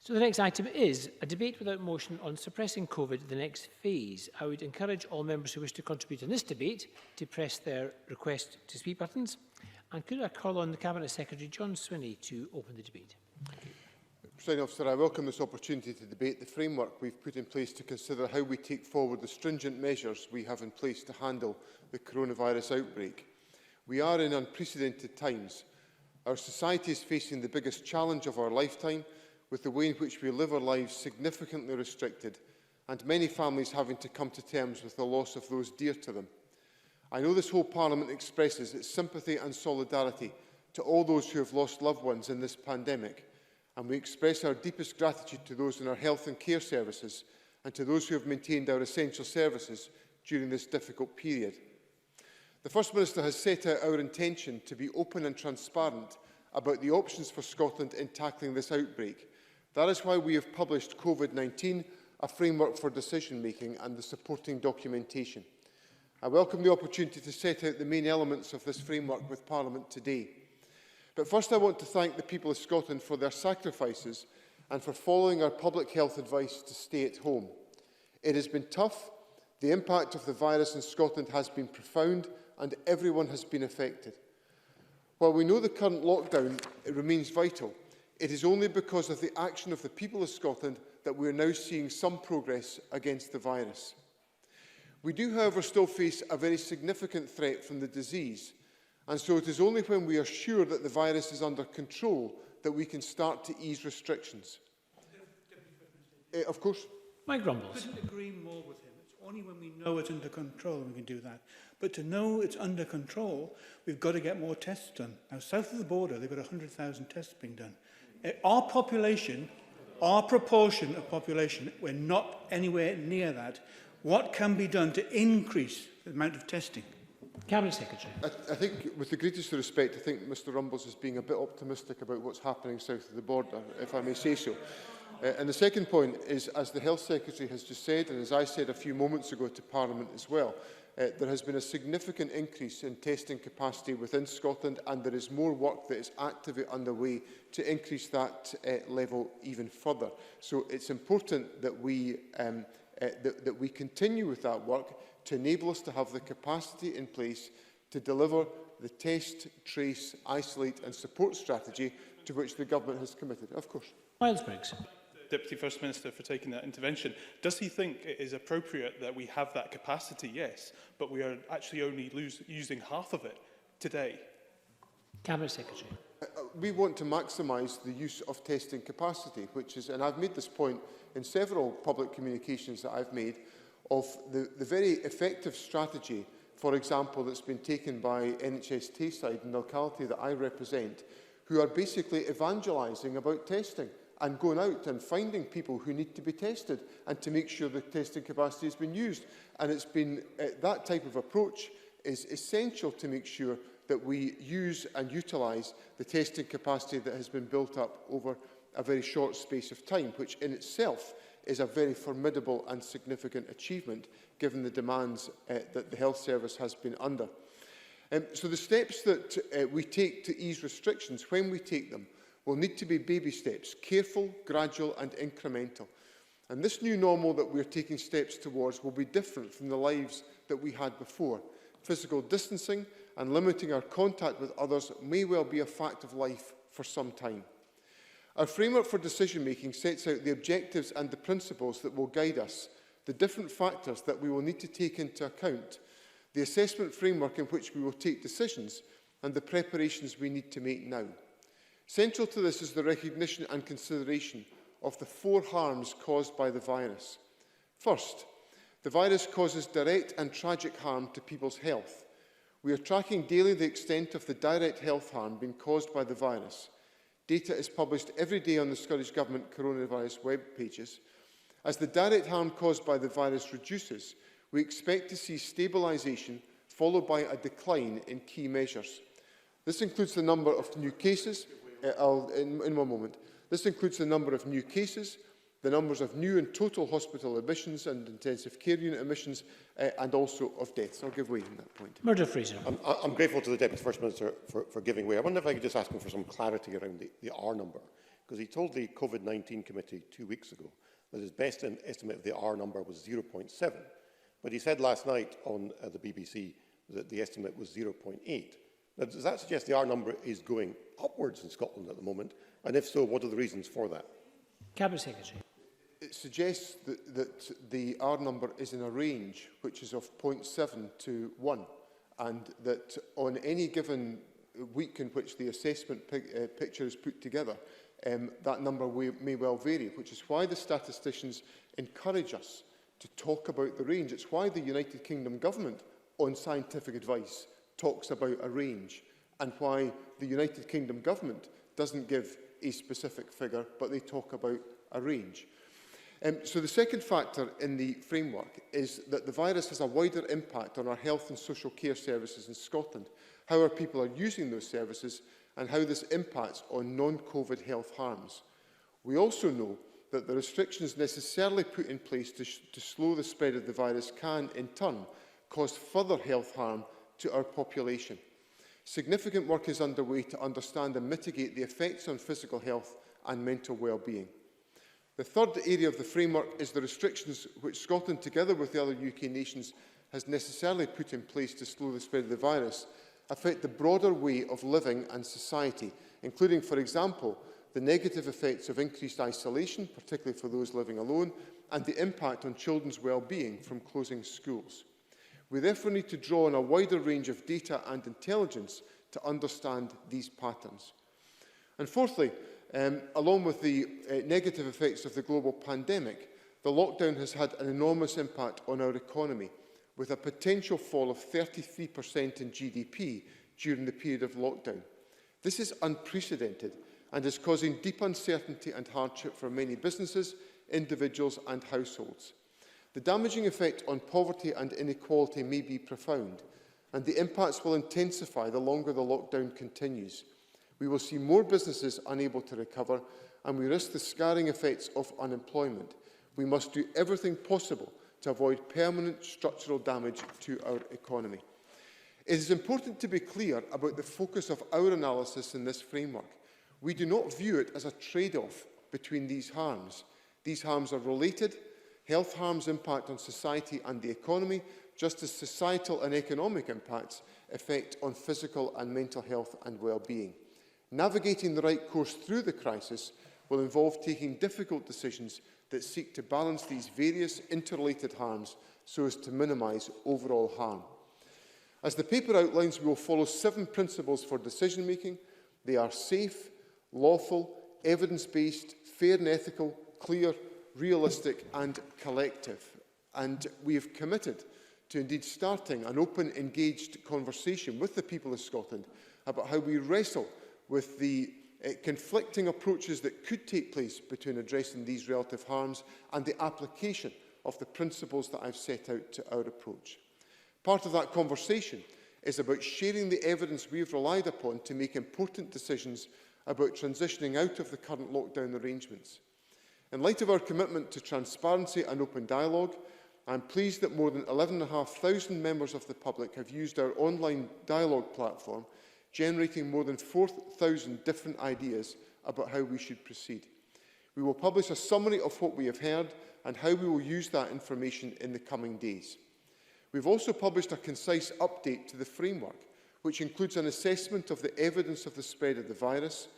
So the next item is a debate without motion on suppressing COVID, the next phase. I would encourage all members who wish to contribute in this debate to press their request to speak buttons. And could I call on the Cabinet Secretary, John Swinney, to open the debate? Presiding Officer, I welcome this opportunity to debate the framework we've put in place to consider how we take forward the stringent measures we have in place to handle the coronavirus outbreak. We are in unprecedented times. Our society is facing the biggest challenge of our lifetime, with the way in which we live our lives significantly restricted, and many families having to come to terms with the loss of those dear to them. I know this whole Parliament expresses its sympathy and solidarity to all those who have lost loved ones in this pandemic, and we express our deepest gratitude to those in our health and care services and to those who have maintained our essential services during this difficult period. The First Minister has set out our intention to be open and transparent about the options for Scotland in tackling this outbreak. That is why we have published COVID-19, a framework for decision-making and the supporting documentation. I welcome the opportunity to set out the main elements of this framework with Parliament today. But first I want to thank the people of Scotland for their sacrifices and for following our public health advice to stay at home. It has been tough, the impact of the virus in Scotland has been profound and everyone has been affected. While we know the current lockdown remains vital, it is only because of the action of the people of Scotland that we are now seeing some progress against the virus. We do, however, still face a very significant threat from the disease, and so it is only when we are sure that the virus is under control that we can start to ease restrictions. Of course. Mike Rumbles. I couldn't agree more with him. It's only when we know it's under control we can do that. But to know it's under control, we've got to get more tests done. Now, south of the border, they've got 100,000 tests being done. Our population, our proportion of population, we're not anywhere near that. What can be done to increase the amount of testing? Cabinet Secretary. I think, with the greatest respect, I think Mr Rumbles is being a bit optimistic about what's happening south of the border, if I may say so. And the second point is, as the Health Secretary has just said, and as I said a few moments ago to Parliament as well, there has been a significant increase in testing capacity within Scotland, and there is more work that is actively underway to increase that level even further. So it's important that we continue with that work to enable us to have the capacity in place to deliver the test, trace, isolate and support strategy to which the Government has committed. Of course. Miles Briggs. Deputy First Minister for taking that intervention. Does he think it is appropriate that we have that capacity? Yes, but we are actually only using half of it today. Cabinet Secretary. We want to maximise the use of testing capacity, which is, and I've made this point in several public communications that I've made, of the very effective strategy, for example, that's been taken by NHS Tayside in the locality that I represent, who are basically evangelising about testing and going out and finding people who need to be tested and to make sure the testing capacity has been used. And it's been that type of approach is essential to make sure that we use and utilise the testing capacity that has been built up over a very short space of time, which in itself is a very formidable and significant achievement given the demands that the health service has been under. So the steps that we take to ease restrictions, when we take them, will need to be baby steps, careful, gradual and incremental. And this new normal that we're taking steps towards will be different from the lives that we had before. Physical distancing and limiting our contact with others may well be a fact of life for some time. Our framework for decision-making sets out the objectives and the principles that will guide us, the different factors that we will need to take into account, the assessment framework in which we will take decisions, and the preparations we need to make now. Central to this is the recognition and consideration of the 4 harms caused by the virus. First, the virus causes direct and tragic harm to people's health. We are tracking daily the extent of the direct health harm being caused by the virus. Data is published every day on the Scottish Government coronavirus web pages. As the direct harm caused by the virus reduces, we expect to see stabilisation followed by a decline in key measures. This includes the number of new cases. In one moment. This includes the number of new cases, the numbers of new and total hospital admissions and intensive care unit admissions, and also of deaths. I'll give way on that point. Murdo Fraser. I'm grateful to the Deputy First Minister for giving way. I wonder if I could just ask him for some clarity around the R number. because he told the COVID-19 committee 2 weeks ago that his best estimate of the R number was 0.7. But he said last night on the BBC that the estimate was 0.8. Now, does that suggest the R number is going upwards in Scotland at the moment? And if so, what are the reasons for that? Cabinet Secretary. It suggests that the R number is in a range which is of 0.7 to 1, and that on any given week in which the assessment picture is put together, that number may well vary, which is why the statisticians encourage us to talk about the range. It's why the United Kingdom Government, on scientific advice, talks about a range, and why the United Kingdom Government doesn't give a specific figure, but they talk about a range. So the second factor in the framework is that the virus has a wider impact on our health and social care services in Scotland, how our people are using those services, and how this impacts on non-COVID health harms. We also know that the restrictions necessarily put in place to slow the spread of the virus can, in turn, cause further health harm to our population. Significant work is underway to understand and mitigate the effects on physical health and mental well-being. The third area of the framework is the restrictions which Scotland, together with the other UK nations, has necessarily put in place to slow the spread of the virus, affect the broader way of living and society, including, for example, the negative effects of increased isolation, particularly for those living alone, and the impact on children's well-being from closing schools. We therefore need to draw on a wider range of data and intelligence to understand these patterns. And fourthly, along with the negative effects of the global pandemic, the lockdown has had an enormous impact on our economy, with a potential fall of 33% in GDP during the period of lockdown. This is unprecedented and is causing deep uncertainty and hardship for many businesses, individuals and households. The damaging effect on poverty and inequality may be profound, and the impacts will intensify the longer the lockdown continues. We will see more businesses unable to recover, and we risk the scarring effects of unemployment. We must do everything possible to avoid permanent structural damage to our economy. It is important to be clear about the focus of our analysis in this framework. We do not view it as a trade-off between these harms. These harms are related. Health harms impact on society and the economy, just as societal and economic impacts affect on physical and mental health and well-being. Navigating the right course through the crisis will involve taking difficult decisions that seek to balance these various interrelated harms so as to minimise overall harm. As the paper outlines, we will follow 7 principles for decision-making. They are safe, lawful, evidence-based, fair and ethical, clear, realistic and collective. And we have committed to indeed starting an open, engaged conversation with the people of Scotland about how we wrestle with the conflicting approaches that could take place between addressing these relative harms and the application of the principles that I've set out to our approach. Part of that conversation is about sharing the evidence we've relied upon to make important decisions about transitioning out of the current lockdown arrangements. In light of our commitment to transparency and open dialogue, I am pleased that more than 11,500 members of the public have used our online dialogue platform, generating more than 4,000 different ideas about how we should proceed. We will publish a summary of what we have heard and how we will use that information in the coming days. We've also published a concise update to the framework, which includes an assessment of the evidence of the spread of the virus,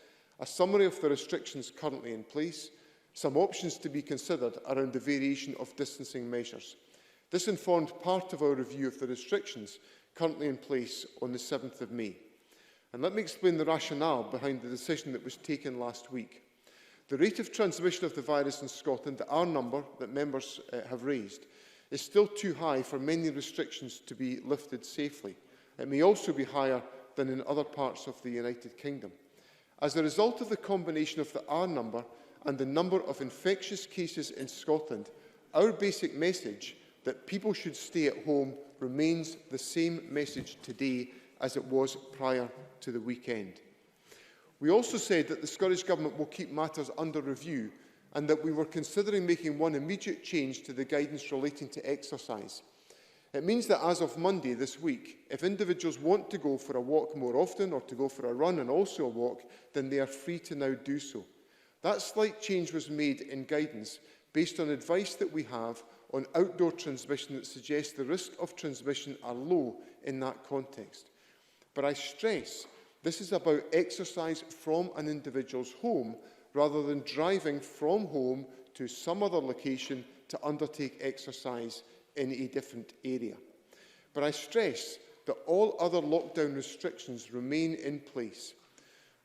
a summary of the restrictions currently in place, some options to be considered around the variation of distancing measures. This informed part of our review of the restrictions currently in place on the 7th of May. And let me explain the rationale behind the decision that was taken last week. The rate of transmission of the virus in Scotland, the R number that members have raised, is still too high for many restrictions to be lifted safely. It may also be higher than in other parts of the United Kingdom. As a result of the combination of the R number and the number of infectious cases in Scotland, our basic message that people should stay at home remains the same message today as it was prior to the weekend. We also said that the Scottish Government will keep matters under review and that we were considering making one immediate change to the guidance relating to exercise. It means that as of Monday this week, if individuals want to go for a walk more often or to go for a run and also a walk, then they are free to now do so. That slight change was made in guidance based on advice that we have on outdoor transmission that suggests the risk of transmission are low in that context. But I stress this is about exercise from an individual's home rather than driving from home to some other location to undertake exercise in a different area. But I stress that all other lockdown restrictions remain in place.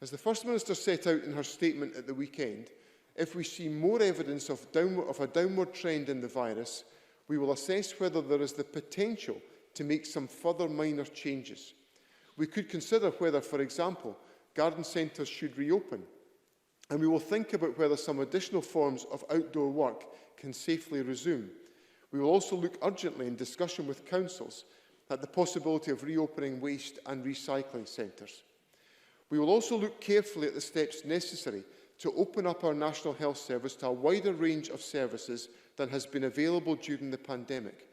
As the First Minister set out in her statement at the weekend, if we see more evidence of a downward trend in the virus, we will assess whether there is the potential to make some further minor changes. We could consider whether, for example, garden centres should reopen, and we will think about whether some additional forms of outdoor work can safely resume. We will also look urgently in discussion with councils at the possibility of reopening waste and recycling centres. We will also look carefully at the steps necessary to open up our National Health Service to a wider range of services than has been available during the pandemic.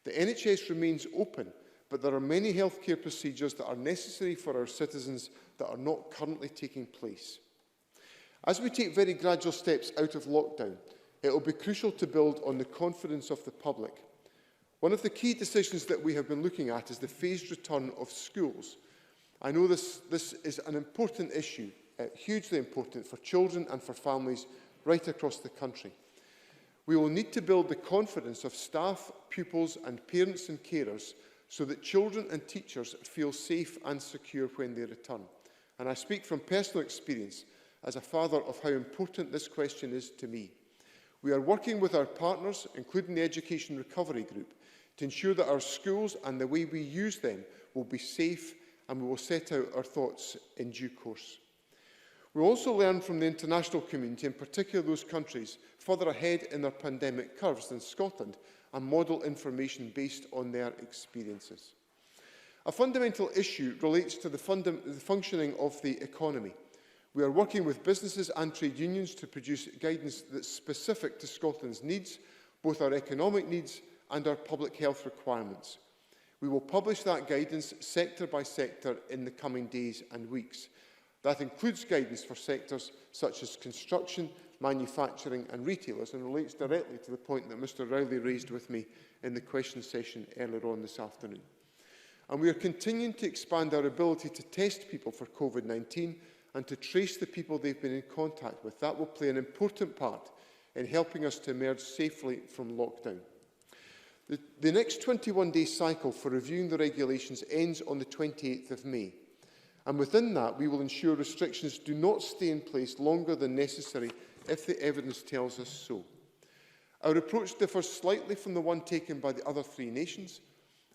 The NHS remains open, but there are many healthcare procedures that are necessary for our citizens that are not currently taking place. As we take very gradual steps out of lockdown, it will be crucial to build on the confidence of the public. One of the key decisions that we have been looking at is the phased return of schools. I know this is an important issue, hugely important for children and for families right across the country. We will need to build the confidence of staff, pupils and parents and carers so that children and teachers feel safe and secure when they return. And I speak from personal experience as a father of how important this question is to me. We are working with our partners, including the Education Recovery Group, to ensure that our schools and the way we use them will be safe, and we will set out our thoughts in due course. We also learn from the international community, in particular those countries further ahead in their pandemic curves than Scotland, and model information based on their experiences. A fundamental issue relates to the functioning of the economy. We are working with businesses and trade unions to produce guidance that's specific to Scotland's needs, both our economic needs and our public health requirements. We will publish that guidance sector by sector in the coming days and weeks. That includes guidance for sectors such as construction, manufacturing and retailers, and relates directly to the point that Mr Rowley raised with me in the question session earlier on this afternoon. And we are continuing to expand our ability to test people for COVID-19 and to trace the people they've been in contact with. That will play an important part in helping us to emerge safely from lockdown. The next 21-day cycle for reviewing the regulations ends on the 28th of May. And within that, we will ensure restrictions do not stay in place longer than necessary if the evidence tells us so. Our approach differs slightly from the one taken by the other three nations.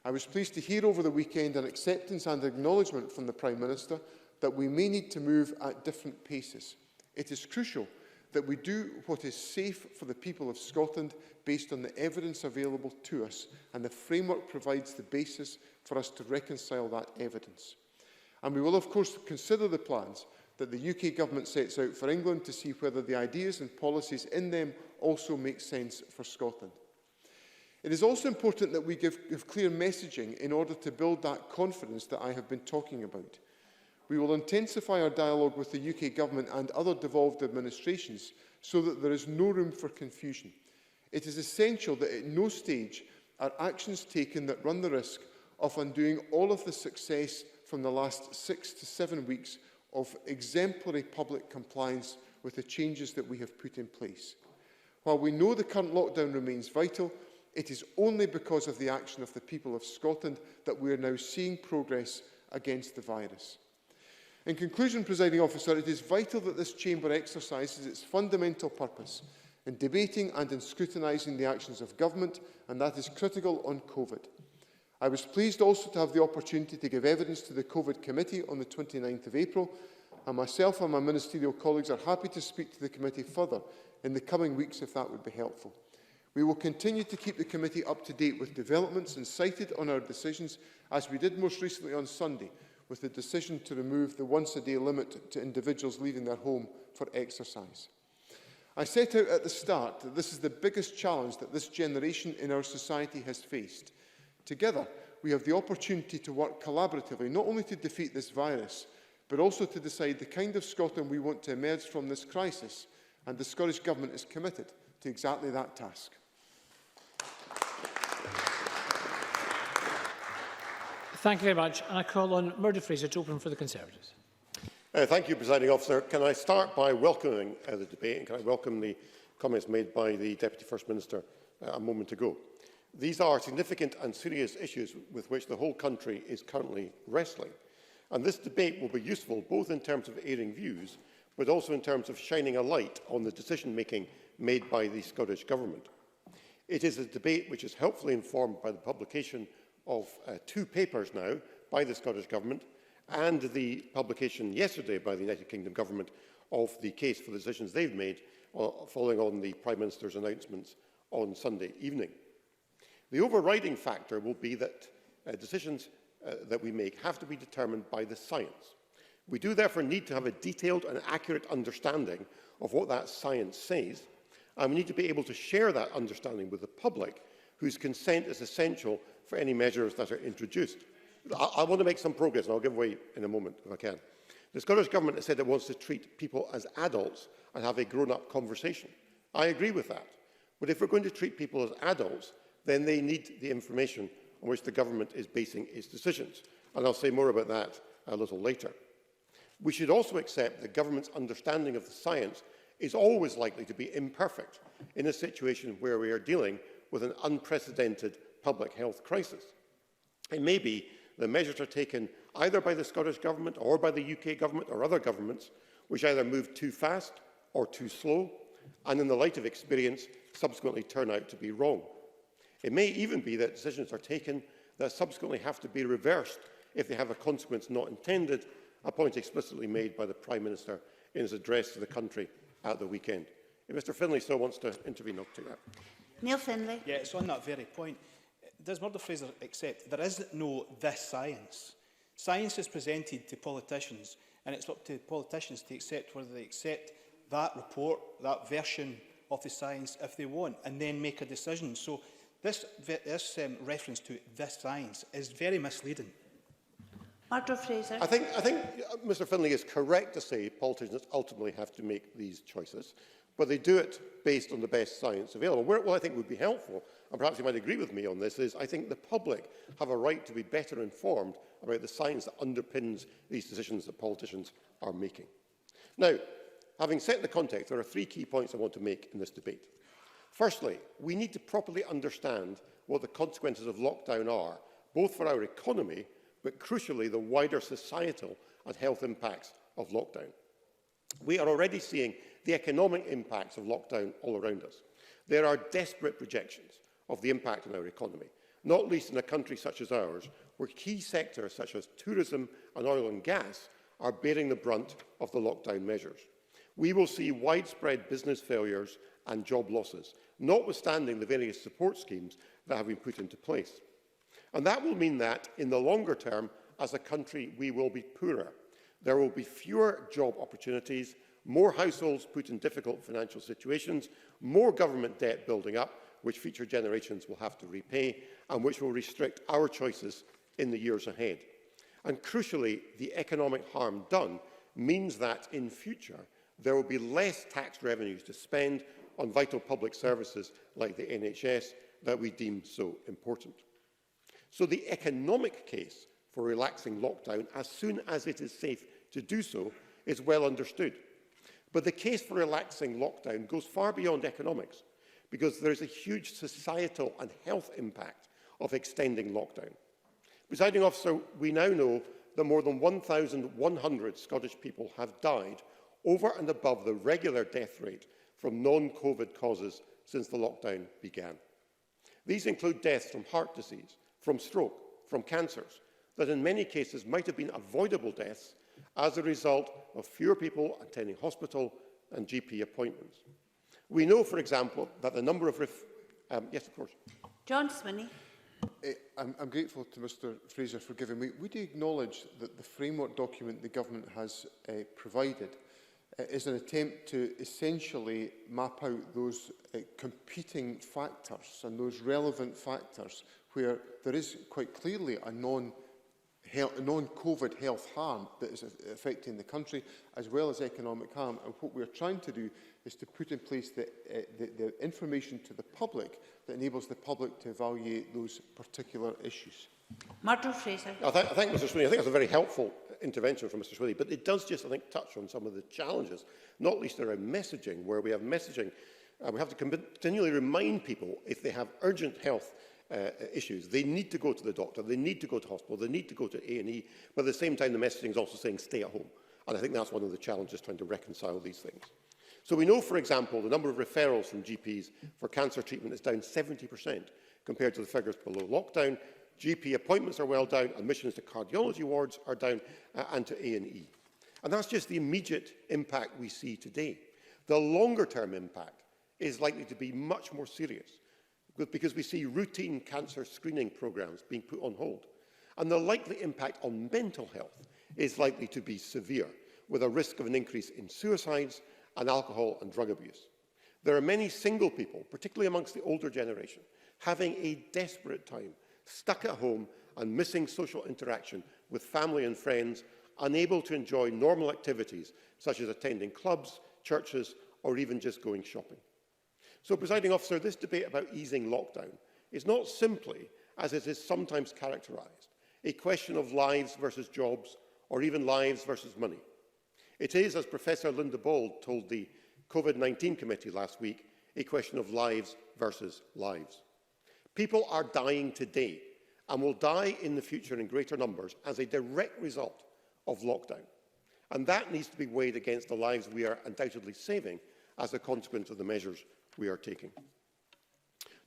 I was pleased to hear over the weekend an acceptance and acknowledgement from the Prime Minister that we may need to move at different paces. It is crucial that we do what is safe for the people of Scotland based on the evidence available to us, and the framework provides the basis for us to reconcile that evidence. And we will, of course, consider the plans that the UK Government sets out for England to see whether the ideas and policies in them also make sense for Scotland. It is also important that we give clear messaging in order to build that confidence that I have been talking about. We will intensify our dialogue with the UK Government and other devolved administrations so that there is no room for confusion. It is essential that at no stage are actions taken that run the risk of undoing all of the success from the last 6 to 7 weeks of exemplary public compliance with the changes that we have put in place. While we know the current lockdown remains vital, it is only because of the action of the people of Scotland that we are now seeing progress against the virus. In conclusion, Presiding Officer, it is vital that this Chamber exercises its fundamental purpose in debating and in scrutinising the actions of government, and that is critical on COVID. I was pleased also to have the opportunity to give evidence to the COVID Committee on the 29th of April, and myself and my ministerial colleagues are happy to speak to the committee further in the coming weeks if that would be helpful. We will continue to keep the committee up to date with developments and cited on our decisions, as we did most recently on Sunday, with the decision to remove the once-a-day limit to individuals leaving their home for exercise. I set out at the start that this is the biggest challenge that this generation in our society has faced. Together, we have the opportunity to work collaboratively, not only to defeat this virus, but also to decide the kind of Scotland we want to emerge from this crisis and the Scottish Government is committed to exactly that task. Thank you very much. And I call on Murdo Fraser to open for the Conservatives. Thank you, Presiding Officer. Can I start by welcoming the debate, and can I welcome the comments made by the Deputy First Minister a moment ago. These are significant and serious issues with which the whole country is currently wrestling. And this debate will be useful both in terms of airing views, but also in terms of shining a light on the decision-making made by the Scottish Government. It is a debate which is helpfully informed by the publication of 2 papers now by the Scottish Government and the publication yesterday by the United Kingdom Government of the case for the decisions they've made following on the Prime Minister's announcements on Sunday evening. The overriding factor will be that decisions that we make have to be determined by the science. We do therefore need to have a detailed and accurate understanding of what that science says, and we need to be able to share that understanding with the public, whose consent is essential for any measures that are introduced. I want to make some progress, and I'll give way in a moment if I can. The Scottish Government has said it wants to treat people as adults and have a grown-up conversation. I agree with that. But if we're going to treat people as adults, then they need the information on which the Government is basing its decisions. And I'll say more about that a little later. We should also accept that Government's understanding of the science is always likely to be imperfect in a situation where we are dealing with an unprecedented public health crisis. It may be that measures are taken either by the Scottish Government or by the UK Government or other governments which either move too fast or too slow, and in the light of experience, subsequently turn out to be wrong. It may even be that decisions are taken that subsequently have to be reversed if they have a consequence not intended, a point explicitly made by the Prime Minister in his address to the country at the weekend. If Mr Finlay still wants to intervene, I'll take that. Neil Finlay. Yeah, it's on that very point. Does Murdo Fraser accept there is no this science? Science is presented to politicians, and it's up to politicians to accept whether they accept that report, that version of the science, if they want, and then make a decision. So this reference to this science is very misleading. Murdo Fraser. I think Mr Finlay is correct to say politicians ultimately have to make these choices, but they do it based on the best science available. What I think would be helpful, and perhaps you might agree with me on this, is I think the public have a right to be better informed about the science that underpins these decisions that politicians are making. Now, having set the context, there are 3 key points I want to make in this debate. Firstly, we need to properly understand what the consequences of lockdown are, both for our economy, but crucially the wider societal and health impacts of lockdown. We are already seeing the economic impacts of lockdown all around us. There are desperate projections of the impact on our economy, not least in a country such as ours, where key sectors such as tourism and oil and gas are bearing the brunt of the lockdown measures. We will see widespread business failures and job losses, notwithstanding the various support schemes that have been put into place. And that will mean that, in the longer term, as a country, we will be poorer. There will be fewer job opportunities, more households put in difficult financial situations, more government debt building up, which future generations will have to repay, and which will restrict our choices in the years ahead. And crucially, the economic harm done means that, in future, there will be less tax revenues to spend on vital public services like the NHS that we deem so important. So the economic case for relaxing lockdown as soon as it is safe to do so is well understood. But the case for relaxing lockdown goes far beyond economics, because there is a huge societal and health impact of extending lockdown. Presiding Officer, we now know that more than 1,100 Scottish people have died over and above the regular death rate from non-COVID causes since the lockdown began. These include deaths from heart disease, from stroke, from cancers, that in many cases might have been avoidable deaths as a result of fewer people attending hospital and GP appointments. We know, for example, that the number of... yes, of course. John Swinney. I'm grateful to Mr Fraser for giving me. Would you acknowledge that the framework document the Government has provided is an attempt to essentially map out those competing factors and those relevant factors where there is quite clearly a non-COVID health harm that is affecting the country, as well as economic harm. And what we are trying to do is to put in place the information to the public that enables the public to evaluate those particular issues. Murdo Fraser. I thank Mr Swinney. I think that's a very helpful intervention from Mr Swinney, but it does just, I think, touch on some of the challenges, not least around messaging, where we have messaging. We have to continually remind people if they have urgent health issues, they need to go to the doctor, they need to go to hospital, they need to go to A&E, but at the same time the messaging is also saying stay at home. And I think that's one of the challenges, trying to reconcile these things. So we know, for example, the number of referrals from GPs for cancer treatment is down 70% compared to the figures below lockdown. GP appointments are well down, admissions to cardiology wards are down, and to A&E. And that's just the immediate impact we see today. The longer-term impact is likely to be much more serious, because we see routine cancer screening programmes being put on hold. And the likely impact on mental health is likely to be severe, with a risk of an increase in suicides and alcohol and drug abuse. There are many single people, particularly amongst the older generation, having a desperate time, stuck at home and missing social interaction with family and friends, unable to enjoy normal activities such as attending clubs, churches, or even just going shopping. So, Presiding Officer, this debate about easing lockdown is not simply, as it is sometimes characterised, a question of lives versus jobs, or even lives versus money. It is, as Professor Linda Bald told the COVID-19 committee last week, a question of lives versus lives. People are dying today and will die in the future in greater numbers as a direct result of lockdown. And that needs to be weighed against the lives we are undoubtedly saving as a consequence of the measures we are taking.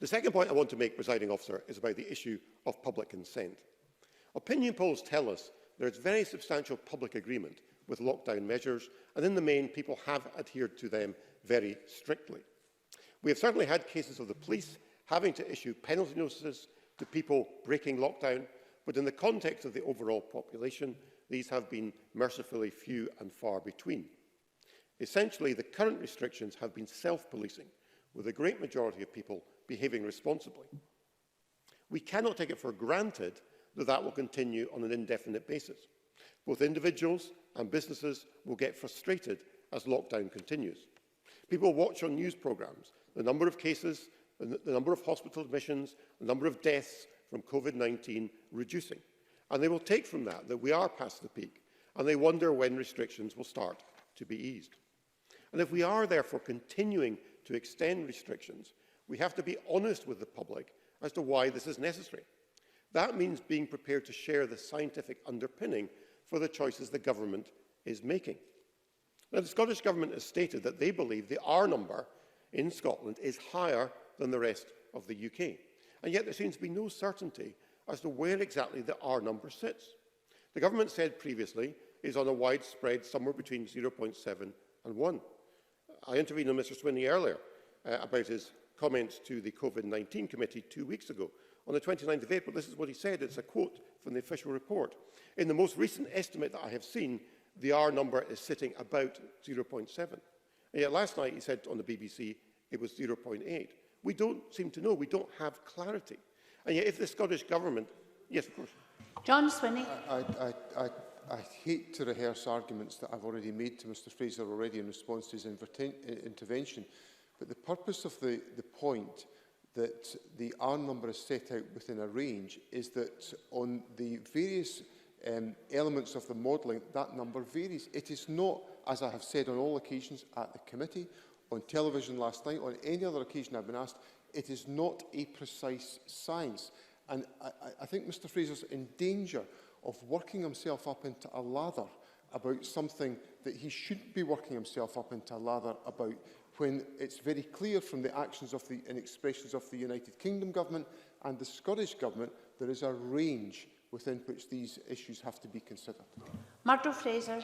The second point I want to make, Presiding Officer, is about the issue of public consent. Opinion polls tell us there is very substantial public agreement with lockdown measures, and in the main, people have adhered to them very strictly. We have certainly had cases of the police having to issue penalty notices to people breaking lockdown, but in the context of the overall population, these have been mercifully few and far between. Essentially, the current restrictions have been self-policing, with a great majority of people behaving responsibly. We cannot take it for granted that that will continue on an indefinite basis. Both individuals and businesses will get frustrated as lockdown continues. People watch on news programmes the number of cases, the number of hospital admissions, the number of deaths from COVID-19 reducing. And they will take from that that we are past the peak, and they wonder when restrictions will start to be eased. And if we are therefore continuing to extend restrictions, we have to be honest with the public as to why this is necessary. That means being prepared to share the scientific underpinning for the choices the government is making. Now, the Scottish Government has stated that they believe the R number in Scotland is higher than the rest of the UK. And yet there seems to be no certainty as to where exactly the R number sits. The government said previously is on a widespread somewhere between 0.7 and 1. I intervened on Mr Swinney earlier about his comments to the COVID-19 committee 2 weeks ago. On the 29th of April, this is what he said. It's a quote from the official report. In the most recent estimate that I have seen, the R number is sitting about 0.7. And yet last night he said on the BBC it was 0.8. We don't seem to know. We don't have clarity. And yet if the Scottish Government... Yes, of course. John Swinney. I hate to rehearse arguments that I've already made to Mr Fraser already in response to his intervention, but the purpose of the point that the R number is set out within a range is that on the various elements of the modelling, that number varies. It is not, as I have said on all occasions at the committee, on television last night, on any other occasion I've been asked, it is not a precise science. And I think Mr Fraser's in danger of working himself up into a lather about something that he shouldn't be working himself up into a lather about, when it's very clear from the actions of and expressions of the United Kingdom Government and the Scottish Government, there is a range within which these issues have to be considered. Murdo Fraser.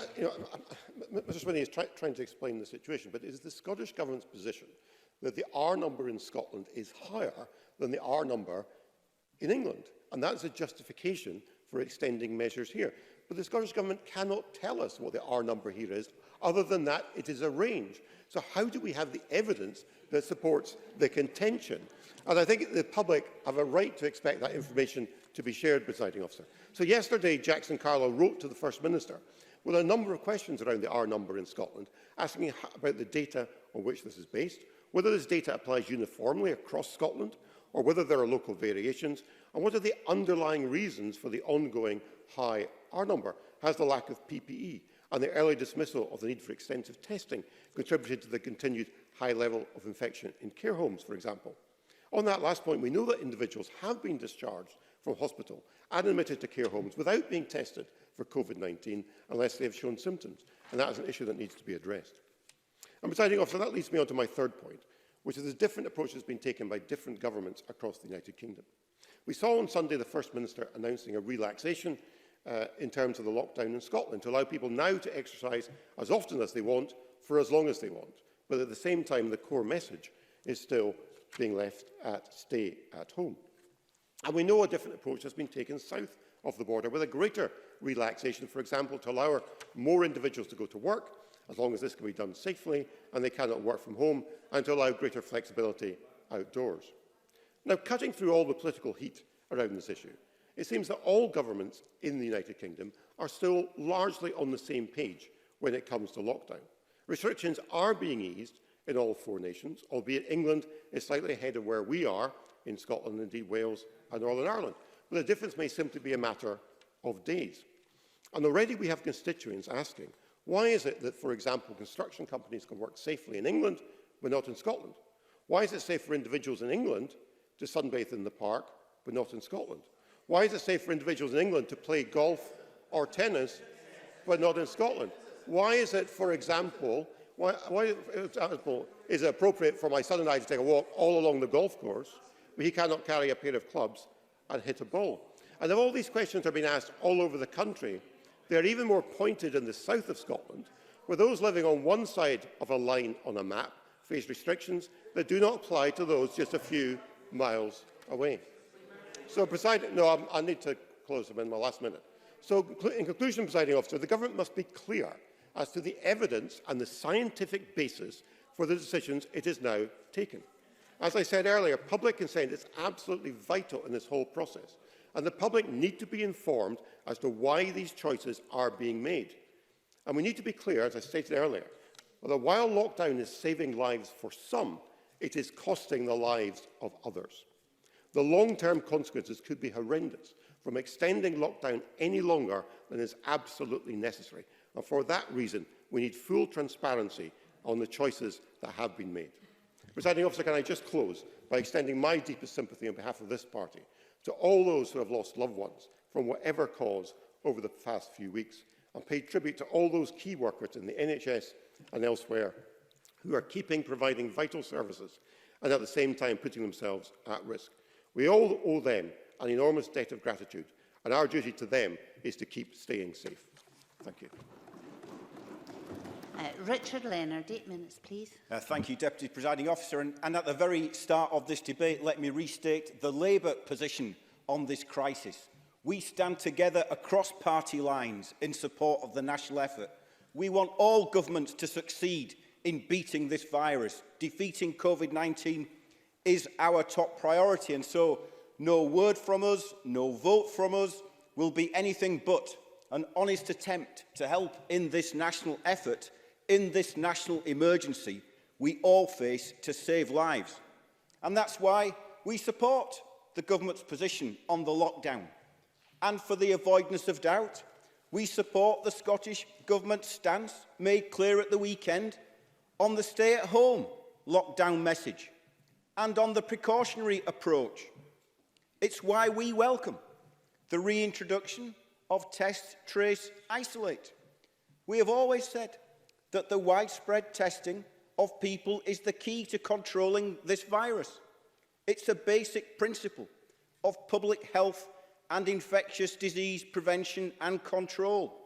Mr Swinney is trying to explain the situation, but it is the Scottish Government's position that the R number in Scotland is higher than the R number in England, and that is a justification for extending measures here. But the Scottish Government cannot tell us what the R number here is, other than that it is a range. So how do we have the evidence that supports the contention? And I think the public have a right to expect that information to be shared, Presiding Officer. So yesterday, Jackson Carlo wrote to the First Minister with a number of questions around the R number in Scotland, asking about the data on which this is based, whether this data applies uniformly across Scotland, or whether there are local variations, and what are the underlying reasons for the ongoing high R number. Has the lack of PPE and the early dismissal of the need for extensive testing contributed to the continued high level of infection in care homes, for example? On that last point, we know that individuals have been discharged from hospital and admitted to care homes without being tested for COVID-19 unless they have shown symptoms, and that is an issue that needs to be addressed. And, Presiding Officer, that leads me on to my third point, which is the different approaches being taken by different governments across the United Kingdom. We saw on Sunday the First Minister announcing a relaxation in terms of the lockdown in Scotland to allow people now to exercise as often as they want for as long as they want. But at the same time, the core message is still being left at stay at home. And we know a different approach has been taken south of the border with a greater relaxation, for example, to allow more individuals to go to work, as long as this can be done safely and they cannot work from home, and to allow greater flexibility outdoors. Now, cutting through all the political heat around this issue, it seems that all governments in the United Kingdom are still largely on the same page when it comes to lockdown. Restrictions are being eased in all four nations, albeit England is slightly ahead of where we are in Scotland, indeed Wales and Northern Ireland. But the difference may simply be a matter of days. And already we have constituents asking, why is it that, for example, construction companies can work safely in England but not in Scotland? Why is it safe for individuals in England to sunbathe in the park but not in Scotland? Why is it safe for individuals in England to play golf or tennis but not in Scotland? Why is it, for example, is it appropriate for my son and I to take a walk all along the golf course, but he cannot carry a pair of clubs and hit a ball? And if all these questions are being asked all over the country, they are even more pointed in the south of Scotland, where those living on one side of a line on a map face restrictions that do not apply to those just a few miles away. So, I need to close them in my last minute. So, in conclusion, Presiding Officer, the government must be clear as to the evidence and the scientific basis for the decisions it is now taking. As I said earlier, public consent is absolutely vital in this whole process, and the public need to be informed as to why these choices are being made. And we need to be clear, as I stated earlier, that while lockdown is saving lives for some, it is costing the lives of others. The long-term consequences could be horrendous from extending lockdown any longer than is absolutely necessary. And for that reason, we need full transparency on the choices that have been made. Presiding Officer, can I just close by extending my deepest sympathy on behalf of this party to all those who have lost loved ones from whatever cause over the past few weeks, and pay tribute to all those key workers in the NHS and elsewhere who are providing vital services and at the same time putting themselves at risk. We all owe them an enormous debt of gratitude, and our duty to them is to keep staying safe. Thank you. Richard Leonard, 8 minutes, please. Thank you, Deputy Presiding Officer. And at the very start of this debate, let me restate the Labour position on this crisis. We stand together across party lines in support of the national effort. We want all governments to succeed in beating this virus. Defeating COVID-19 is our top priority, and so no word from us, no vote from us will be anything but an honest attempt to help in this national effort, in this national emergency we all face to save lives. And that's why we support the government's position on the lockdown. And for the avoidance of doubt, we support the Scottish Government's stance made clear at the weekend on the stay-at-home lockdown message and on the precautionary approach. It's why we welcome the reintroduction of test, trace, isolate. We have always said that the widespread testing of people is the key to controlling this virus. It's a basic principle of public health and infectious disease prevention and control.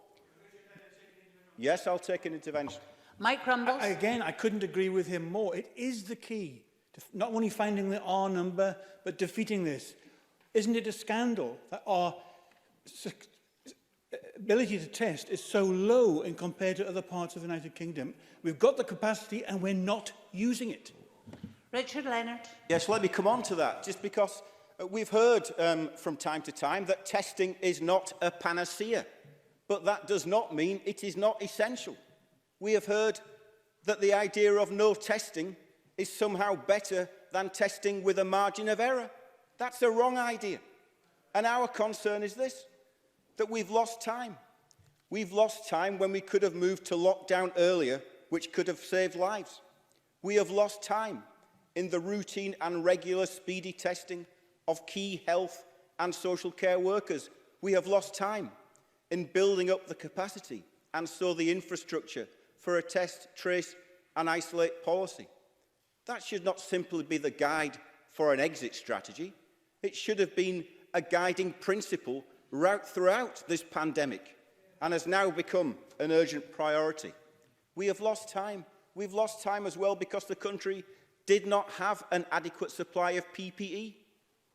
Yes, I'll take an intervention. Mike Rumbles. Again, I couldn't agree with him more. It is the key to not only finding the R number, but defeating this. Isn't it a scandal that our ability to test is so low in compared to other parts of the United Kingdom? We've got the capacity and we're not using it. Richard Leonard. Yes, let me come on to that, just because We've heard from time to time that testing is not a panacea, but that does not mean it is not essential. We have heard that the idea of no testing is somehow better than testing with a margin of error. That's a wrong idea. And our concern is this, that we've lost time. We've lost time when we could have moved to lockdown earlier, which could have saved lives. We have lost time in the routine and regular speedy testing of key health and social care workers. We have lost time in building up the capacity and so the infrastructure for a test, trace and isolate policy. That should not simply be the guide for an exit strategy. It should have been a guiding principle right throughout this pandemic and has now become an urgent priority. We have lost time. We've lost time as well because the country did not have an adequate supply of PPE.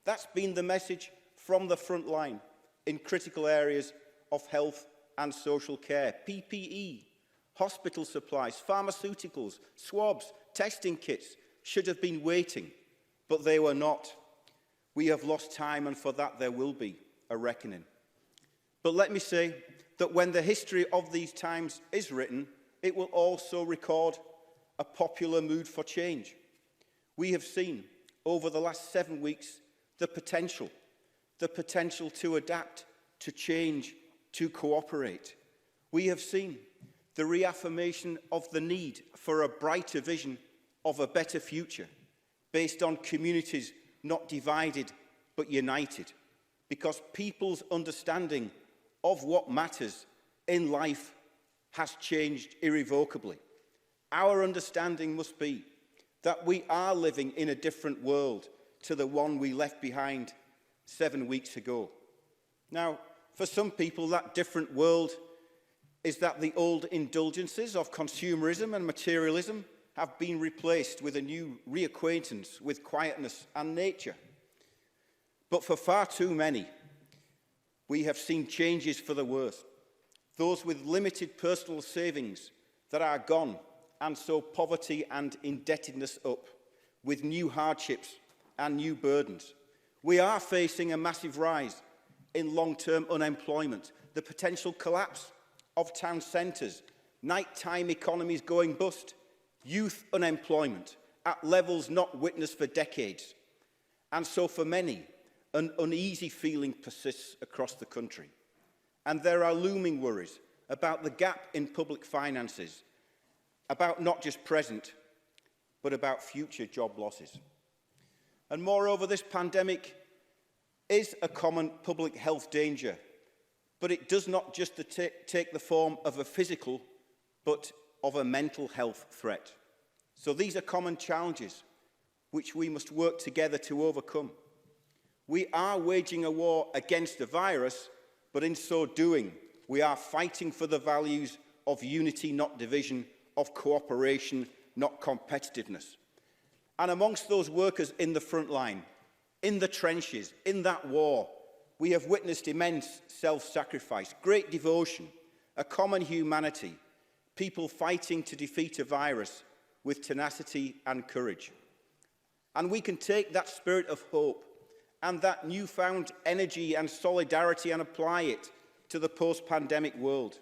That's been the message from the front line in critical areas of health and social care. PPE, hospital supplies, pharmaceuticals, swabs, testing kits should have been waiting, but they were not. We have lost time, and for that there will be a reckoning. But let me say that when the history of these times is written, it will also record a popular mood for change. We have seen over the last 7 weeks the potential to adapt, to change, to cooperate. We have seen the reaffirmation of the need for a brighter vision of a better future based on communities not divided but united, because people's understanding of what matters in life has changed irrevocably. Our understanding must be that we are living in a different world to the one we left behind 7 weeks ago. Now, for some people, that different world is that the old indulgences of consumerism and materialism have been replaced with a new reacquaintance with quietness and nature. But for far too many, we have seen changes for the worse. Those with limited personal savings that are gone, and so poverty and indebtedness up, with new hardships and new burdens. We are facing a massive rise in long-term unemployment, the potential collapse of town centres, nighttime economies going bust, youth unemployment at levels not witnessed for decades. And so for many, an uneasy feeling persists across the country. And there are looming worries about the gap in public finances, about not just present, but about future job losses. And moreover, this pandemic is a common public health danger, but it does not just take the form of a physical, but of a mental health threat. So these are common challenges which we must work together to overcome. We are waging a war against the virus, but in so doing, we are fighting for the values of unity, not division, of cooperation, not competitiveness. And amongst those workers in the front line, in the trenches, in that war, we have witnessed immense self-sacrifice, great devotion, a common humanity, people fighting to defeat a virus with tenacity and courage. And we can take that spirit of hope and that newfound energy and solidarity and apply it to the post-pandemic world.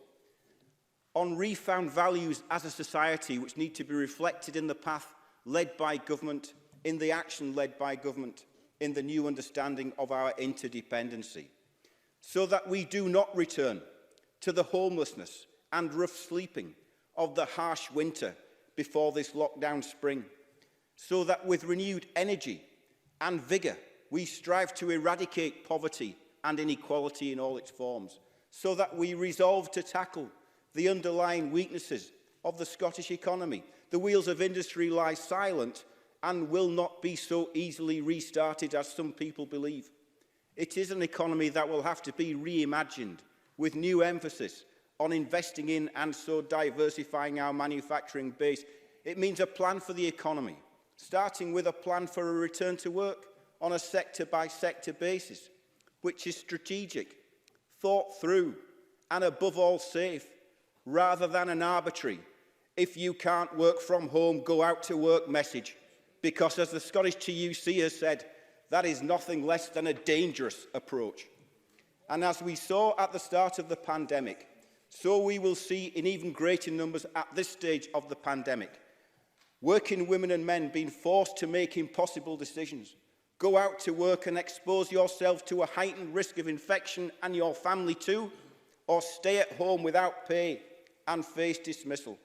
On refound values as a society which need to be reflected in the path led by government, in the action led by government, in the new understanding of our interdependency, so that we do not return to the homelessness and rough sleeping of the harsh winter before this lockdown spring, so that with renewed energy and vigour we strive to eradicate poverty and inequality in all its forms, so that we resolve to tackle the underlying weaknesses of the Scottish economy. The wheels of industry lie silent and will not be so easily restarted as some people believe. It is an economy that will have to be reimagined with new emphasis on investing in and so diversifying our manufacturing base. It means a plan for the economy, starting with a plan for a return to work on a sector-by-sector basis, which is strategic, thought through, and above all safe, rather than an arbitrary, if you can't work from home, go out to work message. Because as the Scottish TUC has said, That is nothing less than a dangerous approach. And as we saw at the start of the pandemic, so we will see in even greater numbers at this stage of the pandemic. Working women and men being forced to make impossible decisions. Go out to work and expose yourself to a heightened risk of infection and your family too, or stay at home without pay and face dismissal.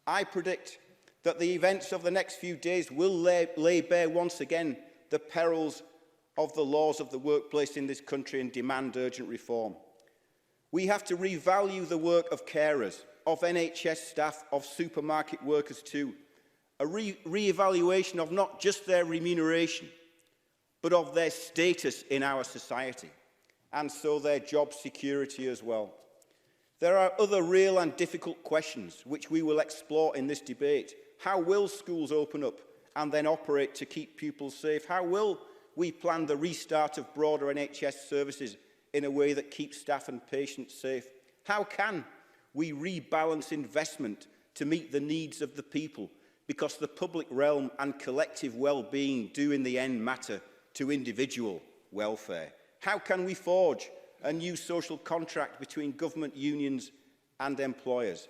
I predict that the events of the next few days will lay bare once again the perils of the laws of the workplace in this country and demand urgent reform. We have to revalue the work of carers, of NHS staff, of supermarket workers too. A re-evaluation of not just their remuneration, but of their status in our society, and so their job security as well. There are other real and difficult questions which we will explore in this debate. How will schools open up and then operate to keep pupils safe? How will we plan the restart of broader NHS services in a way that keeps staff and patients safe? How can we rebalance investment to meet the needs of the people? Because the public realm and collective well-being do in the end matter to individual welfare. How can we forge a new social contract between government unions and employers?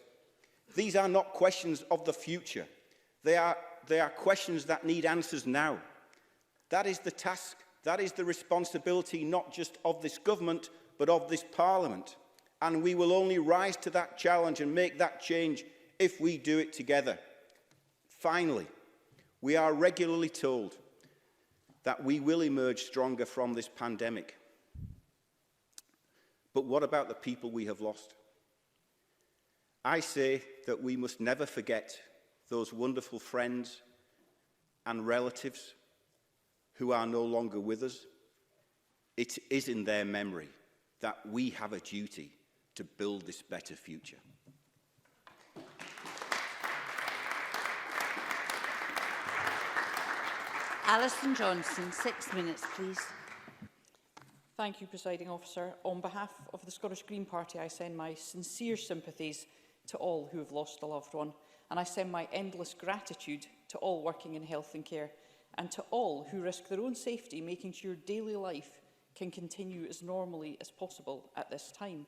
These are not questions of the future. They are questions that need answers now. That is the task, that is the responsibility not just of this government, but of this Parliament. And we will only rise to that challenge and make that change if we do it together. Finally, we are regularly told that we will emerge stronger from this pandemic. But what about the people we have lost? I say that we must never forget those wonderful friends and relatives who are no longer with us. It is in their memory that we have a duty to build this better future. Alison Johnson, 6 minutes, please. Thank you, Presiding Officer. On behalf of the Scottish Green Party, I send my sincere sympathies to all who have lost a loved one, and I send my endless gratitude to all working in health and care, and to all who risk their own safety, making sure daily life can continue as normally as possible at this time.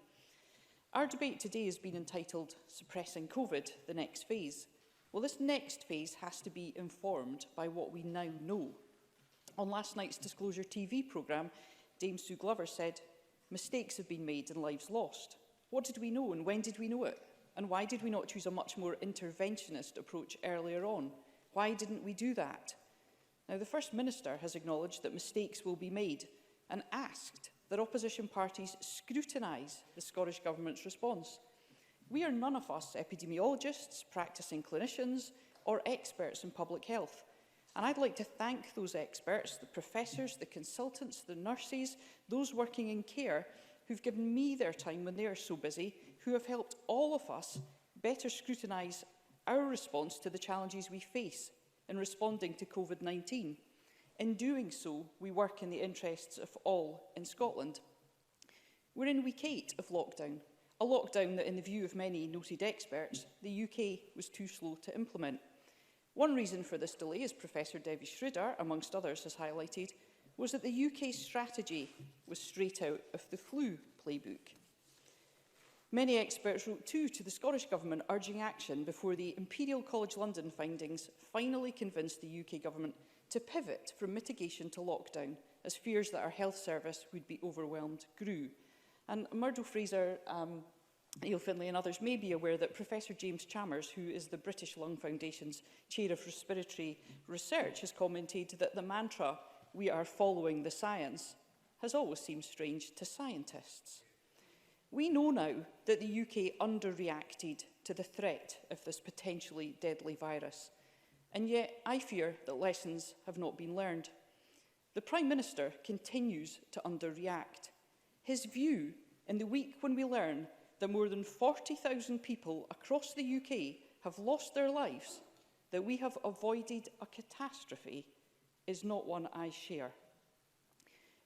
Our debate today has been entitled Suppressing COVID, the Next Phase. Well, this next phase has to be informed by what we now know. On last night's Disclosure TV programme, Dame Sue Glover said, mistakes have been made and lives lost. What did we know and when did we know it? And why did we not choose a much more interventionist approach earlier on? Why didn't we do that? Now, the First Minister has acknowledged that mistakes will be made and asked that opposition parties scrutinise the Scottish Government's response. We are none of us epidemiologists, practising clinicians or experts in public health. And I'd like to thank those experts, the professors, the consultants, the nurses, those working in care who've given me their time when they are so busy, who have helped all of us better scrutinise our response to the challenges we face in responding to COVID-19. In doing so, we work in the interests of all in Scotland. We're in week 8 of lockdown, a lockdown that, in the view of many noted experts, the UK was too slow to implement. One reason for this delay, as Professor Debbie Schroeder, amongst others, has highlighted, was that the UK's strategy was straight out of the flu playbook. Many experts wrote too to the Scottish Government urging action before the Imperial College London findings finally convinced the UK Government to pivot from mitigation to lockdown, as fears that our health service would be overwhelmed grew. And Murdo Fraser, Neil Finlay and others may be aware that Professor James Chalmers, who is the British Lung Foundation's Chair of Respiratory Research, has commented that the mantra, "we are following the science," has always seemed strange to scientists. We know now that the UK underreacted to the threat of this potentially deadly virus, and yet I fear that lessons have not been learned. The Prime Minister continues to underreact. His view, in the week when we learn that more than 40,000 people across the UK have lost their lives, that we have avoided a catastrophe, is not one I share.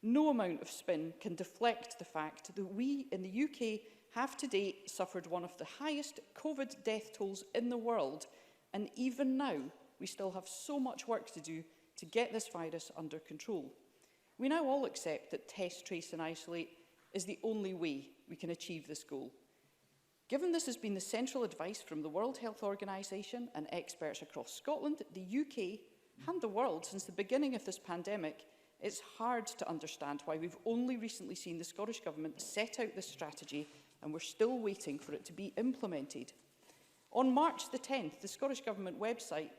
No amount of spin can deflect the fact that we in the UK have to date suffered one of the highest COVID death tolls in the world, and even now we still have so much work to do to get this virus under control. We now all accept that test, trace and isolate is the only way we can achieve this goal. Given this has been the central advice from the World Health Organization and experts across Scotland, the UK and the world since the beginning of this pandemic, it's hard to understand why we've only recently seen the Scottish Government set out this strategy and we're still waiting for it to be implemented. On March the 10th, the Scottish Government website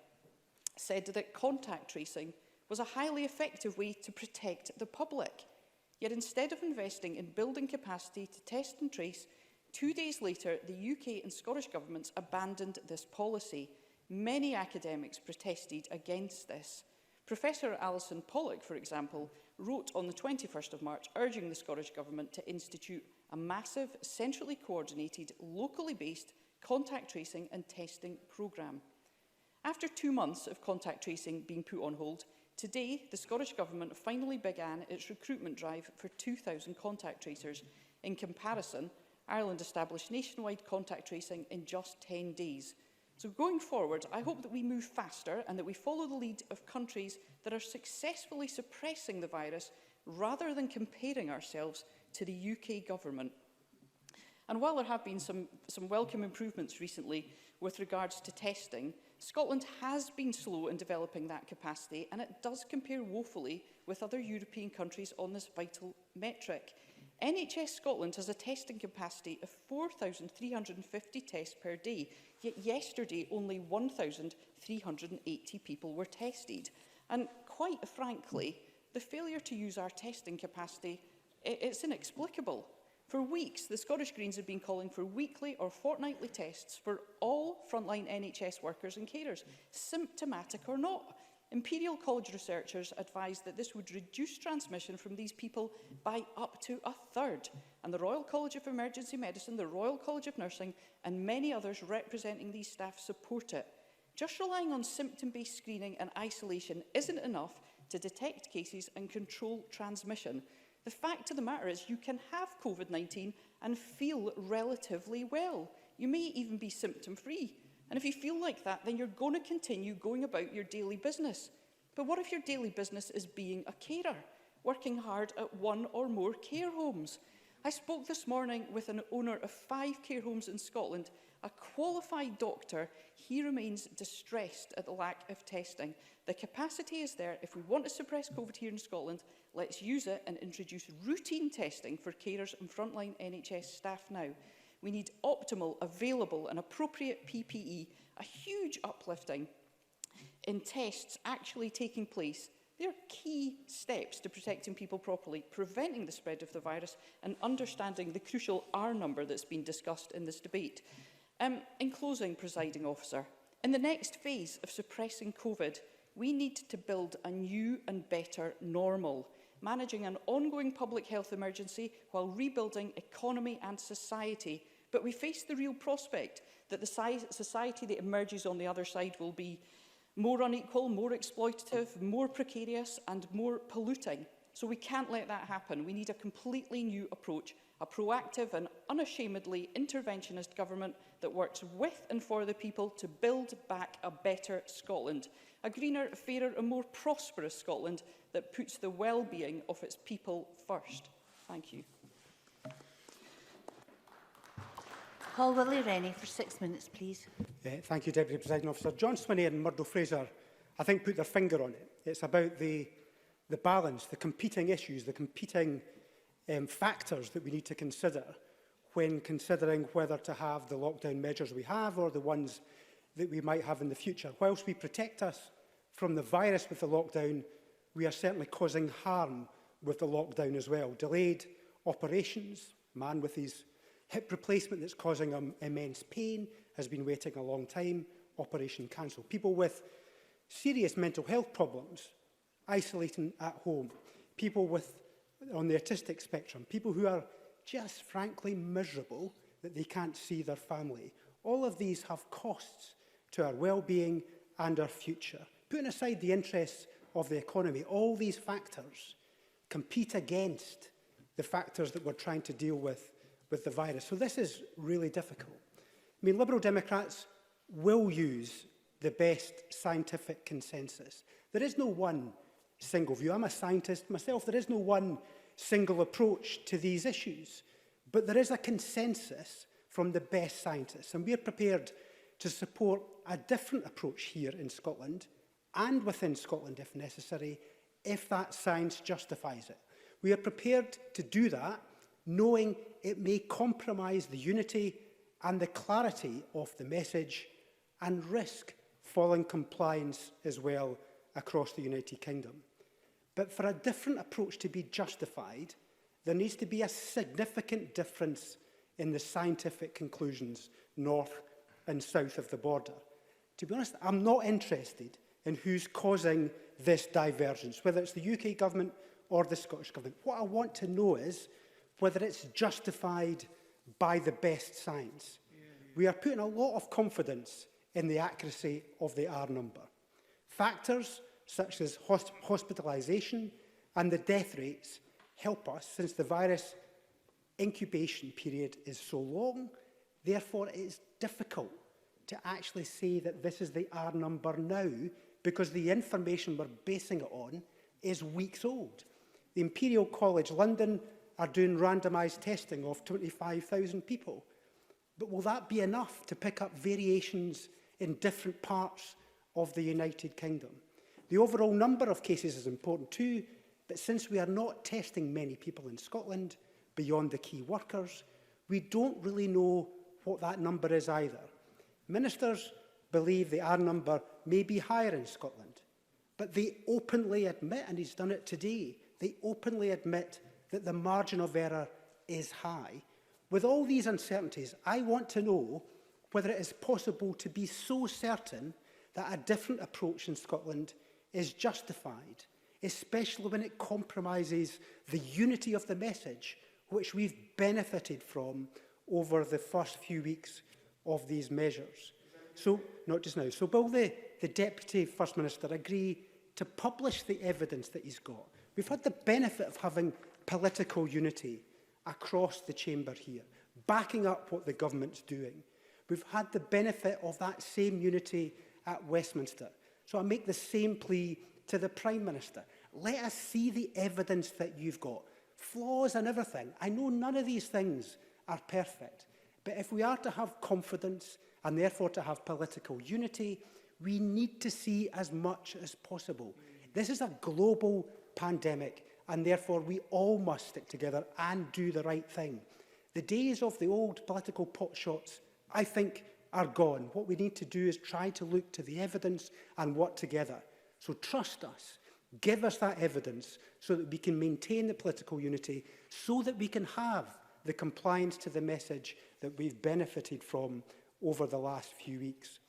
said that contact tracing was a highly effective way to protect the public. Yet instead of investing in building capacity to test and trace, 2 days later, the UK and Scottish governments abandoned this policy. Many academics protested against this. Professor Alison Pollock, for example, wrote on the 21st of March urging the Scottish Government to institute a massive, centrally coordinated, locally based contact tracing and testing programme. After 2 months of contact tracing being put on hold, today the Scottish Government finally began its recruitment drive for 2,000 contact tracers. In comparison, Ireland established nationwide contact tracing in just 10 days. So going forward, I hope that we move faster and that we follow the lead of countries that are successfully suppressing the virus rather than comparing ourselves to the UK government. And while there have been some welcome improvements recently with regards to testing, Scotland has been slow in developing that capacity, and it does compare woefully with other European countries on this vital metric. NHS Scotland has a testing capacity of 4,350 tests per day, yet yesterday only 1,380 people were tested. And quite frankly, the failure to use our testing capacity, it's inexplicable. For weeks, the Scottish Greens have been calling for weekly or fortnightly tests for all frontline NHS workers and carers, symptomatic or not. Imperial College researchers advised that this would reduce transmission from these people by up to a third. And the Royal College of Emergency Medicine, the Royal College of Nursing and many others representing these staff support it. Just relying on symptom-based screening and isolation isn't enough to detect cases and control transmission. The fact of the matter is you can have COVID-19 and feel relatively well. You may even be symptom-free. And if you feel like that, then you're going to continue going about your daily business. But what if your daily business is being a carer, working hard at one or more care homes? I spoke this morning with an owner of 5 care homes in Scotland, a qualified doctor. He remains distressed at the lack of testing. The capacity is there. If we want to suppress COVID here in Scotland, let's use it and introduce routine testing for carers and frontline NHS staff now. We need optimal, available and appropriate PPE, a huge uplifting in tests actually taking place. They are key steps to protecting people properly, preventing the spread of the virus and understanding the crucial R number that's been discussed in this debate. In closing, Presiding Officer, in the next phase of suppressing COVID, we need to build a new and better normal, managing an ongoing public health emergency while rebuilding economy and society. But we face the real prospect that the society that emerges on the other side will be more unequal, more exploitative, more precarious and more polluting. So we can't let that happen. We need a completely new approach, a proactive and unashamedly interventionist government that works with and for the people to build back a better Scotland, a greener, fairer and more prosperous Scotland that puts the well-being of its people first. Thank you. Paul Willie-Rennie for 6 minutes, please. Thank you, Deputy Presiding Officer. John Swinney and Murdo Fraser, I think, put their finger on it. It's about the balance, the competing issues, the competing factors that we need to consider when considering whether to have the lockdown measures we have or the ones that we might have in the future. Whilst we protect us from the virus with the lockdown, we are certainly causing harm with the lockdown as well. Delayed operations, a man with his hip replacement that's causing him immense pain has been waiting a long time, operation cancelled. People with serious mental health problems, isolating at home. People on the autistic spectrum, people who are just frankly miserable that they can't see their family. All of these have costs to our well-being and our future. Putting aside the interests of the economy, all these factors compete against the factors that we're trying to deal with the virus. So this is really difficult. I mean, Liberal Democrats will use the best scientific consensus. There is no one single view. I'm a scientist myself. There is no one single approach to these issues, but there is a consensus from the best scientists, and we're prepared to support a different approach here in Scotland and within Scotland if necessary, if that science justifies it. We are prepared to do that, knowing it may compromise the unity and the clarity of the message and risk falling compliance as well across the United Kingdom. But for a different approach to be justified, there needs to be a significant difference in the scientific conclusions north and south of the border. To be honest, I'm not interested in who's causing this divergence, whether it's the UK government or the Scottish government. What I want to know is whether it's justified by the best science. We are putting a lot of confidence in the accuracy of the R number. Factors such as hospitalisation and the death rates help us, since the virus incubation period is so long. Therefore, it is difficult to actually say that this is the R number now, because the information we're basing it on is weeks old. The Imperial College London are doing randomised testing of 25,000 people. But will that be enough to pick up variations in different parts of the United Kingdom? The overall number of cases is important too, but since we are not testing many people in Scotland beyond the key workers, we don't really know what that number is either. Ministers believe the R number may be higher in Scotland, but they openly admit, and he's done it today, they openly admit that the margin of error is high. With all these uncertainties, I want to know whether it is possible to be so certain that a different approach in Scotland is justified, especially when it compromises the unity of the message which we've benefited from over the first few weeks of these measures. So, not just now. So will the Deputy First Minister agree to publish the evidence that he's got? We've had the benefit of having political unity across the chamber here, backing up what the government's doing. We've had the benefit of that same unity at Westminster. So I make the same plea to the Prime Minister. Let us see the evidence that you've got. Flaws and everything. I know none of these things are perfect. But if we are to have confidence and therefore to have political unity, we need to see as much as possible. This is a global pandemic, and therefore we all must stick together and do the right thing. The days of the old political potshots, I think, are gone. What we need to do is try to look to the evidence and work together. So trust us. Give us that evidence so that we can maintain the political unity, so that we can have the compliance to the message that we've benefited from over the last few weeks.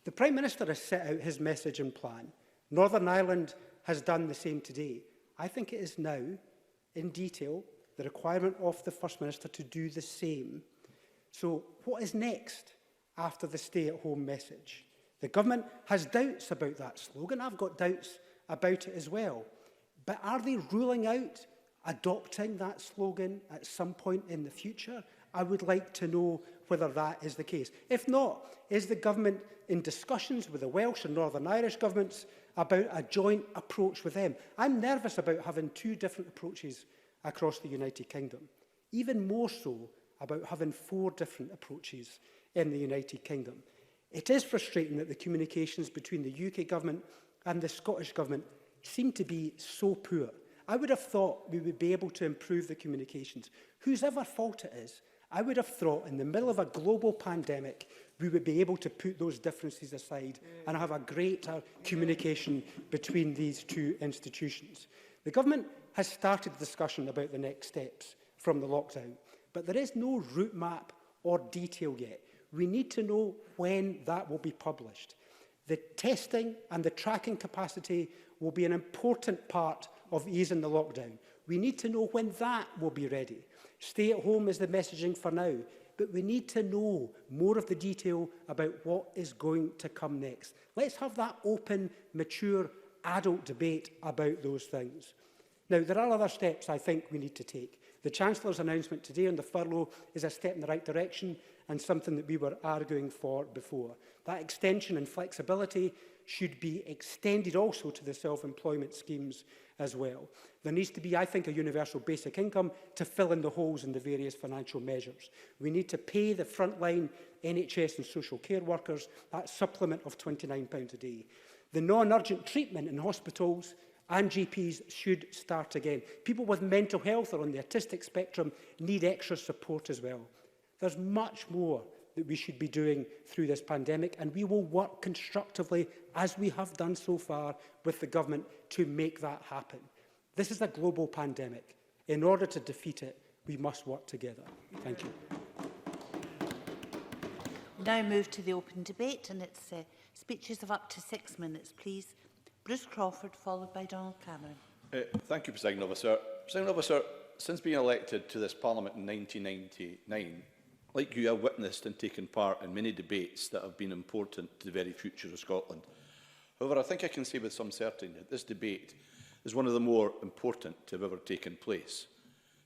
The Prime Minister has set out his message and plan. Northern Ireland has done the same today. I think it is now, in detail, the requirement of the First Minister to do the same. So what is next after the stay-at-home message? The government has doubts about that slogan. I've got doubts about it as well. But are they ruling out adopting that slogan at some point in the future? I would like to know whether that is the case. If not, is the government in discussions with the Welsh and Northern Irish governments about a joint approach with them? I'm nervous about having two different approaches across the United Kingdom, even more so about having 4 different approaches in the United Kingdom. It is frustrating that the communications between the UK government and the Scottish government seem to be so poor. I would have thought we would be able to improve the communications. Whosever fault it is, I would have thought in the middle of a global pandemic, we would be able to put those differences aside and have a greater communication between these two institutions. The government has started the discussion about the next steps from the lockdown, but there is no route map or detail yet. We need to know when that will be published. The testing and the tracking capacity will be an important part of easing the lockdown. We need to know when that will be ready. Stay at home is the messaging for now, but we need to know more of the detail about what is going to come next. Let's have that open, mature, adult debate about those things. Now, there are other steps I think we need to take. The Chancellor's announcement today on the furlough is a step in the right direction and something that we were arguing for before. That extension and flexibility should be extended also to the self-employment schemes as well. There needs to be, I think, a universal basic income to fill in the holes in the various financial measures. We need to pay the frontline NHS and social care workers that supplement of £29 a day. The non-urgent treatment in hospitals and GPs should start again. People with mental health or on the autistic spectrum need extra support as well. There's much more that we should be doing through this pandemic, and we will work constructively, as we have done so far, with the government to make that happen. This is a global pandemic. In order to defeat it, we must work together. Thank you. We now move to the open debate, and it's speeches of up to 6 minutes, please. Bruce Crawford, followed by Donald Cameron. Thank you, Presiding Officer. Presiding Officer, since being elected to this Parliament in 1999, like you, have witnessed and taken part in many debates that have been important to the very future of Scotland. However, I think I can say with some certainty that this debate is one of the more important to have ever taken place.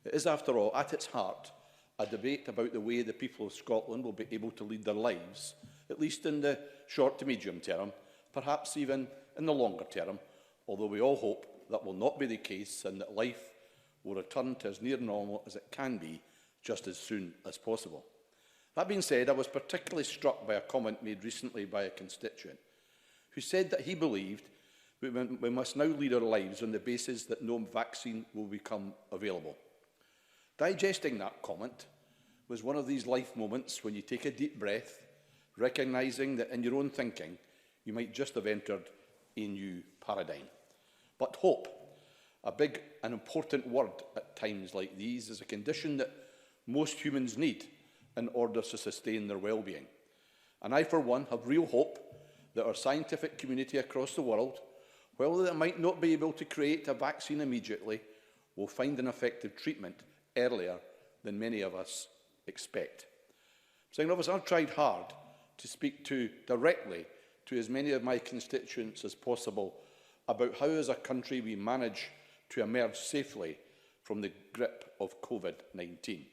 It is, after all, at its heart, a debate about the way the people of Scotland will be able to lead their lives, at least in the short to medium term, perhaps even in the longer term, although we all hope that will not be the case and that life will return to as near normal as it can be just as soon as possible. That being said, I was particularly struck by a comment made recently by a constituent who said that he believed we must now lead our lives on the basis that no vaccine will become available. Digesting that comment was one of these life moments when you take a deep breath, recognising that in your own thinking you might just have entered a new paradigm. But hope, a big and important word at times like these, is a condition that most humans need in order to sustain their well-being. And I, for one, have real hope that our scientific community across the world, while they might not be able to create a vaccine immediately, will find an effective treatment earlier than many of us expect. Some of us have tried hard to speak directly to as many of my constituents as possible about how, as a country, we manage to emerge safely from the grip of COVID-19.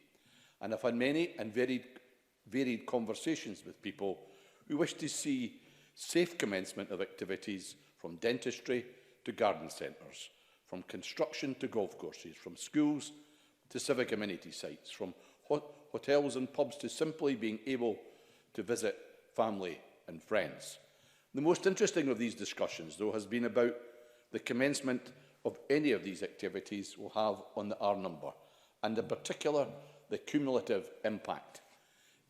And I've had many and varied conversations with people who wish to see safe commencement of activities from dentistry to garden centres, from construction to golf courses, from schools to civic amenity sites, from hotels and pubs to simply being able to visit family and friends. The most interesting of these discussions, though, has been about the commencement of any of these activities will have on the R number, and in particular, the cumulative impact.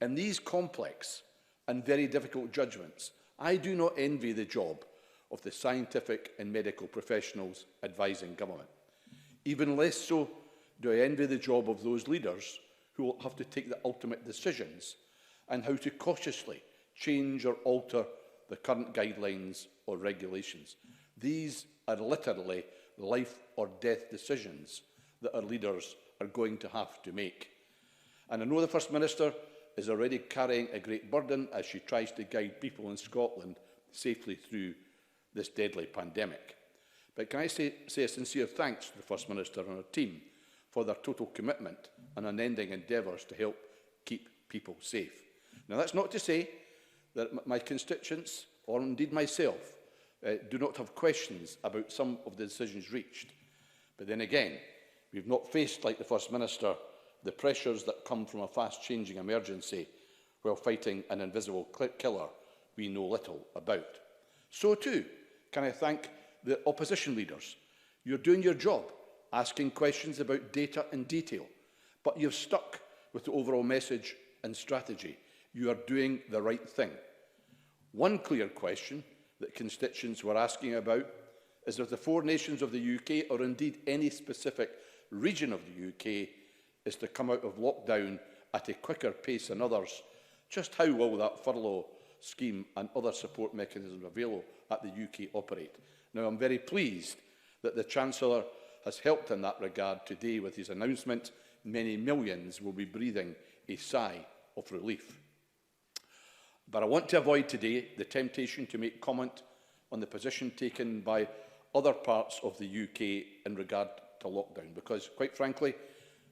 In these complex and very difficult judgments, I do not envy the job of the scientific and medical professionals advising government. Even less so do I envy the job of those leaders who will have to take the ultimate decisions and how to cautiously change or alter the current guidelines or regulations. These are literally life or death decisions that our leaders are going to have to make. And I know the First Minister is already carrying a great burden as she tries to guide people in Scotland safely through this deadly pandemic. But can I say a sincere thanks to the First Minister and her team for their total commitment and unending endeavours to help keep people safe. Now, that's not to say that my constituents, or indeed myself, do not have questions about some of the decisions reached. But then again, we've not faced, like the First Minister, the pressures that come from a fast-changing emergency while fighting an invisible killer we know little about. So too, can I thank the opposition leaders. You're doing your job, asking questions about data in detail, but you've stuck with the overall message and strategy. You are doing the right thing. One clear question that constituents were asking about is if the 4 nations of the UK, or indeed any specific region of the UK, is to come out of lockdown at a quicker pace than others, just how will that furlough scheme and other support mechanisms available at the UK operate? Now, I'm very pleased that the Chancellor has helped in that regard today with his announcement. Many millions will be breathing a sigh of relief. But I want to avoid today the temptation to make comment on the position taken by other parts of the UK in regard to lockdown, because, quite frankly,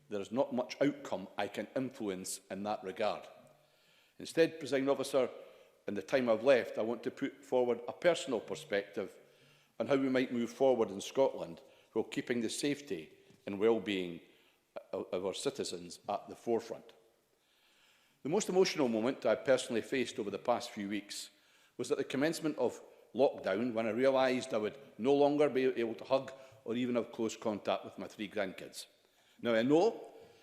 there is not much outcome I can influence in that regard. Instead, Presiding Officer, in the time I've left, I want to put forward a personal perspective on how we might move forward in Scotland while keeping the safety and well-being of our citizens at the forefront. The most emotional moment I personally faced over the past few weeks was at the commencement of lockdown, when I realised I would no longer be able to hug or even have close contact with my 3 grandkids. Now, I know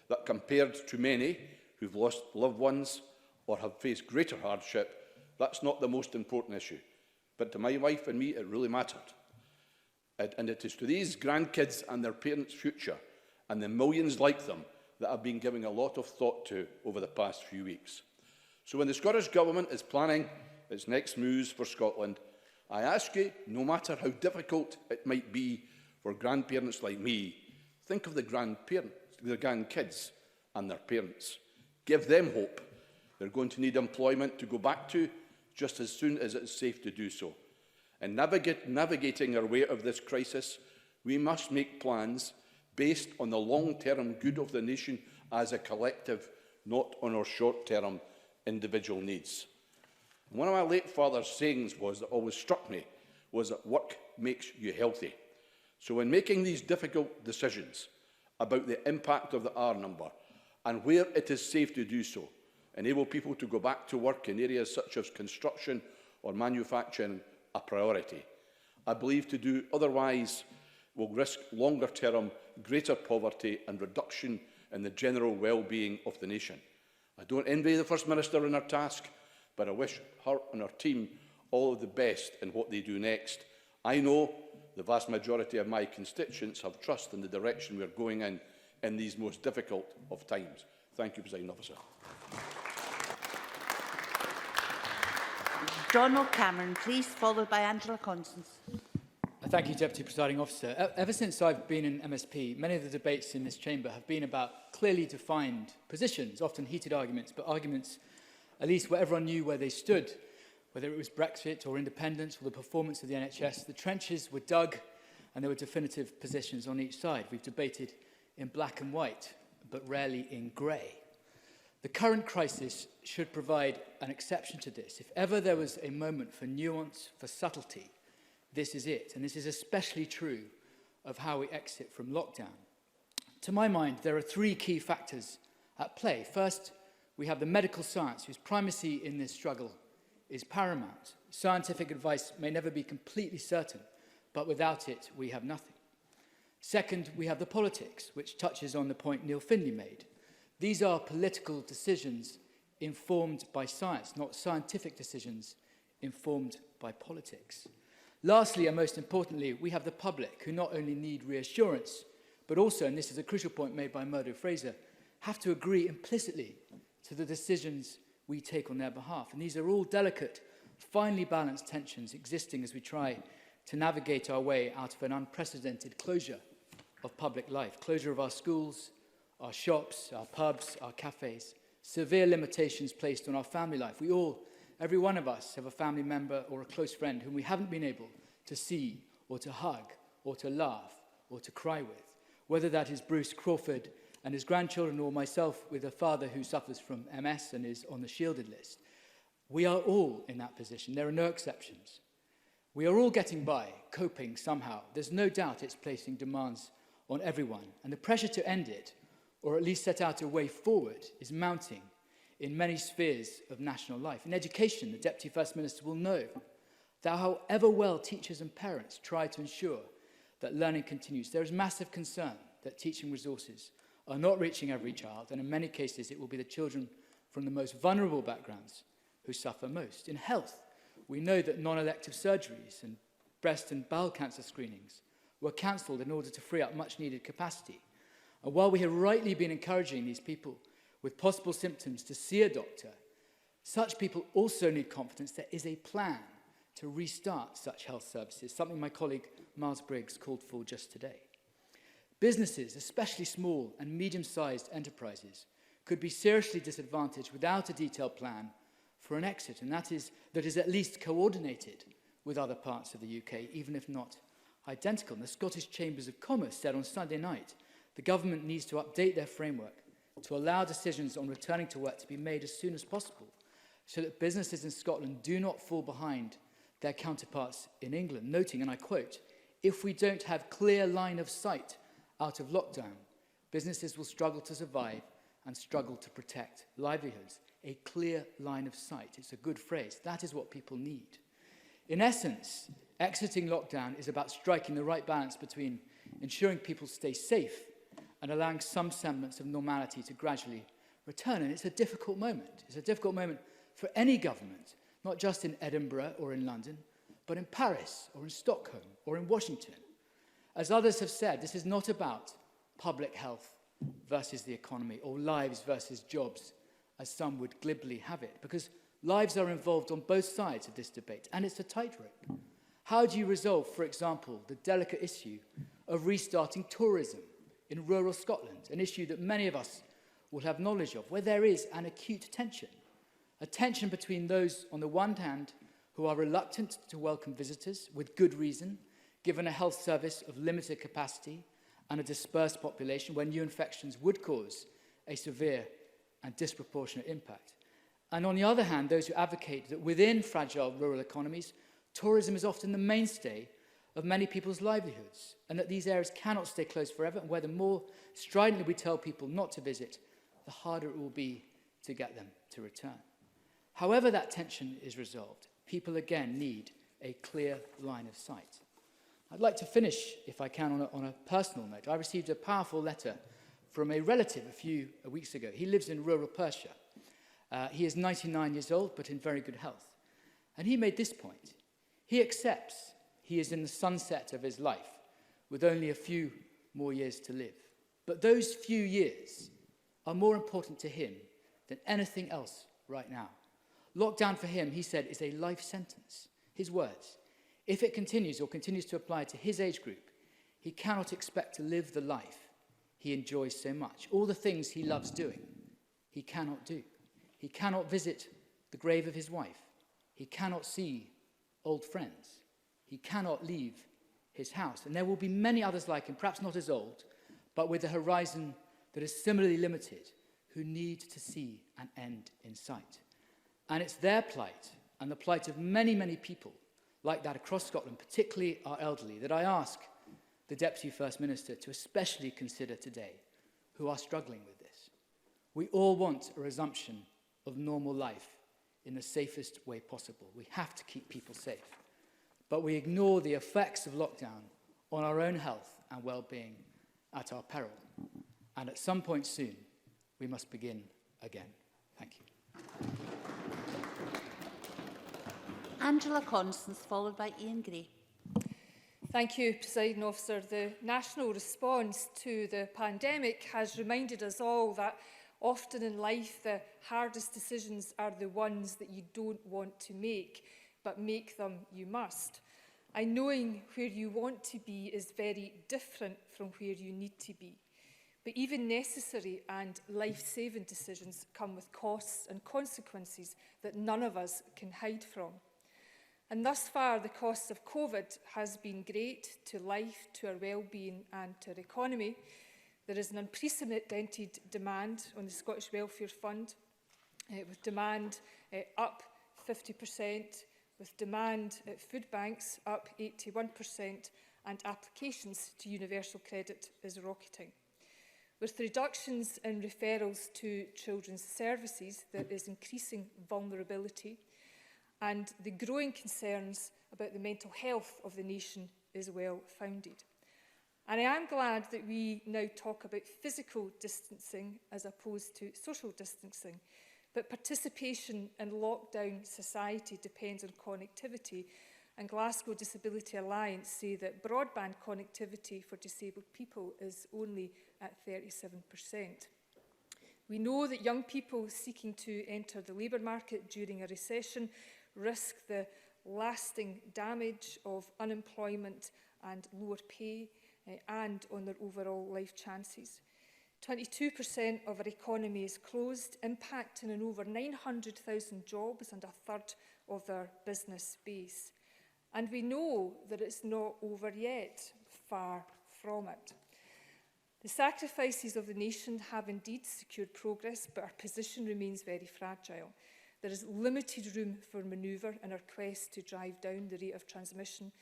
that compared to many who've lost loved ones or have faced greater hardship, that's not the most important issue. But to my wife and me, it really mattered. And it is to these grandkids and their parents' future, and the millions like them, that I've been giving a lot of thought to over the past few weeks. So when the Scottish Government is planning its next moves for Scotland, I ask you, no matter how difficult it might be for grandparents like me, think of the grandkids and their parents. Give them hope. They're going to need employment to go back to just as soon as it's safe to do so. In navigating our way out of this crisis, we must make plans based on the long-term good of the nation as a collective, not on our short-term individual needs. One of my late father's sayings that always struck me was that work makes you healthy. So when making these difficult decisions about the impact of the R number and where it is safe to do so, enable people to go back to work in areas such as construction or manufacturing a priority. I believe to do otherwise will risk longer-term greater poverty and reduction in the general well-being of the nation. I don't envy the First Minister in her task, but I wish her and her team all of the best in what they do next. I know the vast majority of my constituents have trust in the direction we are going in these most difficult of times. Thank you, Presiding Officer. Donald Cameron, please, followed by Angela Constance. Thank you, Deputy Presiding Officer. Ever since I've been in MSP, many of the debates in this chamber have been about clearly defined positions, often heated arguments, but arguments at least where everyone knew where they stood, whether it was Brexit or independence or the performance of the NHS. The trenches were dug and there were definitive positions on each side. We've debated in black and white, but rarely in grey. The current crisis should provide an exception to this. If ever there was a moment for nuance, for subtlety, this is it. And this is especially true of how we exit from lockdown. To my mind, there are 3 key factors at play. First, we have the medical science, whose primacy in this struggle is paramount. Scientific advice may never be completely certain, but without it, we have nothing. Second, we have the politics, which touches on the point Neil Findlay made. These are political decisions informed by science, not scientific decisions informed by politics. Lastly, and most importantly, we have the public, who not only need reassurance, but also, and this is a crucial point made by Murdo Fraser, have to agree implicitly to the decisions we take on their behalf. And these are all delicate, finely balanced tensions existing as we try to navigate our way out of an unprecedented closure of public life, closure of our schools, our shops, our pubs, our cafes, severe limitations placed on our family life. We all, every one of us, have a family member or a close friend whom we haven't been able to see or to hug or to laugh or to cry with, whether that is Bruce Crawford and his grandchildren or myself with a father who suffers from MS and is on the shielded list. We are all in that position. There are no exceptions. We are all getting by, coping somehow. There's no doubt it's placing demands on everyone, and the pressure to end it, or at least set out a way forward, is mounting in many spheres of national life. In education, the Deputy First Minister will know that however well teachers and parents try to ensure that learning continues, there is massive concern that teaching resources are not reaching every child, and in many cases it will be the children from the most vulnerable backgrounds who suffer most. In health, we know that non-elective surgeries and breast and bowel cancer screenings were cancelled in order to free up much-needed capacity. And while we have rightly been encouraging these people with possible symptoms to see a doctor, such people also need confidence there is a plan to restart such health services, something my colleague Miles Briggs called for just today. Businesses, especially small and medium-sized enterprises, could be seriously disadvantaged without a detailed plan for an exit, and that is at least coordinated with other parts of the UK, even if not identical. And the Scottish Chambers of Commerce said on Sunday night the government needs to update their framework to allow decisions on returning to work to be made as soon as possible. so that businesses in Scotland do not fall behind their counterparts in England, noting, and I quote, "If we don't have clear line of sight out of lockdown, businesses will struggle to survive and struggle to protect livelihoods." A clear line of sight. It's a good phrase. That is what people need. In essence, exiting lockdown is about striking the right balance between ensuring people stay safe and allowing some semblance of normality to gradually return. And it's a difficult moment. It's a difficult moment for any government, not just in Edinburgh or in London, but in Paris or in Stockholm or in Washington. As others have said, this is not about public health versus the economy or lives versus jobs, as some would glibly have it, because lives are involved on both sides of this debate, and it's a tightrope. How do you resolve, for example, the delicate issue of restarting tourism in rural Scotland, an issue that many of us will have knowledge of, where there is an acute tension, a tension between those, on the one hand, who are reluctant to welcome visitors, with good reason, given a health service of limited capacity and a dispersed population where new infections would cause a severe and disproportionate impact. And on the other hand, those who advocate that within fragile rural economies, tourism is often the mainstay of many people's livelihoods, and that these areas cannot stay closed forever, and where the more stridently we tell people not to visit, the harder it will be to get them to return. However that tension is resolved, people again need a clear line of sight. I'd like to finish, if I can, on a personal note. I received a powerful letter from a relative a few weeks ago. He lives in rural Perthshire. He is 99 years old, but in very good health. And he made this point. He accepts he is in the sunset of his life, with only a few more years to live. But those few years are more important to him than anything else right now. Lockdown for him, he said, is a life sentence. His words. If it continues or continues to apply to his age group, he cannot expect to live the life he enjoys so much. All the things he loves doing, he cannot do. He cannot visit the grave of his wife. He cannot see old friends. He cannot leave his house. And there will be many others like him, perhaps not as old, but with a horizon that is similarly limited, who need to see an end in sight. And it's their plight, and the plight of many, many people like that across Scotland, particularly our elderly, that I ask the Deputy First Minister to especially consider today, who are struggling with this. We all want a resumption of normal life in the safest way possible. We have to keep people safe. But we ignore the effects of lockdown on our own health and well-being at our peril. And at some point soon, we must begin again. Thank you. Angela Constance, followed by Ian Gray. Thank you, Presiding Officer. The national response to the pandemic has reminded us all that often in life the hardest decisions are the ones that you don't want to make, but make them you must. And knowing where you want to be is very different from where you need to be. But even necessary and life-saving decisions come with costs and consequences that none of us can hide from. And thus far, the cost of COVID has been great to life, to our well-being and to our economy. There is an unprecedented demand on the Scottish Welfare Fund, with demand up 50%, with demand at food banks up 81%, and applications to universal credit is rocketing. With reductions in referrals to children's services, there is increasing vulnerability, and the growing concerns about the mental health of the nation is well founded. And I am glad that we now talk about physical distancing as opposed to social distancing. But participation in lockdown society depends on connectivity, and Glasgow Disability Alliance say that broadband connectivity for disabled people is only at 37%. We know that young people seeking to enter the labour market during a recession risk the lasting damage of unemployment and lower pay and on their overall life chances. 22% of our economy is closed, impacting on over 900,000 jobs and a third of their business base. And we know that it's not over yet, far from it. The sacrifices of the nation have indeed secured progress, but our position remains very fragile. There is limited room for manoeuvre in our quest to drive down the rate of transmission,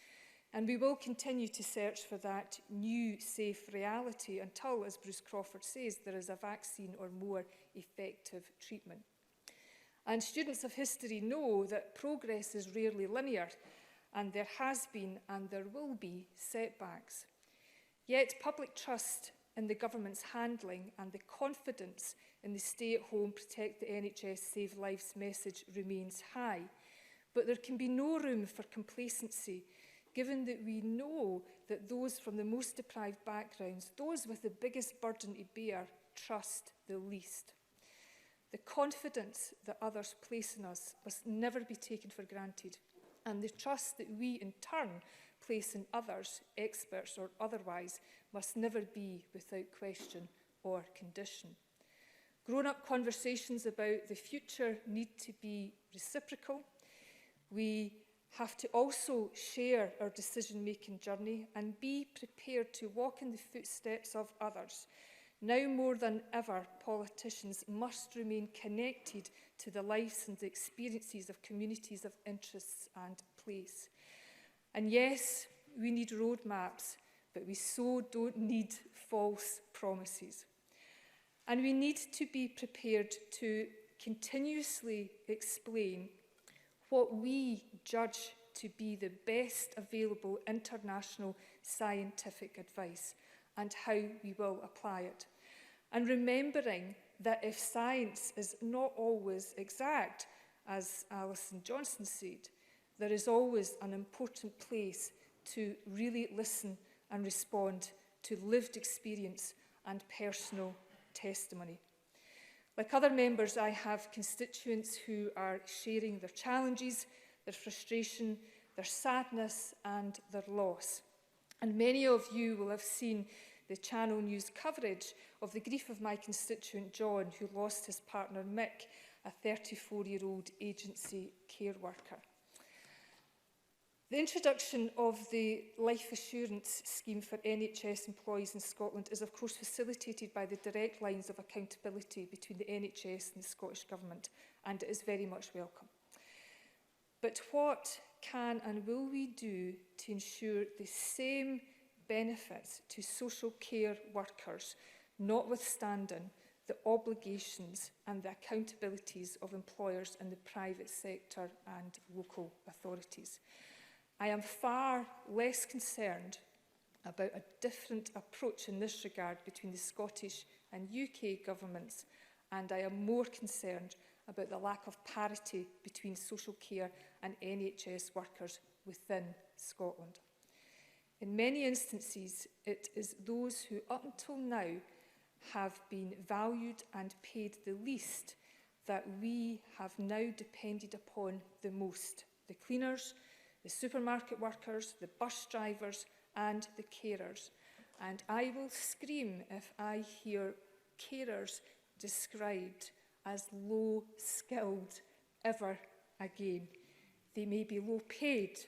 and we will continue to search for that new safe reality until, as Bruce Crawford says, there is a vaccine or more effective treatment. And students of history know that progress is rarely linear, and there has been and there will be setbacks. Yet public trust in the government's handling and the confidence in the stay-at-home, protect the NHS, save lives message remains high. But there can be no room for complacency, given that we know that those from the most deprived backgrounds, those with the biggest burden to bear, trust the least. The confidence that others place in us must never be taken for granted, and the trust that we in turn place in others, experts or otherwise, must never be without question or condition. Grown-up conversations about the future need to be reciprocal. We have to also share our decision-making journey and be prepared to walk in the footsteps of others. Now more than ever, politicians must remain connected to the lives and the experiences of communities of interests and place. And yes, we need roadmaps, but we so don't need false promises. And we need to be prepared to continuously explain what we judge to be the best available international scientific advice and how we will apply it. And remembering that if science is not always exact, as Alison Johnson said, there is always an important place to really listen and respond to lived experience and personal testimony. Like other members, I have constituents who are sharing their challenges, their frustration, their sadness and their loss. And many of you will have seen the Channel News coverage of the grief of my constituent John, who lost his partner Mick, a 34-year-old agency care worker. The introduction of the Life Assurance Scheme for NHS employees in Scotland is of course facilitated by the direct lines of accountability between the NHS and the Scottish Government, and it is very much welcome. But what can and will we do to ensure the same benefits to social care workers, notwithstanding the obligations and the accountabilities of employers in the private sector and local authorities? I am far less concerned about a different approach in this regard between the Scottish and UK governments, and I am more concerned about the lack of parity between social care and NHS workers within Scotland. In many instances, it is those who up until now have been valued and paid the least that we have now depended upon the most: the cleaners, the supermarket workers, the bus drivers and the carers. And I will scream if I hear carers described as low-skilled ever again. They may be low-paid,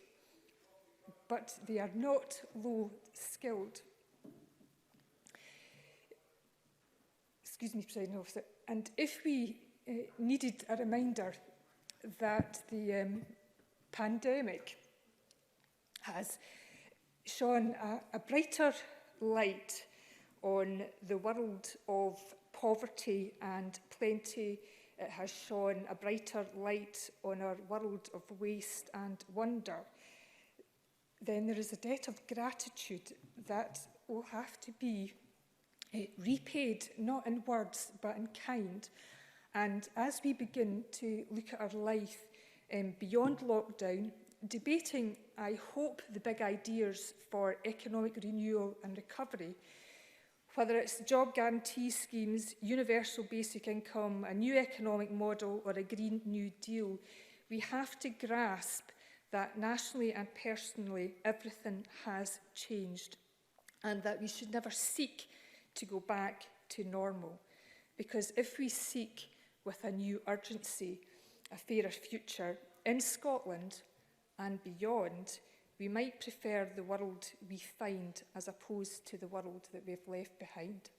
but they are not low-skilled. Excuse me, Presiding Officer. And if we needed a reminder that the pandemic has shone a brighter light on the world of poverty and plenty. It has shone a brighter light on our world of waste and wonder. Then there is a debt of gratitude that will have to be repaid, not in words, but in kind. And as we begin to look at our life beyond lockdown, debating, I hope, the big ideas for economic renewal and recovery, whether it's job guarantee schemes, universal basic income, a new economic model or a Green New Deal, we have to grasp that nationally and personally everything has changed, and that we should never seek to go back to normal. Because if we seek with a new urgency a fairer future in Scotland and beyond, we might prefer the world we find as opposed to the world that we've left behind.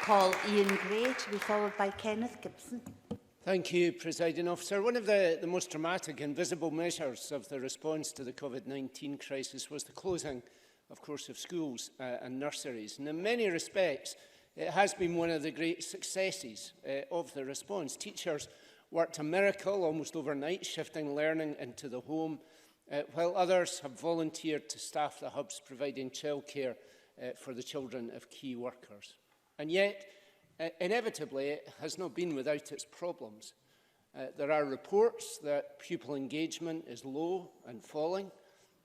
call Ian Gray to be followed by Kenneth Gibson. Thank you, Presiding Officer. One of the most dramatic and visible measures of the response to the COVID-19 crisis was the closing, of course, of schools and nurseries. And in many respects, it has been one of the great successes of the response. Teachers worked a miracle almost overnight, shifting learning into the home, while others have volunteered to staff the hubs, providing childcare for the children of key workers. And yet, inevitably, it has not been without its problems. There are reports that pupil engagement is low and falling,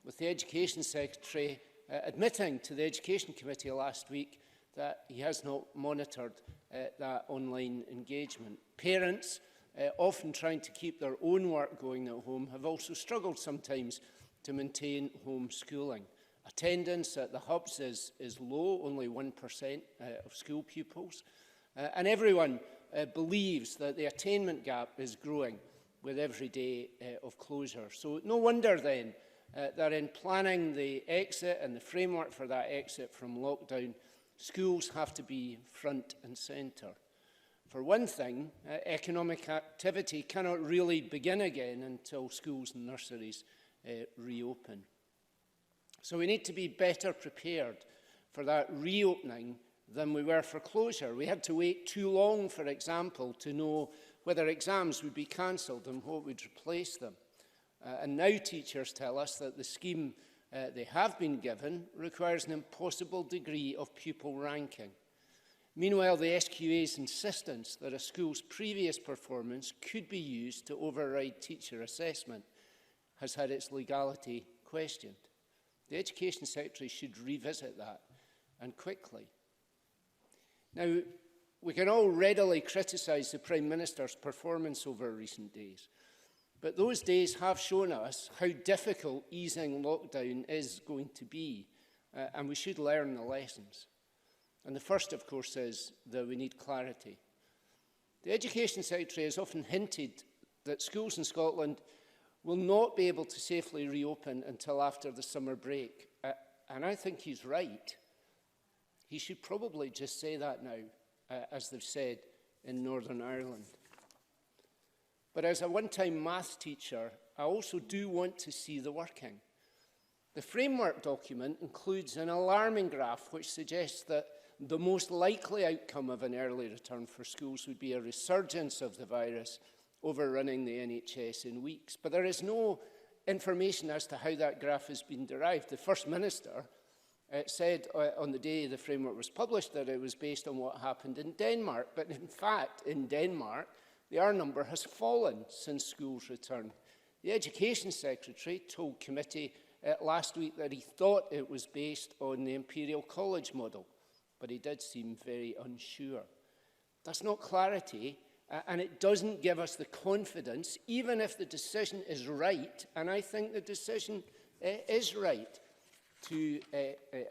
with the Education Secretary admitting to the Education Committee last week that he has not monitored that online engagement. Parents, often trying to keep their own work going at home, have also struggled sometimes to maintain homeschooling. Attendance at the hubs is low, only 1% of school pupils. And everyone believes that the attainment gap is growing with every day of closure. So no wonder then that in planning the exit and the framework for that exit from lockdown, schools have to be front and centre. For one thing, economic activity cannot really begin again until schools and nurseries reopen. So we need to be better prepared for that reopening than we were for closure. We had to wait too long, for example, to know whether exams would be cancelled and what would replace them. And now teachers tell us that the scheme they have been given requires an impossible degree of pupil ranking. Meanwhile, the SQA's insistence that a school's previous performance could be used to override teacher assessment has had its legality questioned. The Education Secretary should revisit that, and quickly. Now, we can all readily criticise the Prime Minister's performance over recent days, but those days have shown us how difficult easing lockdown is going to be, and we should learn the lessons. And the first, of course, is that we need clarity. The Education Secretary has often hinted that schools in Scotland will not be able to safely reopen until after the summer break. And I think he's right. He should probably just say that now, as they've said in Northern Ireland. But as a one-time maths teacher, I also do want to see the working. The framework document includes an alarming graph which suggests that the most likely outcome of an early return for schools would be a resurgence of the virus overrunning the NHS in weeks. But there is no information as to how that graph has been derived. The First Minister said on the day the framework was published that it was based on what happened in Denmark. But in fact, in Denmark, the R number has fallen since schools returned. The Education Secretary told committee last week that he thought it was based on the Imperial College model, but he did seem very unsure. That's not clarity, and it doesn't give us the confidence, even if the decision is right, and I think the decision is right, to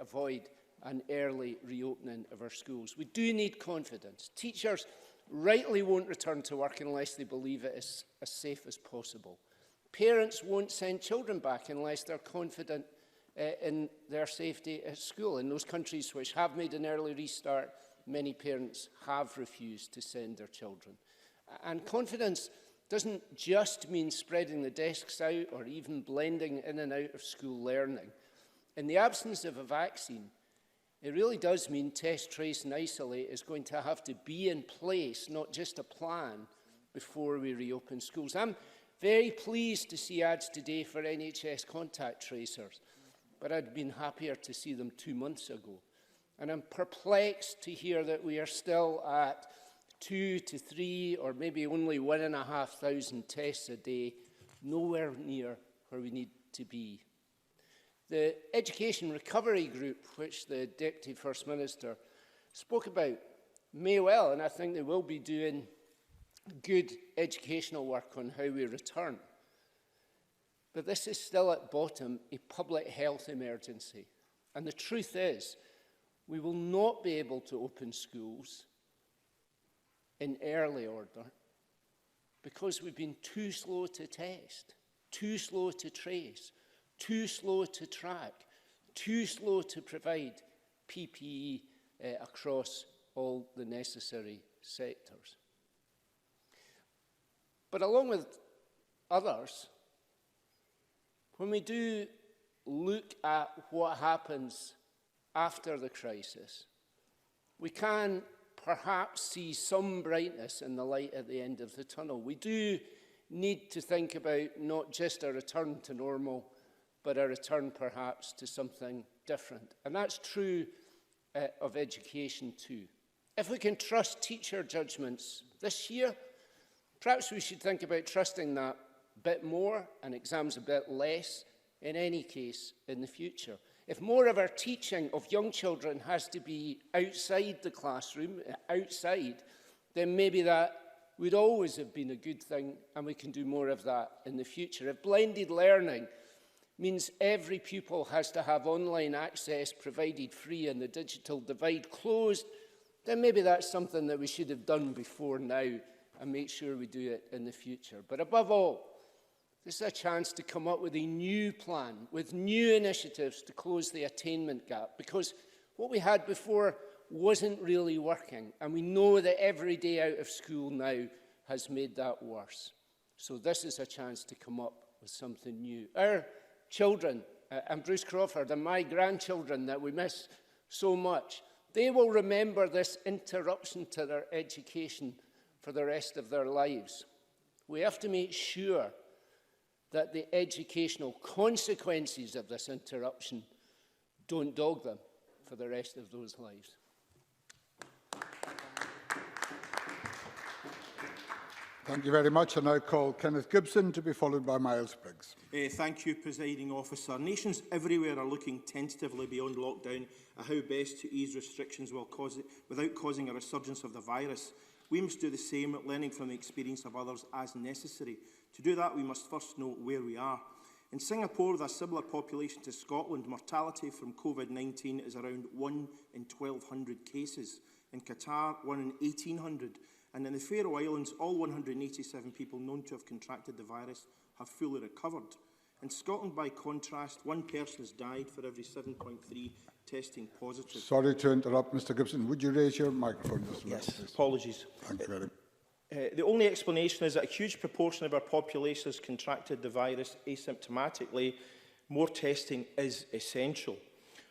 avoid an early reopening of our schools. We do need confidence. Teachers rightly won't return to work unless they believe it is as safe as possible. Parents won't send children back unless they're confident in their safety at school. In those countries which have made an early restart, many parents have refused to send their children. And confidence doesn't just mean spreading the desks out or even blending in and out of school learning. In the absence of a vaccine, it really does mean test, trace and isolate is going to have to be in place, not just a plan, before we reopen schools. I'm very pleased to see ads today for NHS contact tracers, but I'd been happier to see them 2 months ago. And I'm perplexed to hear that we are still at 2 to 3 or maybe only 1,500 tests a day, nowhere near where we need to be. The Education Recovery Group, which the Deputy First Minister spoke about, may well, and I think they will be doing good educational work on how we return. But this is still at bottom a public health emergency. And the truth is, we will not be able to open schools in early order because we've been too slow to test, too slow to trace, too slow to track, too slow to provide PPE across all the necessary sectors. But along with others, when we do look at what happens after the crisis, we can perhaps see some brightness in the light at the end of the tunnel. We do need to think about not just a return to normal, but a return perhaps to something different. And that's true of education too. If we can trust teacher judgments this year, perhaps we should think about trusting that a bit more and exams a bit less in any case in the future. If more of our teaching of young children has to be outside the classroom, then maybe that would always have been a good thing, and we can do more of that in the future. If blended learning means every pupil has to have online access provided free and the digital divide closed, then maybe that's something that we should have done before now and make sure we do it in the future. But above all, this is a chance to come up with a new plan, with new initiatives to close the attainment gap, because what we had before wasn't really working, and we know that every day out of school now has made that worse. So this is a chance to come up with something new. Our children, and Bruce Crawford and my grandchildren that we miss so much, they will remember this interruption to their education for the rest of their lives. We have to make sure that the educational consequences of this interruption don't dog them for the rest of those lives. Thank you very much. I now call Kenneth Gibson to be followed by Miles Briggs. Thank you, Presiding Officer. Nations everywhere are looking tentatively beyond lockdown at how best to ease restrictions without causing a resurgence of the virus. We must do the same, learning from the experience of others as necessary. To do that, we must first know where we are. In Singapore, with a similar population to Scotland, mortality from COVID-19 is around 1 in 1,200 cases. In Qatar, 1 in 1,800. And in the Faroe Islands, all 187 people known to have contracted the virus have fully recovered. In Scotland, by contrast, 1 person has died for every 7.3 testing positive. Sorry to interrupt, Mr Gibson. Would you raise your microphone just a little, Yes, please? apologies. Thank you very much. The only explanation is that a huge proportion of our population has contracted the virus asymptomatically. More testing is essential.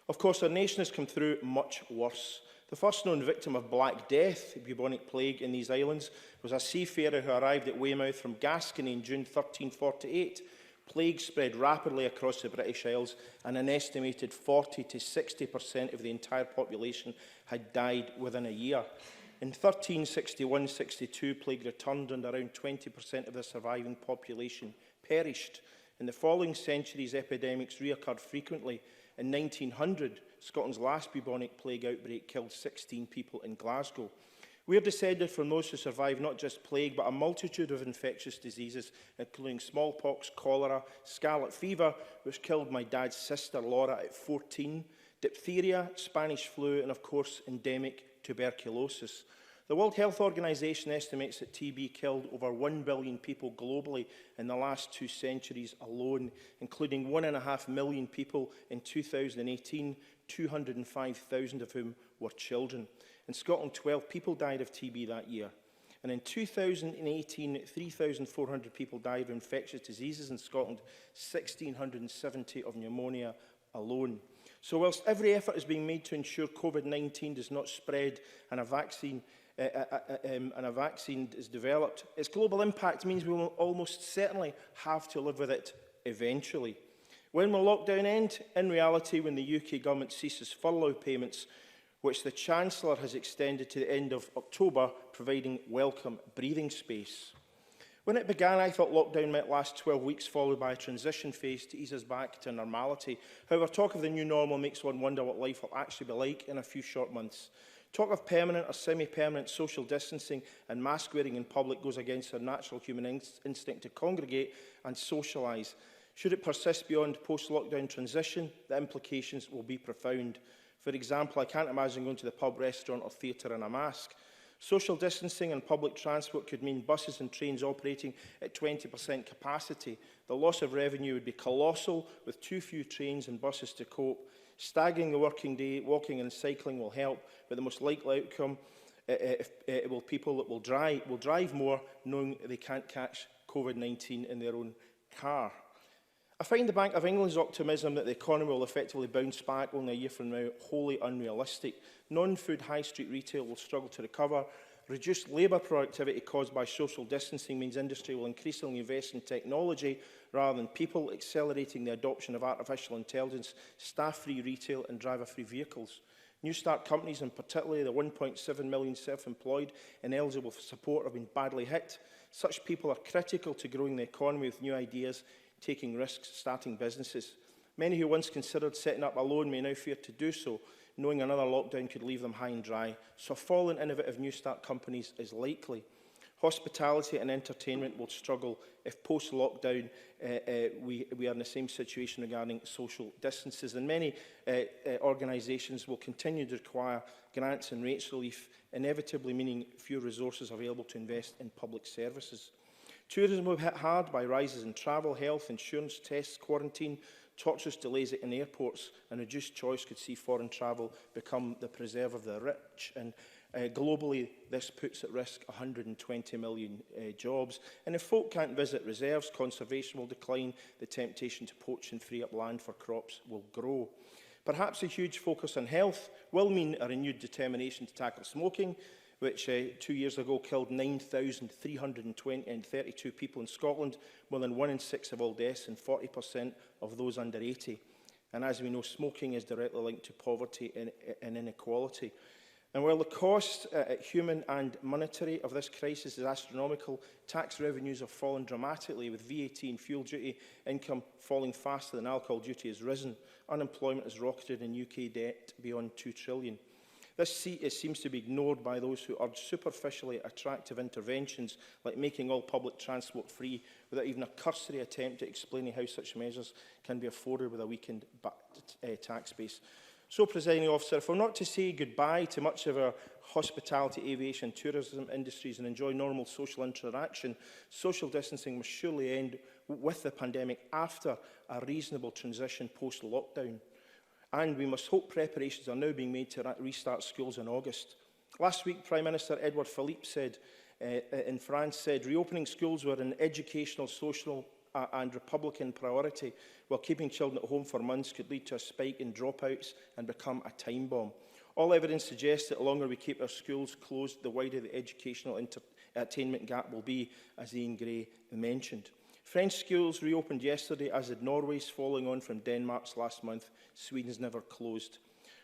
Of course, our nation has come through much worse. The first known victim of Black Death, bubonic plague, in these islands was a seafarer who arrived at Weymouth from Gascony in June 1348. Plague spread rapidly across the British Isles, and an estimated 40 to 60% of the entire population had died within a year. In 1361-62, plague returned and around 20% of the surviving population perished. In the following centuries, epidemics reoccurred frequently. In 1900, Scotland's last bubonic plague outbreak killed 16 people in Glasgow. We are descended from those who survived not just plague, but a multitude of infectious diseases, including smallpox, cholera, scarlet fever, which killed my dad's sister Laura at 14, diphtheria, Spanish flu, and of course, endemic tuberculosis. The World Health Organization estimates that TB killed over 1 billion people globally in the last 2 centuries alone, including 1.5 million people in 2018, 205,000 of whom were children. In Scotland, 12 people died of TB that year. And in 2018, 3,400 people died of infectious diseases in Scotland, 1,670 of pneumonia alone. So whilst every effort is being made to ensure COVID-19 does not spread and a vaccine is developed, its global impact means we will almost certainly have to live with it eventually. When will lockdown end? In reality, when the UK government ceases furlough payments, which the Chancellor has extended to the end of October, providing welcome breathing space. When it began, I thought lockdown might last 12 weeks, followed by a transition phase to ease us back to normality. However, talk of the new normal makes one wonder what life will actually be like in a few short months. Talk of permanent or semi-permanent social distancing and mask wearing in public goes against our natural human instinct to congregate and socialise. Should it persist beyond post-lockdown transition, the implications will be profound. For example, I can't imagine going to the pub, restaurant or theatre in a mask. Social distancing and public transport could mean buses and trains operating at 20% capacity. The loss of revenue would be colossal, with too few trains and buses to cope. Staggering the working day, walking and cycling will help, but the most likely outcome people that will drive more, knowing they can't catch COVID-19 in their own car. I find the Bank of England's optimism that the economy will effectively bounce back only a year from now wholly unrealistic. Non-food high street retail will struggle to recover. Reduced labour productivity caused by social distancing means industry will increasingly invest in technology rather than people, accelerating the adoption of artificial intelligence, staff-free retail and driver-free vehicles. New start companies, and particularly the 1.7 million self-employed and eligible for support, have been badly hit. Such people are critical to growing the economy with new ideas, taking risks, starting businesses. Many who once considered setting up alone may now fear to do so, knowing another lockdown could leave them high and dry. So a fall in innovative new start companies is likely. Hospitality and entertainment will struggle if post-lockdown we are in the same situation regarding social distances. And many organisations will continue to require grants and rates relief, inevitably meaning fewer resources available to invest in public services. Tourism will be hit hard by rises in travel, health, insurance, tests, quarantine, torturous delays in airports, and reduced choice could see foreign travel become the preserve of the rich. And globally, this puts at risk 120 million jobs. And if folk can't visit reserves, conservation will decline, the temptation to poach and free up land for crops will grow. Perhaps a huge focus on health will mean a renewed determination to tackle smoking, which 2 years ago killed 9,332 people in Scotland, more than 1 in 6 of all deaths and 40% of those under 80. And as we know, smoking is directly linked to poverty and inequality. And while the cost, human and monetary, of this crisis is astronomical, tax revenues have fallen dramatically, with VAT and fuel duty income falling faster than alcohol duty has risen. Unemployment has rocketed and UK debt beyond 2 trillion. This seems to be ignored by those who urge superficially attractive interventions like making all public transport free, without even a cursory attempt at explaining how such measures can be afforded with a weakened tax base. So, Presiding Officer, if we're not to say goodbye to much of our hospitality, aviation, tourism industries and enjoy normal social interaction, social distancing must surely end with the pandemic after a reasonable transition post-lockdown. And we must hope preparations are now being made to restart schools in August. Last week, Prime Minister Edouard Philippe in France said reopening schools were an educational, social and Republican priority, while keeping children at home for months could lead to a spike in dropouts and become a time bomb. All evidence suggests that the longer we keep our schools closed, the wider the educational attainment gap will be, as Ian Gray mentioned. French schools reopened yesterday, as did Norway's, following on from Denmark's last month. Sweden's never closed.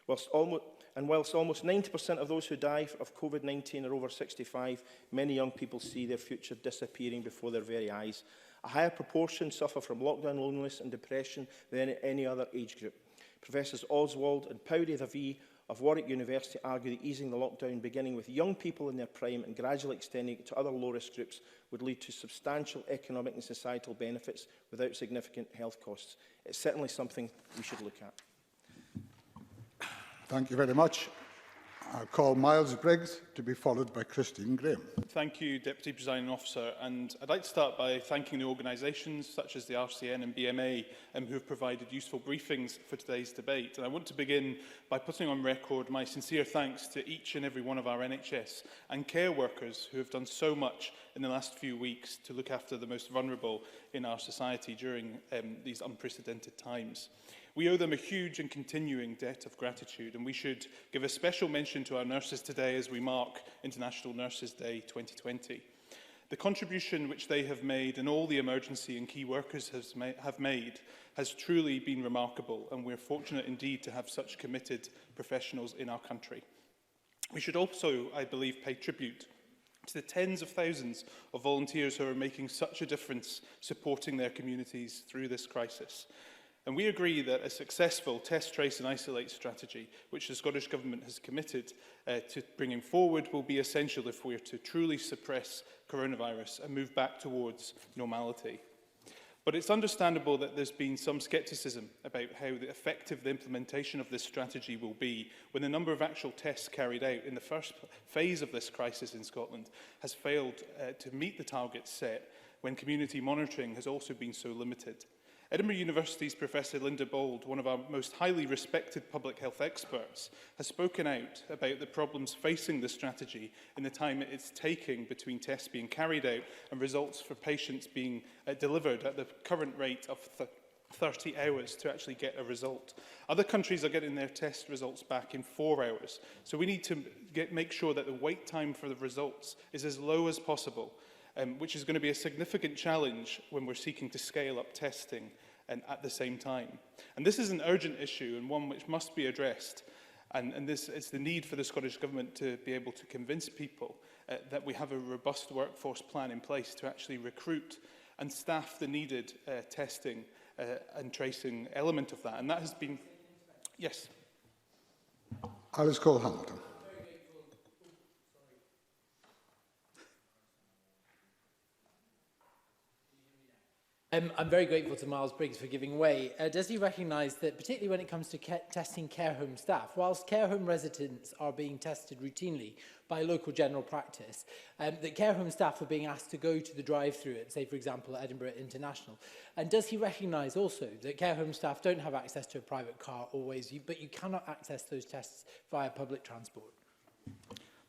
Whilst almost 90% of those who die of COVID-19 are over 65, many young people see their future disappearing before their very eyes. A higher proportion suffer from lockdown loneliness and depression than any other age group. Professors Oswald and Powdy of Warwick University argue that easing the lockdown, beginning with young people in their prime and gradually extending it to other low-risk groups, would lead to substantial economic and societal benefits without significant health costs. It's certainly something we should look at. Thank you very much. I'll call Miles Briggs to be followed by Christine Graham. Thank you, Deputy Presiding Officer. And I'd like to start by thanking the organisations such as the RCN and BMA who have provided useful briefings for today's debate. And I want to begin by putting on record my sincere thanks to each and every one of our NHS and care workers who have done so much in the last few weeks to look after the most vulnerable in our society during these unprecedented times. We owe them a huge and continuing debt of gratitude, and we should give a special mention to our nurses today as we mark International Nurses Day 2020. The contribution which they have made and all the emergency and key workers have made has truly been remarkable, and we're fortunate indeed to have such committed professionals in our country. We should also, I believe, pay tribute to the tens of thousands of volunteers who are making such a difference supporting their communities through this crisis. And we agree that a successful test, trace and isolate strategy, which the Scottish Government has committed to bringing forward, will be essential if we are to truly suppress coronavirus and move back towards normality. But it's understandable that there's been some scepticism about how effective the implementation of this strategy will be when the number of actual tests carried out in the first phase of this crisis in Scotland has failed to meet the targets set when community monitoring has also been so limited. Edinburgh University's Professor Linda Bold, one of our most highly respected public health experts, has spoken out about the problems facing the strategy in the time it's taking between tests being carried out and results for patients being delivered at the current rate of 30 hours to actually get a result. Other countries are getting their test results back in 4 hours. So we need to make sure that the wait time for the results is as low as possible, which is going to be a significant challenge when we're seeking to scale up testing and at the same time. And this is an urgent issue and one which must be addressed. And this is the need for the Scottish Government to be able to convince people that we have a robust workforce plan in place to actually recruit and staff the needed testing and tracing element of that. And that has been... Yes. Alice Cole-Hamilton. I'm very grateful to Miles Briggs for giving way. Does he recognise that, particularly when it comes to testing care home staff, whilst care home residents are being tested routinely by local general practice, that care home staff are being asked to go to the drive-through at, say, for example, at Edinburgh International? And does he recognise also that care home staff don't have access to a private car always, but you cannot access those tests via public transport?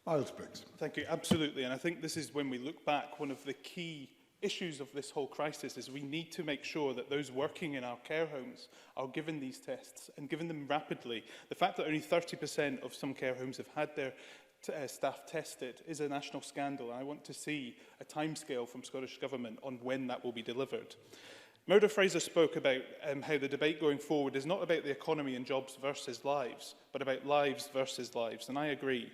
Miles Briggs. Thank you. Absolutely. And I think this is when we look back, one of the key issues of this whole crisis is we need to make sure that those working in our care homes are given these tests and given them rapidly. The fact that only 30% of some care homes have had their staff tested is a national scandal, and I want to see a timescale from Scottish Government on when that will be delivered. Murdo Fraser spoke about how the debate going forward is not about the economy and jobs versus lives, but about lives versus lives, and I agree.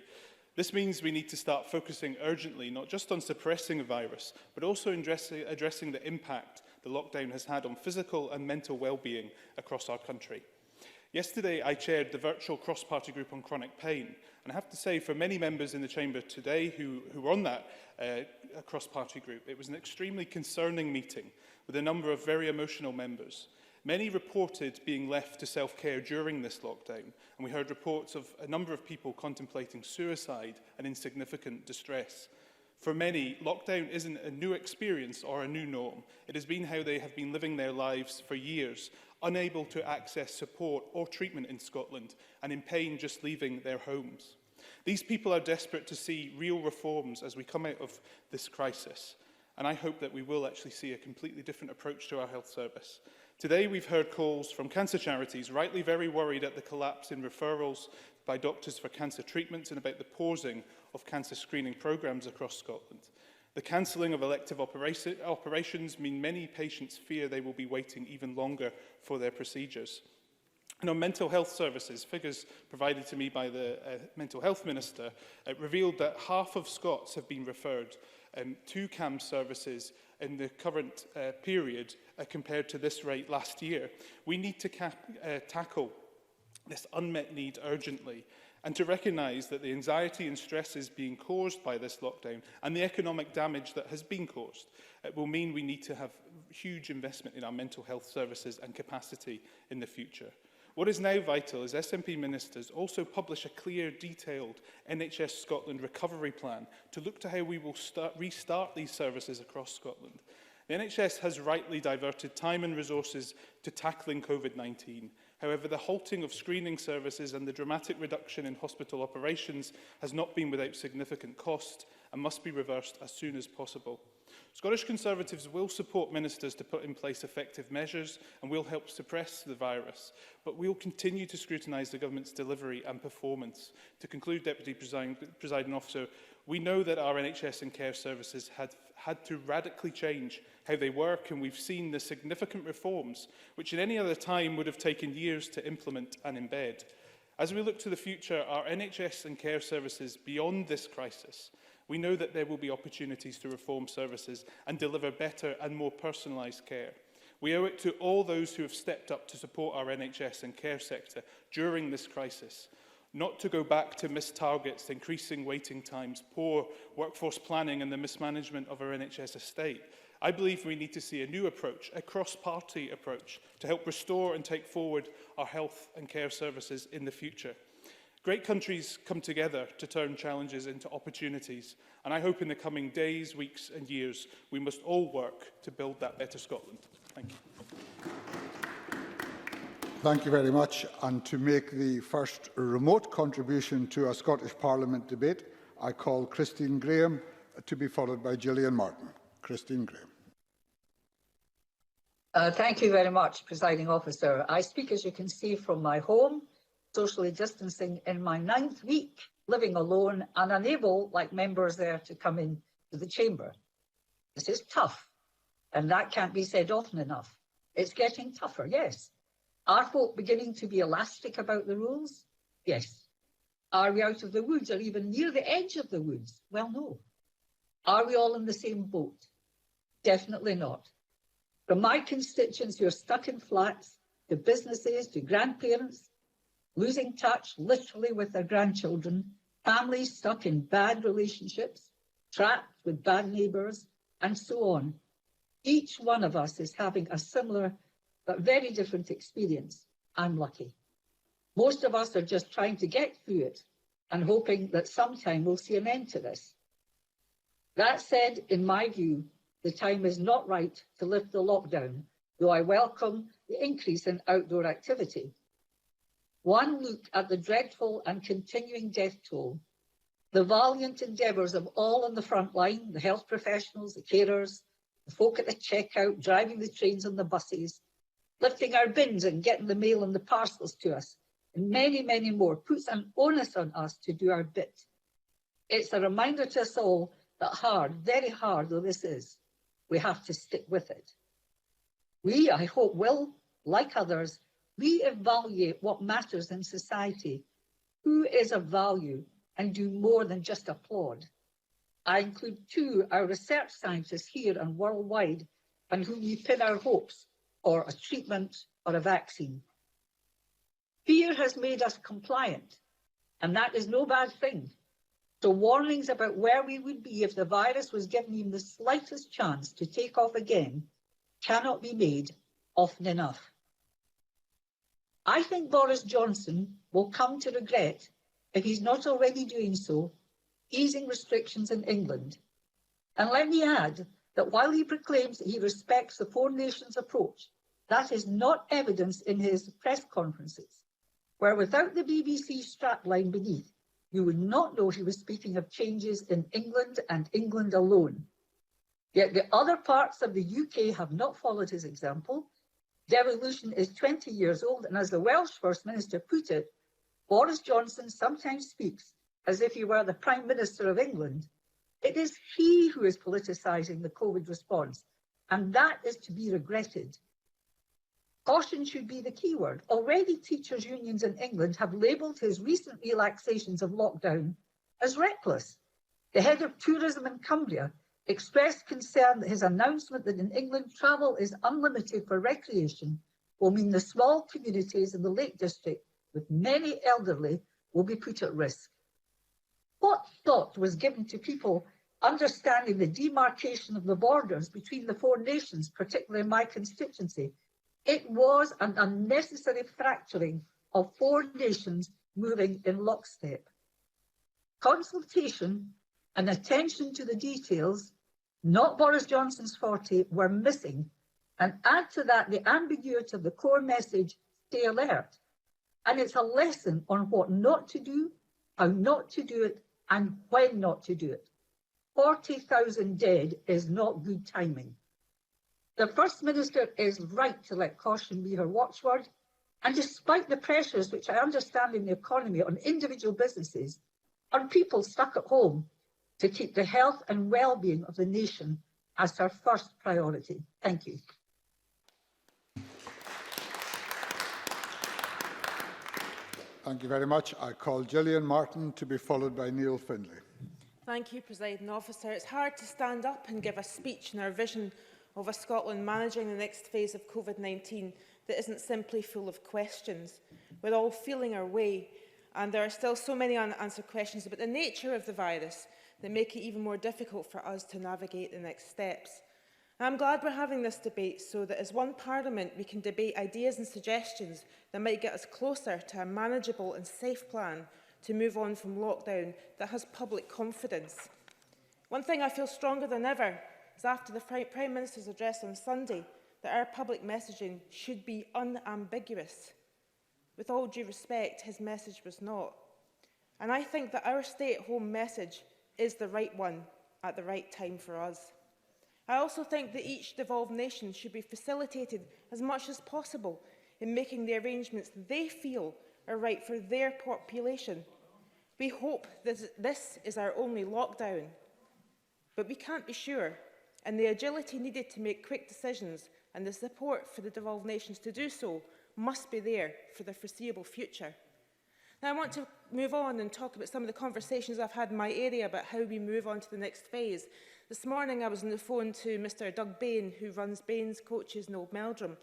This means we need to start focusing urgently, not just on suppressing a virus, but also addressing the impact the lockdown has had on physical and mental well-being across our country. Yesterday, I chaired the virtual cross-party group on chronic pain, and I have to say, for many members in the chamber today who were on that cross-party group, it was an extremely concerning meeting with a number of very emotional members. Many reported being left to self-care during this lockdown, and we heard reports of a number of people contemplating suicide and in significant distress. For many, lockdown isn't a new experience or a new norm. It has been how they have been living their lives for years, unable to access support or treatment in Scotland, and in pain just leaving their homes. These people are desperate to see real reforms as we come out of this crisis, and I hope that we will actually see a completely different approach to our health service. Today, we've heard calls from cancer charities, rightly very worried at the collapse in referrals by doctors for cancer treatments and about the pausing of cancer screening programmes across Scotland. The cancelling of elective operations mean many patients fear they will be waiting even longer for their procedures. And on mental health services, figures provided to me by the Mental Health Minister revealed that half of Scots have been referred to CAM services in the current period compared to this rate last year. We need to tackle this unmet need urgently and to recognise that the anxiety and stresses being caused by this lockdown and the economic damage that has been caused will mean we need to have huge investment in our mental health services and capacity in the future. What is now vital is SNP ministers also publish a clear, detailed NHS Scotland recovery plan to look to how we will restart these services across Scotland. The NHS has rightly diverted time and resources to tackling COVID-19. However, the halting of screening services and the dramatic reduction in hospital operations has not been without significant cost and must be reversed as soon as possible. Scottish Conservatives will support ministers to put in place effective measures and will help suppress the virus, but we will continue to scrutinise the government's delivery and performance. To conclude, Deputy Presiding Officer, we know that our NHS and care services had to radically change how they work, and we've seen the significant reforms, which in any other time would have taken years to implement and embed. As we look to the future, our NHS and care services beyond this crisis, we know that there will be opportunities to reform services and deliver better and more personalised care. We owe it to all those who have stepped up to support our NHS and care sector during this crisis, not to go back to missed targets, increasing waiting times, poor workforce planning and the mismanagement of our NHS estate. I believe we need to see a new approach, a cross-party approach, to help restore and take forward our health and care services in the future. Great countries come together to turn challenges into opportunities, and I hope in the coming days, weeks and years, we must all work to build that better Scotland. Thank you. Thank you very much. And to make the first remote contribution to a Scottish Parliament debate, I call Christine Graham, to be followed by Gillian Martin. Christine Graham. Thank you very much, Presiding Officer. I speak, as you can see, from my home, socially distancing in my 9th week, living alone and unable, like members there, to come in to the chamber. This is tough, and that can't be said often enough. It's getting tougher, yes. Are folk beginning to be elastic about the rules? Yes. Are we out of the woods or even near the edge of the woods? Well, no. Are we all in the same boat? Definitely not. From my constituents who are stuck in flats, to businesses, to grandparents, losing touch literally with their grandchildren, families stuck in bad relationships, trapped with bad neighbours, and so on. Each one of us is having a similar but very different experience. I'm lucky. Most of us are just trying to get through it and hoping that sometime we'll see an end to this. That said, in my view, the time is not right to lift the lockdown, though I welcome the increase in outdoor activity. One look at the dreadful and continuing death toll, the valiant endeavours of all on the front line, the health professionals, the carers, the folk at the checkout, driving the trains and the buses, lifting our bins and getting the mail and the parcels to us, and many, many more, puts an onus on us to do our bit. It's a reminder to us all that hard, very hard though this is, we have to stick with it. We, I hope, will, like others, re-evaluate what matters in society, who is of value, and do more than just applaud. I include too our research scientists here and worldwide, on whom we pin our hopes for a treatment or a vaccine. Fear has made us compliant, and that is no bad thing. So warnings about where we would be if the virus was given even the slightest chance to take off again cannot be made often enough. I think Boris Johnson will come to regret, if he's not already doing so, easing restrictions in England. And let me add that while he proclaims that he respects the Four Nations approach, that is not evidenced in his press conferences, where without the BBC strapline beneath, you would not know he was speaking of changes in England and England alone. Yet the other parts of the UK have not followed his example. Devolution is 20 years old, and as the Welsh First Minister put it, Boris Johnson sometimes speaks as if he were the Prime Minister of England. It is he who is politicising the COVID response, and that is to be regretted. Caution should be the key word. Already teachers' unions in England have labelled his recent relaxations of lockdown as reckless. The head of tourism in Cumbria expressed concern that his announcement that in England travel is unlimited for recreation will mean the small communities in the Lake District with many elderly will be put at risk. What thought was given to people understanding the demarcation of the borders between the Four Nations, particularly in my constituency? It was an unnecessary fracturing of Four Nations moving in lockstep. Consultation and attention to the details, not Boris Johnson's forte, were missing, and add to that the ambiguity of the core message, stay alert. And it's a lesson on what not to do, how not to do it, and when not to do it. 40,000 dead is not good timing. The First Minister is right to let caution be her watchword, and despite the pressures which I understand in the economy on individual businesses, on people stuck at home, to keep the health and well-being of the nation as her first priority. Thank you. Thank you very much. I call Gillian Martin, to be followed by Neil Findlay. Thank you, Presiding Officer. It's hard to stand up and give a speech in our vision of a Scotland managing the next phase of COVID-19 that isn't simply full of questions. We're all feeling our way, and there are still so many unanswered questions about the nature of the virus that make it even more difficult for us to navigate the next steps. I'm glad we're having this debate so that as one Parliament we can debate ideas and suggestions that might get us closer to a manageable and safe plan to move on from lockdown that has public confidence. One thing I feel stronger than ever is after the Prime Minister's address on Sunday that our public messaging should be unambiguous. With all due respect, his message was not. And I think that our stay-at-home message is the right one at the right time for us. I also think that each devolved nation should be facilitated as much as possible in making the arrangements they feel are right for their population. We hope that this is our only lockdown, but we can't be sure, and the agility needed to make quick decisions and the support for the devolved nations to do so must be there for the foreseeable future. Now, I want to move on and talk about some of the conversations I've had in my area about how we move on to the next phase. This morning I was on the phone to Mr Doug Bain, who runs Bain's Coaches in Old Meldrum.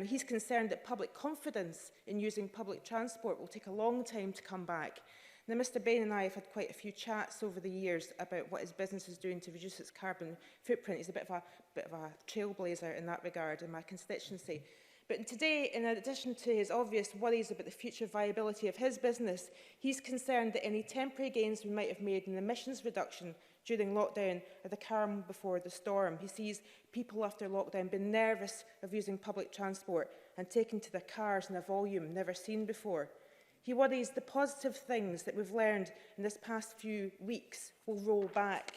He's concerned that public confidence in using public transport will take a long time to come back. Now, Mr Bain and I have had quite a few chats over the years about what his business is doing to reduce its carbon footprint. He's a bit of a trailblazer in that regard in my constituency. But today, in addition to his obvious worries about the future viability of his business, he's concerned that any temporary gains we might have made in emissions reduction during lockdown are the calm before the storm. He sees people after lockdown being nervous of using public transport and taking to their cars in a volume never seen before. He worries the positive things that we've learned in this past few weeks will roll back.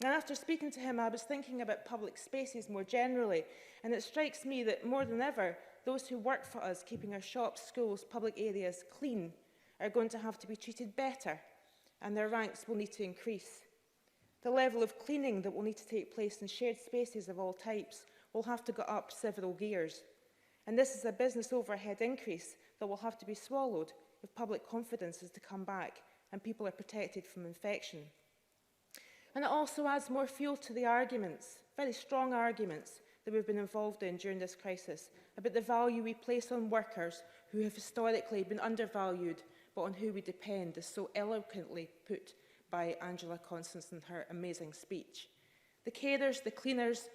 Now, after speaking to him, I was thinking about public spaces more generally, and it strikes me that more than ever, those who work for us, keeping our shops, schools, public areas clean, are going to have to be treated better, and their ranks will need to increase. The level of cleaning that will need to take place in shared spaces of all types will have to go up several gears. And this is a business overhead increase that will have to be swallowed if public confidence is to come back and people are protected from infection. And it also adds more fuel to the arguments, very strong arguments, that we've been involved in during this crisis about the value we place on workers who have historically been undervalued, but on who we depend, as so eloquently put by Angela Constance in her amazing speech. The carers, the cleaners,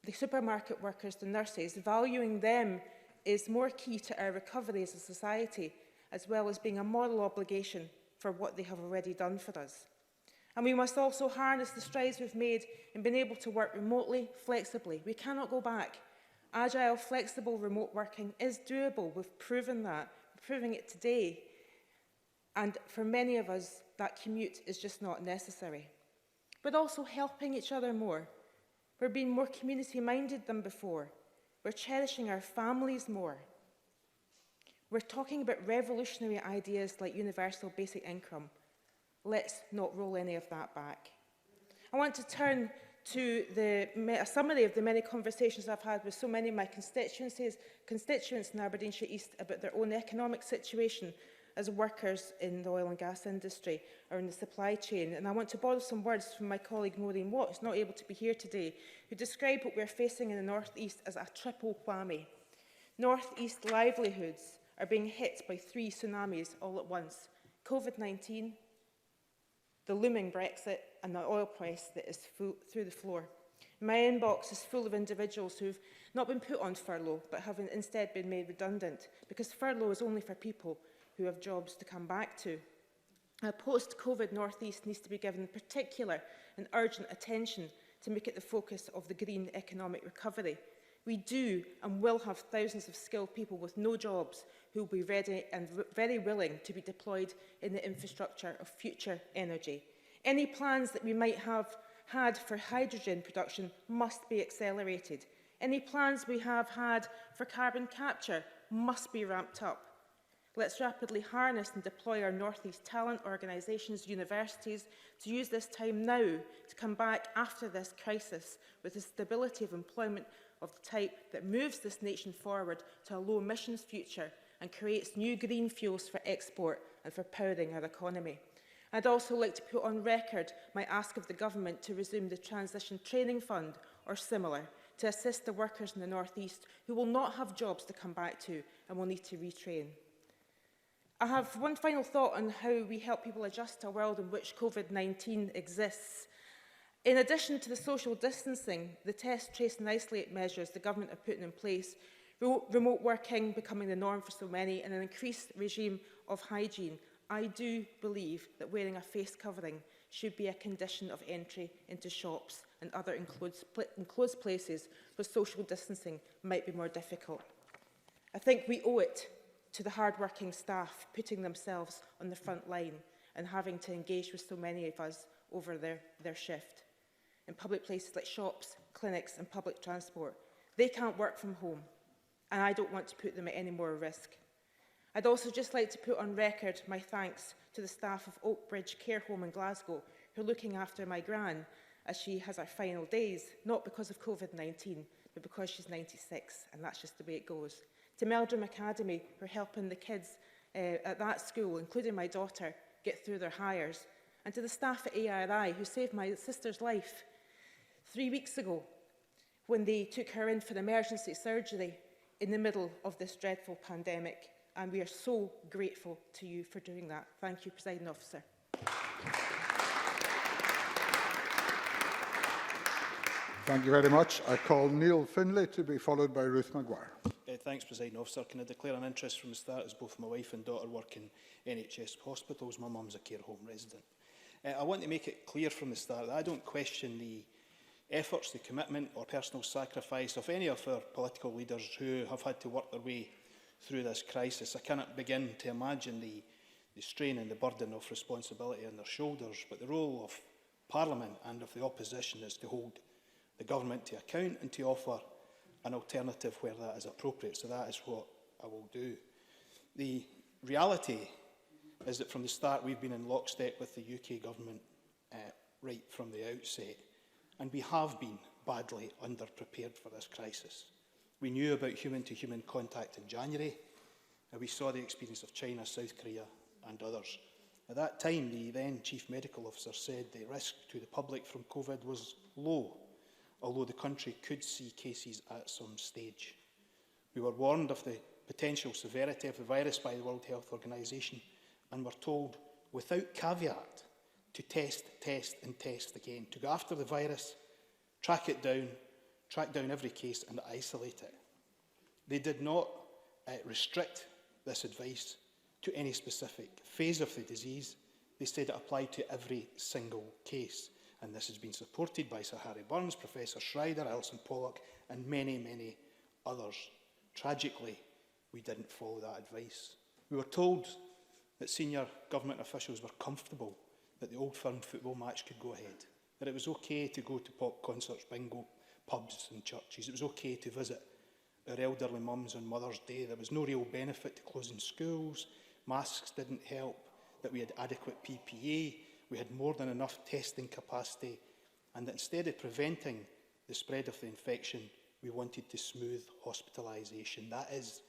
the supermarket workers, the nurses, valuing them is more key to our recovery as a society, as well as being a moral obligation for what they have already done for us. And we must also harness the strides we've made in being able to work remotely, flexibly. We cannot go back. Agile, flexible remote working is doable. We've proven that. We're proving it today. And for many of us, that commute is just not necessary. But also helping each other more. We're being more community-minded than before. We're cherishing our families more. We're talking about revolutionary ideas like universal basic income. Let's not roll any of that back. I want to turn to a summary of the many conversations I've had with so many of my constituents in Aberdeenshire East about their own economic situation as workers in the oil and gas industry or in the supply chain. And I want to borrow some words from my colleague Maureen Watt, who's not able to be here today, who described what we're facing in the North East as a triple whammy. North East livelihoods are being hit by 3 tsunamis all at once: COVID-19, the looming Brexit, and the oil price that is through the floor. My inbox is full of individuals who've not been put on furlough, but have instead been made redundant, because furlough is only for people who have jobs to come back to. A post-COVID North East needs to be given particular and urgent attention to make it the focus of the green economic recovery. We do and will have thousands of skilled people with no jobs who will be ready and very willing to be deployed in the infrastructure of future energy. Any plans that we might have had for hydrogen production must be accelerated. Any plans we have had for carbon capture must be ramped up. Let's rapidly harness and deploy our North East talent organisations, universities, to use this time now to come back after this crisis with a stability of employment of the type that moves this nation forward to a low emissions future and creates new green fuels for export and for powering our economy. I'd also like to put on record my ask of the Government to resume the Transition Training Fund or similar to assist the workers in the North East who will not have jobs to come back to and will need to retrain. I have one final thought on how we help people adjust to a world in which COVID-19 exists. In addition to the social distancing, the test, trace and isolate measures the Government have put in place, remote working becoming the norm for so many, and an increased regime of hygiene, I do believe that wearing a face covering should be a condition of entry into shops and other enclosed places where social distancing might be more difficult. I think we owe it to the hard-working staff putting themselves on the front line and having to engage with so many of us over their shift. In public places like shops, clinics and public transport, they can't work from home, and I don't want to put them at any more risk. I'd also just like to put on record my thanks to the staff of Oakbridge Care Home in Glasgow, who are looking after my gran as she has her final days, not because of COVID-19, but because she's 96, and that's just the way it goes. To Meldrum Academy, who are helping the kids at that school, including my daughter, get through their hires. And to the staff at ARI, who saved my sister's life 3 weeks ago when they took her in for emergency surgery in the middle of this dreadful pandemic. And we are so grateful to you for doing that. Thank you, Presiding Officer. Thank you very much. I call Neil Findlay to be followed by Ruth Maguire. Thanks, Presiding Officer. Can I declare an interest from the start, as both my wife and daughter work in NHS hospitals? My mum's a care home resident. I want to make it clear from the start that I don't question the efforts, the commitment or personal sacrifice of any of our political leaders who have had to work their way through this crisis. I cannot begin to imagine the strain and the burden of responsibility on their shoulders, but the role of Parliament and of the opposition is to hold the government to account and to offer an alternative where that is appropriate. So that is what I will do. The reality is that from the start we've been in lockstep with the UK government right from the outset, and we have been badly underprepared for this crisis. We knew about human-to-human contact in January, and we saw the experience of China, South Korea and others. At that time, the then Chief Medical Officer said the risk to the public from COVID was low, although the country could see cases at some stage. We were warned of the potential severity of the virus by the World Health Organization and were told, without caveat, to test, test and test again, to go after the virus, track down every case and isolate it. They did not restrict this advice to any specific phase of the disease. They said it applied to every single case. And this has been supported by Sir Harry Burns, Professor Schreider, Alison Pollock and many, many others. Tragically, we didn't follow that advice. We were told that senior government officials were comfortable that the Old Firm football match could go ahead, that it was okay to go to pop concerts, bingo, pubs and churches. It was okay to visit our elderly mums on Mother's Day. There was no real benefit to closing schools. Masks didn't help, that we had adequate PPE, we had more than enough testing capacity, and that instead of preventing the spread of the infection, we wanted to smooth hospitalisation. That is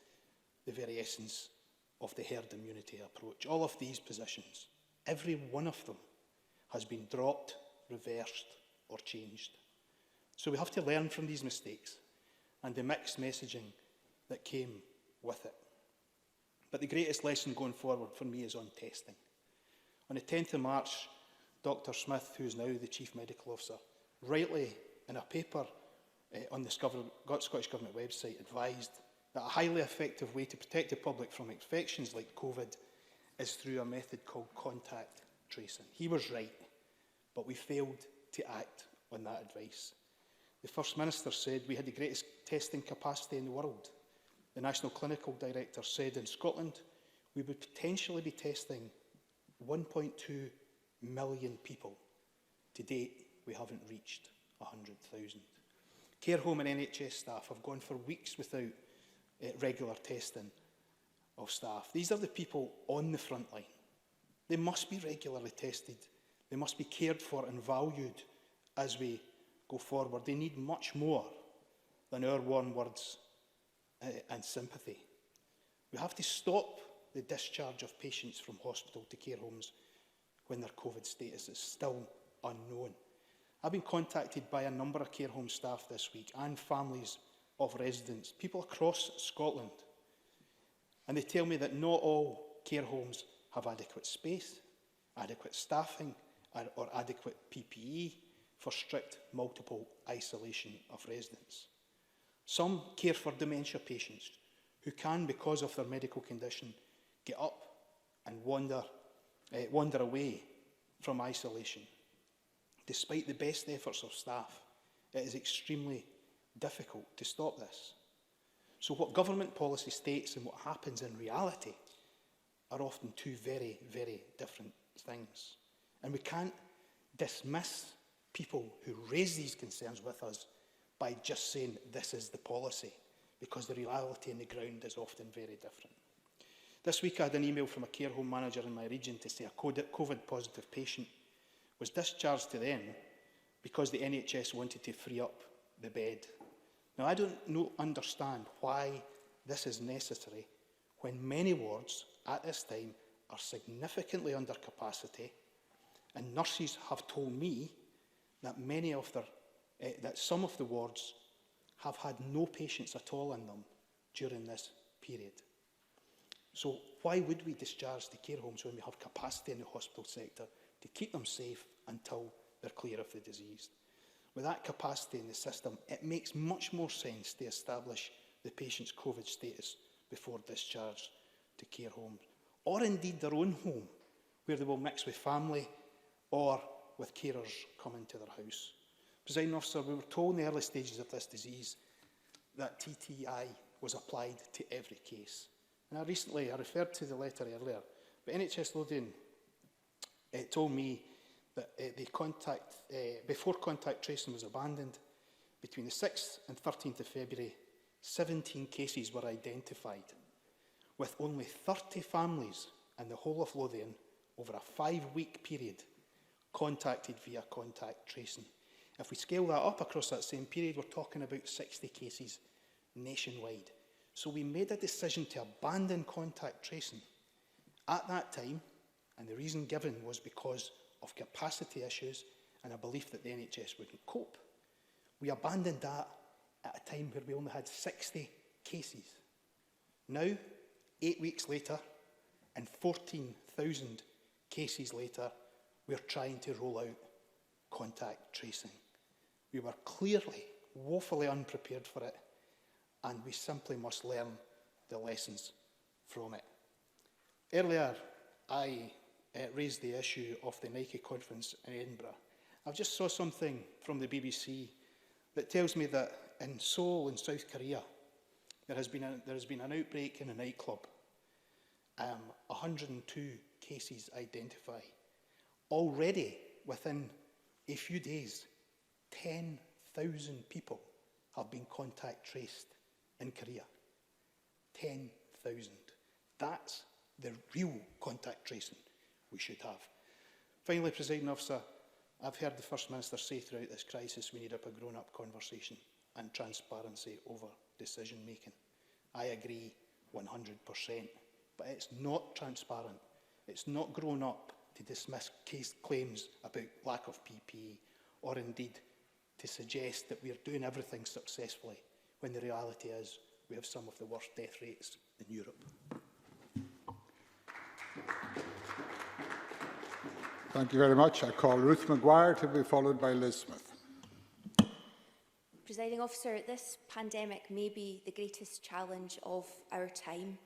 the very essence of the herd immunity approach. All of these positions, every one of them, has been dropped, reversed or changed. So we have to learn from these mistakes and the mixed messaging that came with it. But the greatest lesson going forward for me is on testing. On the 10th of March, Dr Smith, who is now the Chief Medical Officer, rightly in a paper on the Scottish Government website advised that a highly effective way to protect the public from infections like COVID is through a method called contact tracing. He was right, but we failed to act on that advice. The First Minister said we had the greatest testing capacity in the world. The National Clinical Director said in Scotland we would potentially be testing 1.2 million people. To date, we haven't reached 100,000. Care home and NHS staff have gone for weeks without regular testing of staff. These are the people on the front line. They must be regularly tested. They must be cared for and valued as we go forward. They need much more than our warm words and sympathy. We have to stop the discharge of patients from hospital to care homes when their COVID status is still unknown. I've been contacted by a number of care home staff this week and families of residents, people across Scotland, and they tell me that not all care homes have adequate space, adequate staffing or adequate PPE for strict multiple isolation of residents. Some care for dementia patients who can, because of their medical condition, get up and wander away from isolation. Despite the best efforts of staff, it is extremely difficult to stop this. So what government policy states and what happens in reality are often two very, very different things. And we can't dismiss people who raise these concerns with us by just saying this is the policy, because the reality on the ground is often very different. This week I had an email from a care home manager in my region to say a COVID-positive patient was discharged to them because the NHS wanted to free up the bed. Now, I don't understand why this is necessary when many wards at this time are significantly under capacity, and nurses have told me that that some of the wards have had no patients at all in them during this period. So why would we discharge the care homes when we have capacity in the hospital sector to keep them safe until they're clear of the disease? With that capacity in the system, it makes much more sense to establish the patient's COVID status before discharge to care homes, or indeed their own home, where they will mix with family or with carers coming to their house. Presiding Officer, we were told in the early stages of this disease that TTI was applied to every case. And I referred to the letter earlier, but NHS Lothian told me that before contact tracing was abandoned, between the 6th and 13th of February, 17 cases were identified, with only 30 families in the whole of Lothian over a 5-week period contacted via contact tracing. If we scale that up across that same period, we're talking about 60 cases nationwide. So we made a decision to abandon contact tracing at that time, and the reason given was because of capacity issues and a belief that the NHS wouldn't cope. We abandoned that at a time where we only had 60 cases. Now, 8 weeks later, and 14,000 cases later, we're trying to roll out contact tracing. We were clearly, woefully unprepared for it, and we simply must learn the lessons from it. Earlier, I raised the issue of the Nike conference in Edinburgh. I've just saw something from the BBC that tells me that in Seoul, in South Korea, there has been an outbreak in a nightclub. 102 cases identified. Already, within a few days, 10,000 people have been contact traced in Korea. 10,000. That's the real contact tracing we should have. Finally, Presiding Officer, I've heard the First Minister say throughout this crisis we need a grown-up conversation and transparency over decision making. I agree 100%, but it's not transparent. It's not grown up to dismiss claims about lack of PPE, or indeed to suggest that we are doing everything successfully, when the reality is we have some of the worst death rates in Europe. Thank you very much. I call Ruth Maguire to be followed by Liz Smith. Presiding Officer, this pandemic may be the greatest challenge of our time.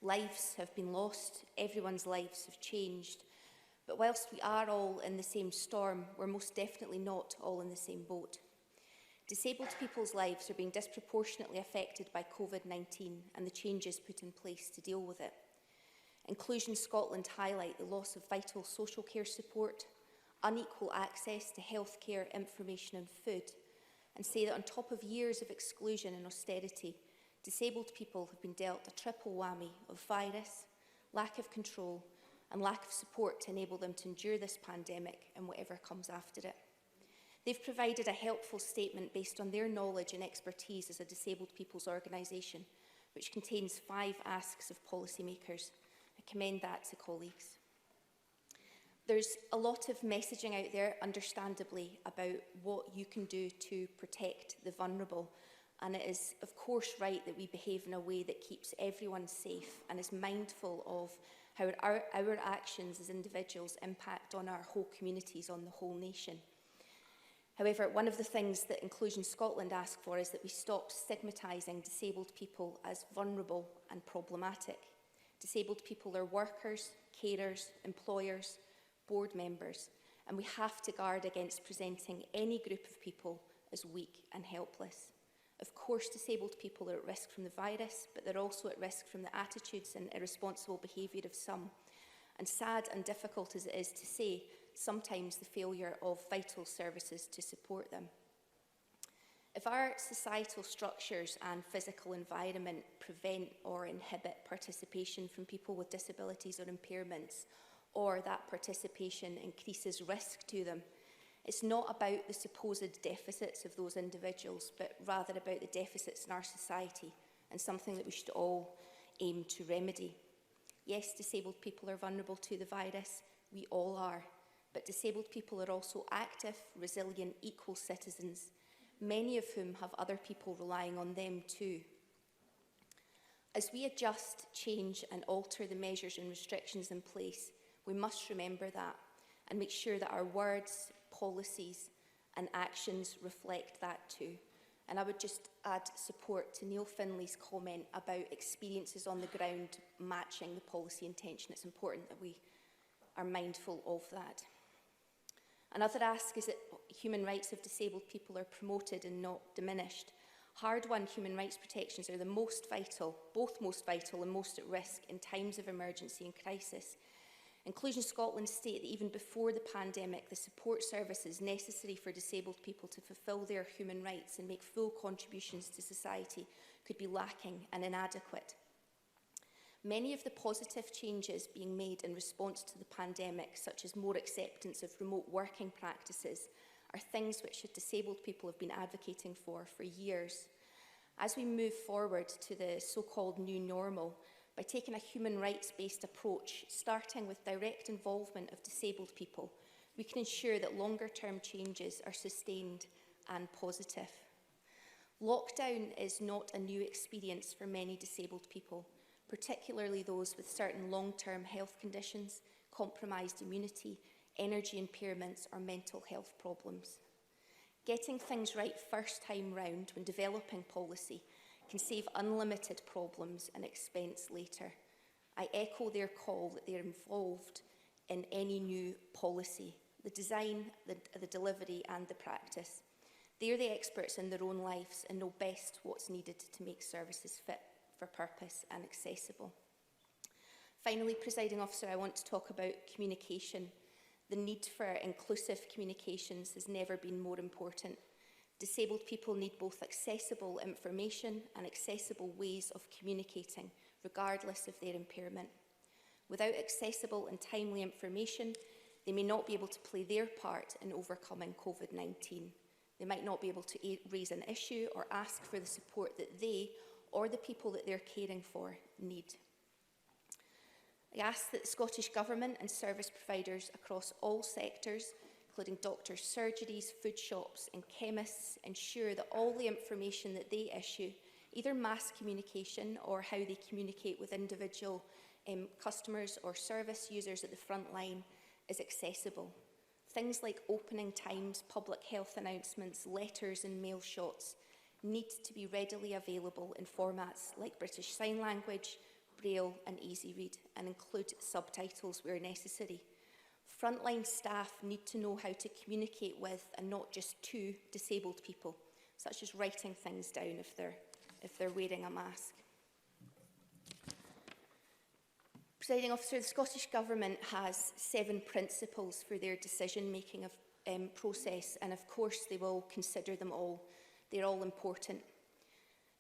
Lives have been lost, everyone's lives have changed. But whilst we are all in the same storm, we're most definitely not all in the same boat. Disabled people's lives are being disproportionately affected by COVID-19 and the changes put in place to deal with it. Inclusion Scotland highlight the loss of vital social care support, unequal access to healthcare, information and food, and say that on top of years of exclusion and austerity, disabled people have been dealt a triple whammy of virus, lack of control, and lack of support to enable them to endure this pandemic and whatever comes after it. They've provided a helpful statement based on their knowledge and expertise as a disabled people's organisation, which contains 5 asks of policymakers. I commend that to colleagues. There's a lot of messaging out there, understandably, about what you can do to protect the vulnerable. And it is, of course, right that we behave in a way that keeps everyone safe and is mindful of how our actions as individuals impact on our whole communities, on the whole nation. However, one of the things that Inclusion Scotland ask for is that we stop stigmatising disabled people as vulnerable and problematic. Disabled people are workers, carers, employers, board members, and we have to guard against presenting any group of people as weak and helpless. Of course, disabled people are at risk from the virus, but they're also at risk from the attitudes and irresponsible behaviour of some. And sad and difficult as it is to say, sometimes the failure of vital services to support them. If our societal structures and physical environment prevent or inhibit participation from people with disabilities or impairments, or that participation increases risk to them, it's not about the supposed deficits of those individuals, but rather about the deficits in our society, and something that we should all aim to remedy. Yes, disabled people are vulnerable to the virus, we all are, but disabled people are also active, resilient, equal citizens, many of whom have other people relying on them too. As we adjust, change and alter the measures and restrictions in place, we must remember that and make sure that our words, policies and actions reflect that too. And I would just add support to Neil Finlay's comment about experiences on the ground matching the policy intention. It's important that we are mindful of that. Another ask is that human rights of disabled people are promoted and not diminished. Hard-won human rights protections are the most vital, both most vital and most at risk in times of emergency and crisis. Inclusion Scotland state that even before the pandemic, the support services necessary for disabled people to fulfil their human rights and make full contributions to society could be lacking and inadequate. Many of the positive changes being made in response to the pandemic, such as more acceptance of remote working practices, are things which disabled people have been advocating for years. As we move forward to the so-called new normal, by taking a human rights-based approach, starting with direct involvement of disabled people, we can ensure that longer-term changes are sustained and positive. Lockdown is not a new experience for many disabled people, particularly those with certain long-term health conditions, compromised immunity, energy impairments or mental health problems. Getting things right first time round when developing policy can save unlimited problems and expense later. I echo their call that they are involved in any new policy, the design, the delivery and the practice. They are the experts in their own lives and know best what's needed to make services fit for purpose and accessible. Finally, Presiding Officer, I want to talk about communication. The need for inclusive communications has never been more important. Disabled people need both accessible information and accessible ways of communicating, regardless of their impairment. Without accessible and timely information, they may not be able to play their part in overcoming COVID-19. They might not be able to raise an issue or ask for the support that they or the people that they're caring for need. I ask that the Scottish Government and service providers across all sectors, including doctors' surgeries, food shops and chemists, ensure that all the information that they issue, either mass communication or how they communicate with individual customers or service users at the front line, is accessible. Things like opening times, public health announcements, letters and mail shots need to be readily available in formats like British Sign Language, Braille and Easy Read, and include subtitles where necessary. Frontline staff need to know how to communicate with and not just to disabled people, such as writing things down if they're wearing a mask. Presiding Officer, the Scottish Government has 7 principles for their decision-making process, and of course they will consider them all. They're all important.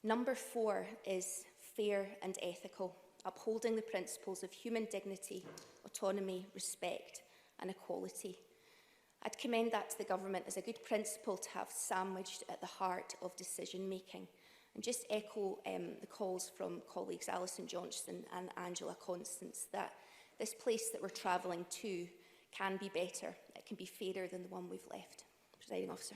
Number 4 is fair and ethical, upholding the principles of human dignity, autonomy, respect and equality. I'd commend that to the Government as a good principle to have sandwiched at the heart of decision-making. And just echo the calls from colleagues Alison Johnson and Angela Constance that this place that we're travelling to can be better. It can be fairer than the one we've left. Presiding Officer.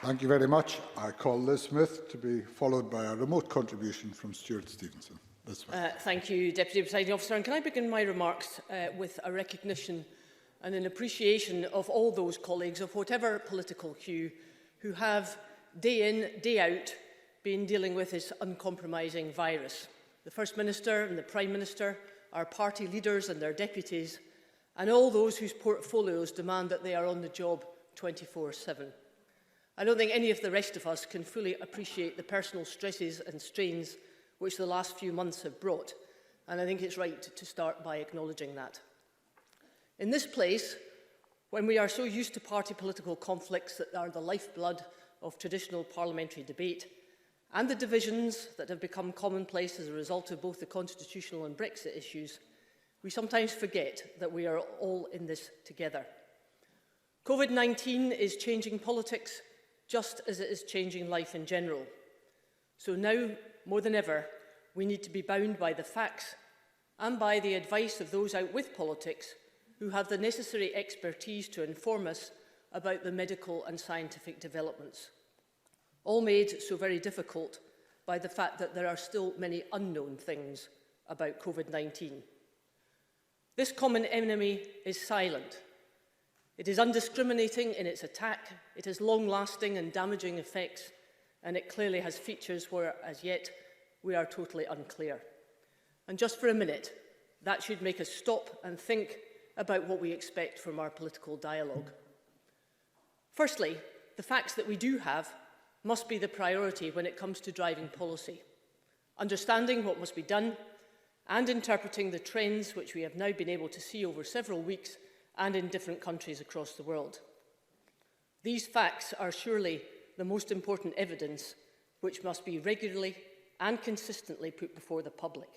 Thank you very much. I call Liz Smith to be followed by a remote contribution from Stuart Stevenson. Thank you, Deputy Presiding Officer. And can I begin my remarks with a recognition and an appreciation of all those colleagues of whatever political hue who have, day in, day out, been dealing with this uncompromising virus. The First Minister and the Prime Minister, our party leaders and their deputies, and all those whose portfolios demand that they are on the job 24/7. I don't think any of the rest of us can fully appreciate the personal stresses and strains which the last few months have brought, and I think it's right to start by acknowledging that. In this place, when we are so used to party political conflicts that are the lifeblood of traditional parliamentary debate, and the divisions that have become commonplace as a result of both the constitutional and Brexit issues, we sometimes forget that we are all in this together. COVID-19 is changing politics just as it is changing life in general. So now, more than ever, we need to be bound by the facts and by the advice of those out with politics who have the necessary expertise to inform us about the medical and scientific developments, all made so very difficult by the fact that there are still many unknown things about COVID-19. This common enemy is silent. It is undiscriminating in its attack, it has long-lasting and damaging effects, and it clearly has features where, as yet, we are totally unclear. And just for a minute, that should make us stop and think about what we expect from our political dialogue. Firstly, the facts that we do have must be the priority when it comes to driving policy, understanding what must be done and interpreting the trends which we have now been able to see over several weeks and in different countries across the world. These facts are surely the most important evidence which must be regularly and consistently put before the public,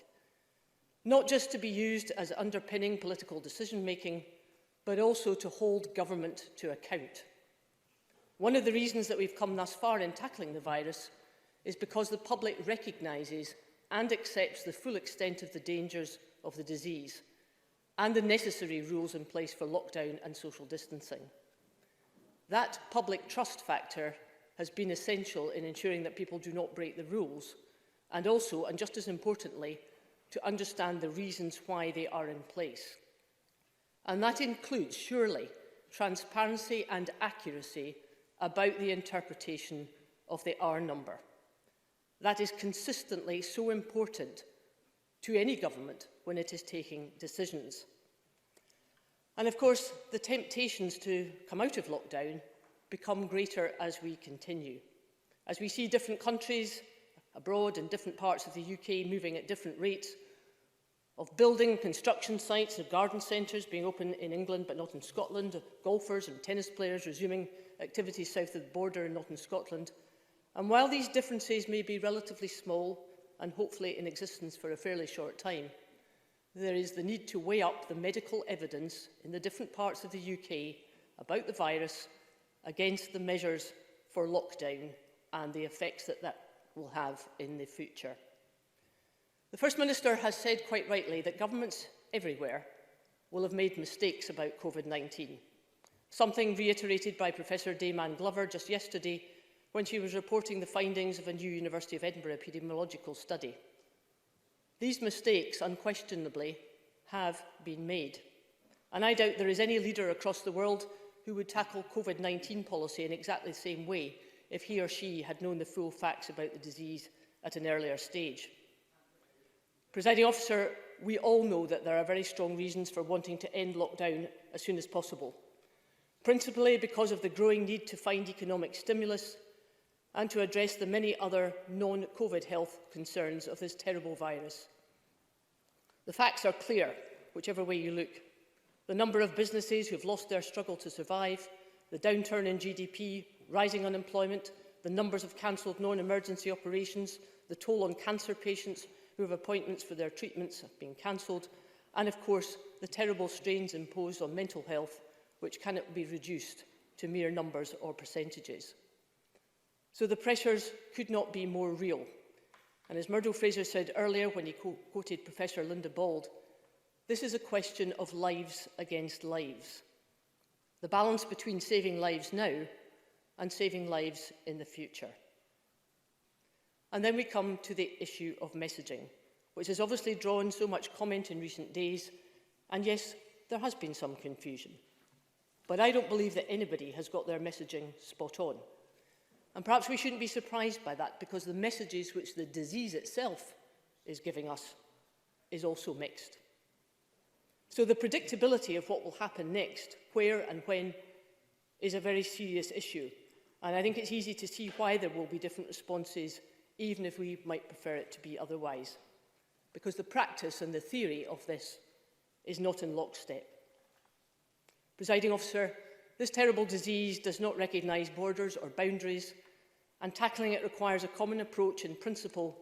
not just to be used as underpinning political decision-making, but also to hold government to account. One of the reasons that we've come thus far in tackling the virus is because the public recognises and accepts the full extent of the dangers of the disease and the necessary rules in place for lockdown and social distancing. That public trust factor has been essential in ensuring that people do not break the rules, and also, and just as importantly, to understand the reasons why they are in place. And that includes, surely, transparency and accuracy about the interpretation of the R number. That is consistently so important to any government when it is taking decisions. And of course, the temptations to come out of lockdown become greater as we continue. As we see different countries abroad in different parts of the UK moving at different rates, of building construction sites and garden centres being open in England but not in Scotland, of golfers and tennis players resuming activities south of the border and not in Scotland. And while these differences may be relatively small and hopefully in existence for a fairly short time, there is the need to weigh up the medical evidence in the different parts of the UK about the virus against the measures for lockdown and the effects that that will have in the future. The First Minister has said quite rightly that governments everywhere will have made mistakes about COVID-19, something reiterated by Professor Damon Glover just yesterday when she was reporting the findings of a new University of Edinburgh epidemiological study. These mistakes, unquestionably, have been made. And I doubt there is any leader across the world who would tackle COVID-19 policy in exactly the same way if he or she had known the full facts about the disease at an earlier stage. Presiding Officer, we all know that there are very strong reasons for wanting to end lockdown as soon as possible, principally because of the growing need to find economic stimulus and to address the many other non-COVID health concerns of this terrible virus. The facts are clear, whichever way you look. The number of businesses who have lost their struggle to survive, the downturn in GDP, rising unemployment, the numbers of cancelled non-emergency operations, the toll on cancer patients who have appointments for their treatments have been cancelled, and of course the terrible strains imposed on mental health, which cannot be reduced to mere numbers or percentages. So the pressures could not be more real. And as Murdo Fraser said earlier when he quoted Professor Linda Bald, this is a question of lives against lives. The balance between saving lives now and saving lives in the future. And then we come to the issue of messaging, which has obviously drawn so much comment in recent days. And yes, there has been some confusion. But I don't believe that anybody has got their messaging spot on. And perhaps we shouldn't be surprised by that, because the messages which the disease itself is giving us is also mixed. So the predictability of what will happen next, where and when, is a very serious issue. And I think it's easy to see why there will be different responses, even if we might prefer it to be otherwise. Because the practice and the theory of this is not in lockstep. Presiding Officer, this terrible disease does not recognise borders or boundaries, and tackling it requires a common approach in principle,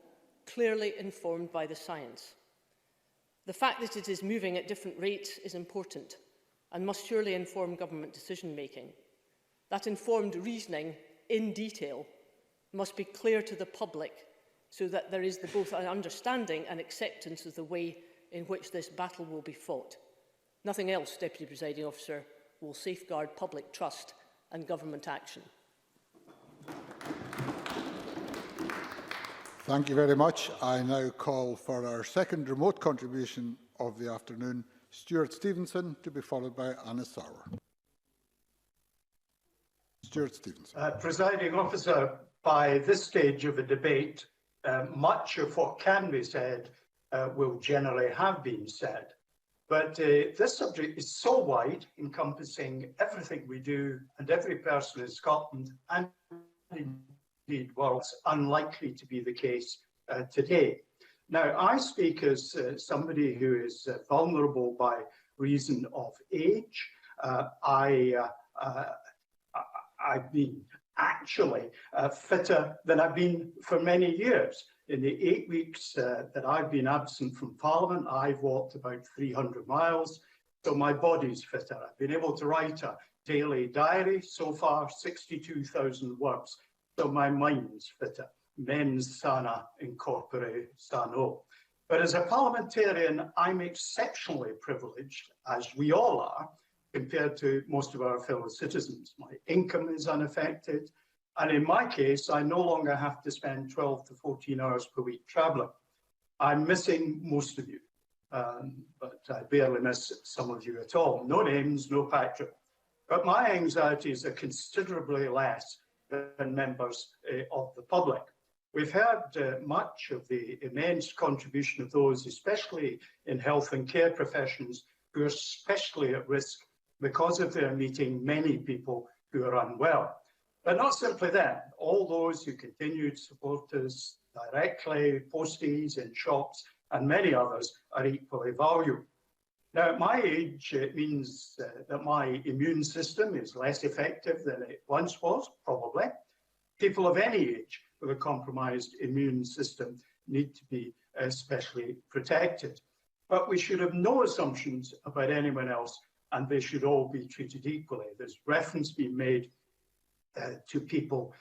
clearly informed by the science. The fact that it is moving at different rates is important and must surely inform government decision-making. That informed reasoning, in detail, must be clear to the public so that there is both an understanding and acceptance of the way in which this battle will be fought. Nothing else, Deputy Presiding Officer, will safeguard public trust and government action. Thank you very much. I now call for our second remote contribution of the afternoon, Stuart Stevenson, to be followed by Anna Sauer. Stuart Stevenson. Presiding Officer, by this stage of the debate, much of what can be said will generally have been said. But this subject is so wide, encompassing everything we do and every person in Scotland and indeed world, it's unlikely to be the case today. Now, I speak as somebody who is vulnerable by reason of age. I've been actually fitter than I've been for many years. In the 8 weeks that I've been absent from Parliament, I've walked about 300 miles, so my body's fitter. I've been able to write a daily diary, so far 62,000 words, so my mind's fitter. Mens sana in corpore sano. But as a parliamentarian, I'm exceptionally privileged, as we all are, compared to most of our fellow citizens. My income is unaffected. And in my case, I no longer have to spend 12 to 14 hours per week travelling. I'm missing most of you, but I barely miss some of you at all. No names, no Patrick. But my anxieties are considerably less than members of the public. We've heard much of the immense contribution of those, especially in health and care professions, who are especially at risk because of their meeting many people who are unwell. But not simply them, all those who continue to support us directly, posties in shops, and many others are equally valuable. Now, at my age, it means that my immune system is less effective than it once was, probably. People of any age with a compromised immune system need to be especially protected. But we should have no assumptions about anyone else, and they should all be treated equally. There's reference being made to people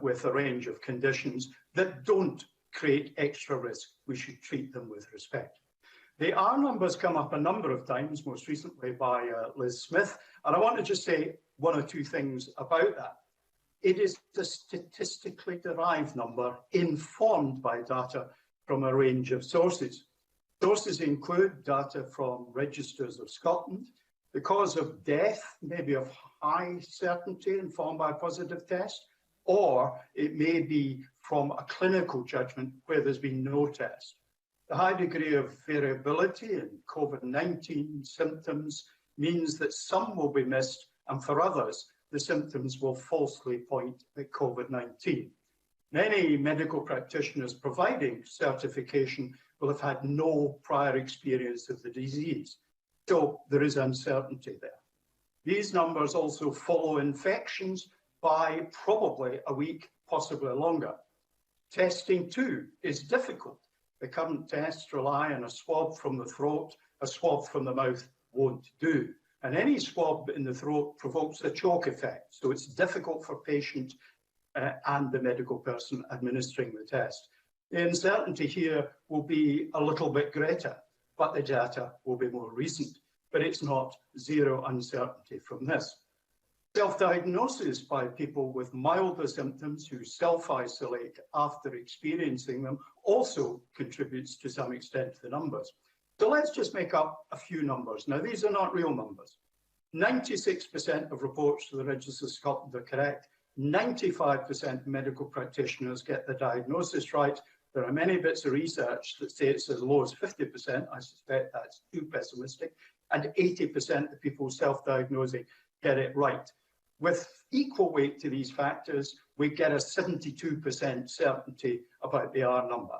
with a range of conditions that don't create extra risk. We should treat them with respect. The R numbers come up a number of times, most recently by Liz Smith, and I want to just say one or two things about that. It is a statistically derived number informed by data from a range of sources. Sources include data from Registers of Scotland, the cause of death may be of high certainty informed by a positive test, or it may be from a clinical judgment where there's been no test. The high degree of variability in COVID-19 symptoms means that some will be missed, and for others, the symptoms will falsely point at COVID-19. Many medical practitioners providing certification will have had no prior experience of the disease. So there is uncertainty there. These numbers also follow infections by probably a week, possibly longer. Testing too is difficult. The current tests rely on a swab from the throat. A swab from the mouth won't do. And any swab in the throat provokes a choke effect. So it's difficult for patient and the medical person administering the test. The uncertainty here will be a little bit greater, but the data will be more recent. But it's not zero uncertainty from this. Self-diagnosis by people with milder symptoms who self-isolate after experiencing them also contributes to some extent to the numbers. So let's just make up a few numbers. Now, these are not real numbers. 96% of reports to the Register of Scotland are correct. 95% of medical practitioners get the diagnosis right. There are many bits of research that say it's as low as 50%. I suspect that's too pessimistic. And 80% of people self-diagnosing get it right. With equal weight to these factors, we get a 72% certainty about the R number.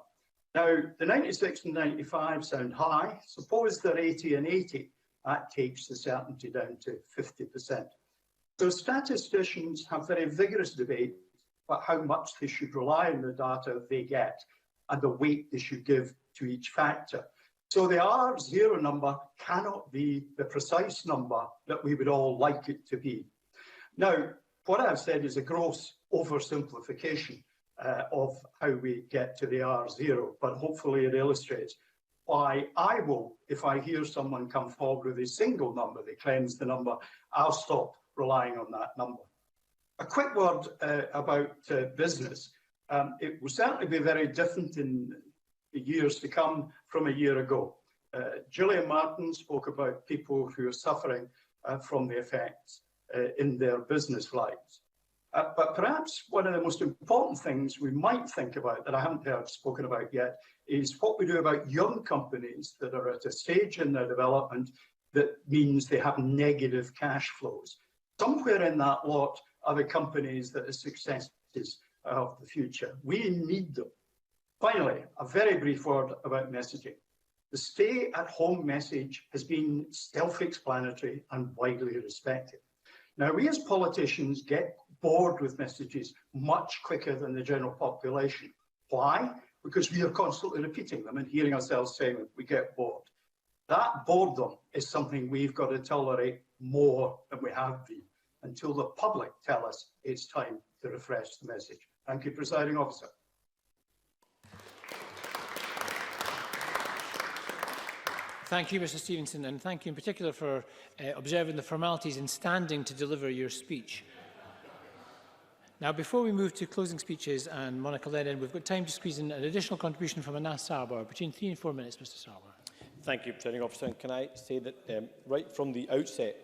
Now, the 96 and 95 sound high. Suppose they're 80 and 80. That takes the certainty down to 50%. So statisticians have very vigorous debate about how much they should rely on the data they get and the weight they should give to each factor. So the R0 number cannot be the precise number that we would all like it to be. Now, what I've said is a gross oversimplification of how we get to the R0, but hopefully it illustrates why I will, if I hear someone come forward with a single number, they cleanse the number, I'll stop relying on that number. A quick word about business. It will certainly be very different in the years to come from a year ago. Gillian Martin spoke about people who are suffering from the effects in their business lives. But perhaps one of the most important things we might think about that I haven't heard spoken about yet is what we do about young companies that are at a stage in their development that means they have negative cash flows. Somewhere in that lot are the companies that are successes of the future. We need them. Finally, a very brief word about messaging. The stay-at-home message has been self-explanatory and widely respected. Now, we as politicians get bored with messages much quicker than the general population. Why? Because we are constantly repeating them and hearing ourselves saying them. We get bored. That boredom is something we've got to tolerate more than we have been until the public tell us it's time to refresh the message. Thank you, Presiding Officer. Thank you, Mr Stevenson, and thank you in particular for observing the formalities in standing to deliver your speech. Now, before we move to closing speeches and Monica Lennon, we've got time to squeeze in an additional contribution from Anas Sarwar, between 3 and 4 minutes, Mr Sarwar. Thank you, Presiding Officer. And can I say that right from the outset,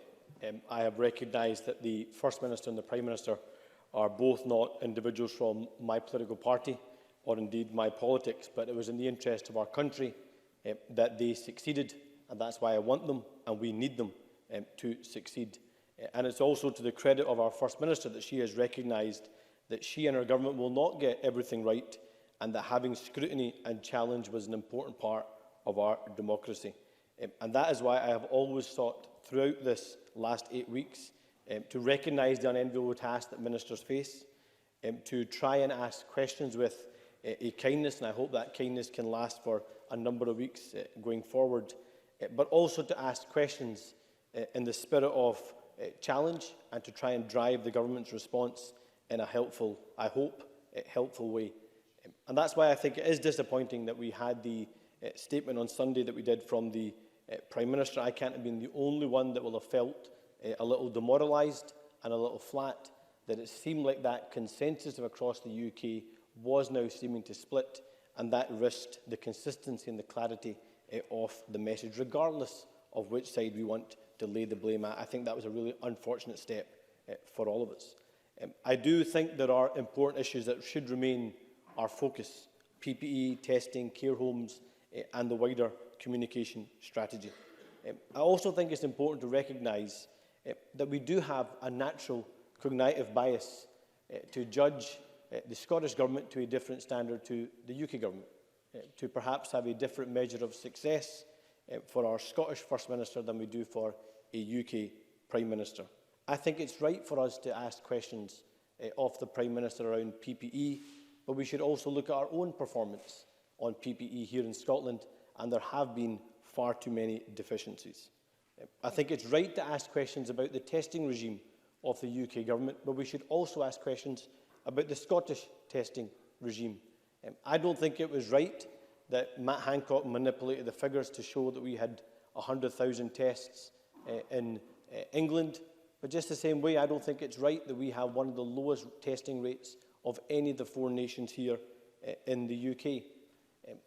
I have recognised that the First Minister and the Prime Minister are both not individuals from my political party or indeed my politics, but it was in the interest of our country that they succeeded, and that's why I want them and we need them to succeed. And it's also to the credit of our First Minister that she has recognised that she and her government will not get everything right, and that having scrutiny and challenge was an important part of our democracy. And that is why I have always sought throughout this last 8 weeks to recognise the unenviable task that ministers face, to try and ask questions with a kindness, and I hope that kindness can last for a number of weeks going forward, but also to ask questions in the spirit of challenge and to try and drive the government's response in a helpful, I hope, helpful way. And that's why I think it is disappointing that we had the statement on Sunday that we did from the Prime Minister. I can't have been the only one that will have felt a little demoralised and a little flat, that it seemed like that consensus across the UK was now seeming to split, and that risked the consistency and the clarity of the message, regardless of which side we want to lay the blame at. I think that was a really unfortunate step for all of us. I do think there are important issues that should remain our focus: PPE, testing, care homes, and the wider communication strategy. I also think it's important to recognise that we do have a natural cognitive bias to judge the Scottish Government to a different standard to the UK Government, to perhaps have a different measure of success for our Scottish First Minister than we do for a UK Prime Minister. I think it's right for us to ask questions of the Prime Minister around PPE, but we should also look at our own performance on PPE here in Scotland, and there have been far too many deficiencies. I think it's right to ask questions about the testing regime of the UK Government, but we should also ask questions about the Scottish testing regime. I don't think it was right that Matt Hancock manipulated the figures to show that we had 100,000 tests in England, but just the same way, I don't think it's right that we have one of the lowest testing rates of any of the 4 nations here in the UK.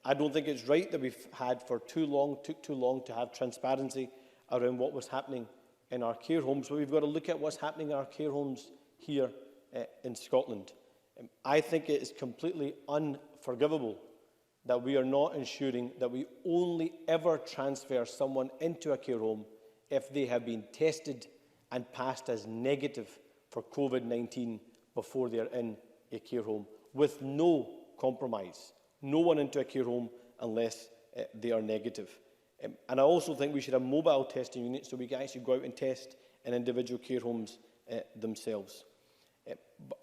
I don't think it's right that we've had took too long to have transparency around what was happening in our care homes, but we've got to look at what's happening in our care homes here in Scotland. I think it is completely unforgivable that we are not ensuring that we only ever transfer someone into a care home if they have been tested and passed as negative for COVID-19 before they are in a care home, with no compromise. No one into a care home unless they are negative. And I also think we should have mobile testing units so we can actually go out and test in individual care homes themselves.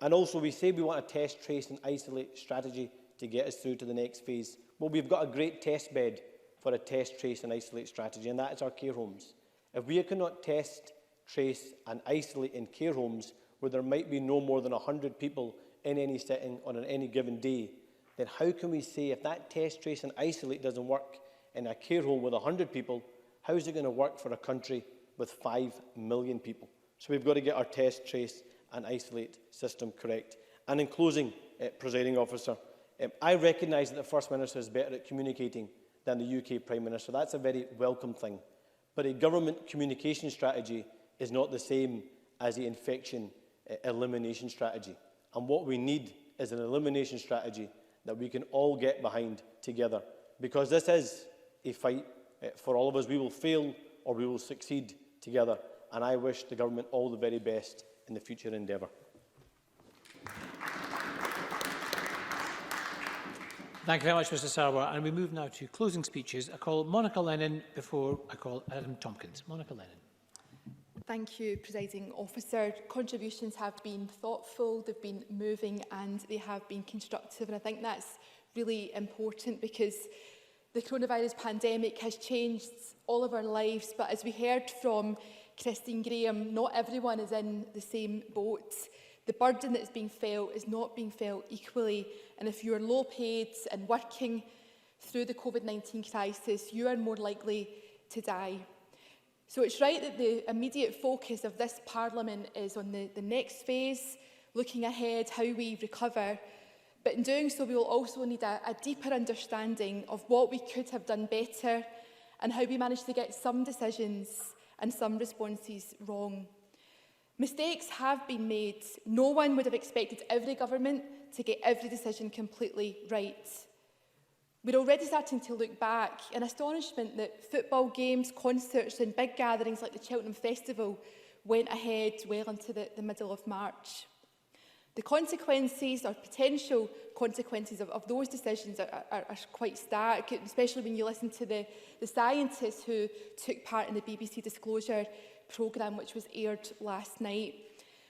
And also we say we want a test, trace and isolate strategy to get us through to the next phase. Well, we've got a great test bed for a test, trace and isolate strategy, and that is our care homes. If we cannot test, trace and isolate in care homes where there might be no more than 100 people in any setting on any given day, then how can we say if that test, trace and isolate doesn't work in a care home with 100 people, how is it going to work for a country with 5 million people? So we've got to get our test, trace and isolate system correct. And in closing, Presiding Officer, I recognise that the First Minister is better at communicating than the UK Prime Minister. That's a very welcome thing. But a government communication strategy is not the same as the infection elimination strategy. And what we need is an elimination strategy that we can all get behind together. Because this is a fight for all of us. We will fail or we will succeed together. And I wish the government all the very best in the future endeavour. Thank you very much, Mr Sarwar. And we move now to closing speeches. I call Monica Lennon before I call Adam Tompkins. Monica Lennon. Thank you, Presiding Officer. Contributions have been thoughtful, they've been moving and they have been constructive. And I think that's really important because the coronavirus pandemic has changed all of our lives. But as we heard from Christine Graham, not everyone is in the same boat. The burden that is being felt is not being felt equally. And if you are low paid and working through the COVID-19 crisis, you are more likely to die. So it's right that the immediate focus of this Parliament is on the next phase, looking ahead, how we recover. But in doing so, we will also need a deeper understanding of what we could have done better and how we managed to get some decisions and some responses wrong. Mistakes have been made. No one would have expected every government to get every decision completely right. We're already starting to look back in astonishment that football games, concerts and big gatherings like the Cheltenham Festival went ahead well into the middle of March. The consequences or potential consequences of those decisions are quite stark, especially when you listen to the scientists who took part in the BBC Disclosure programme, which was aired last night,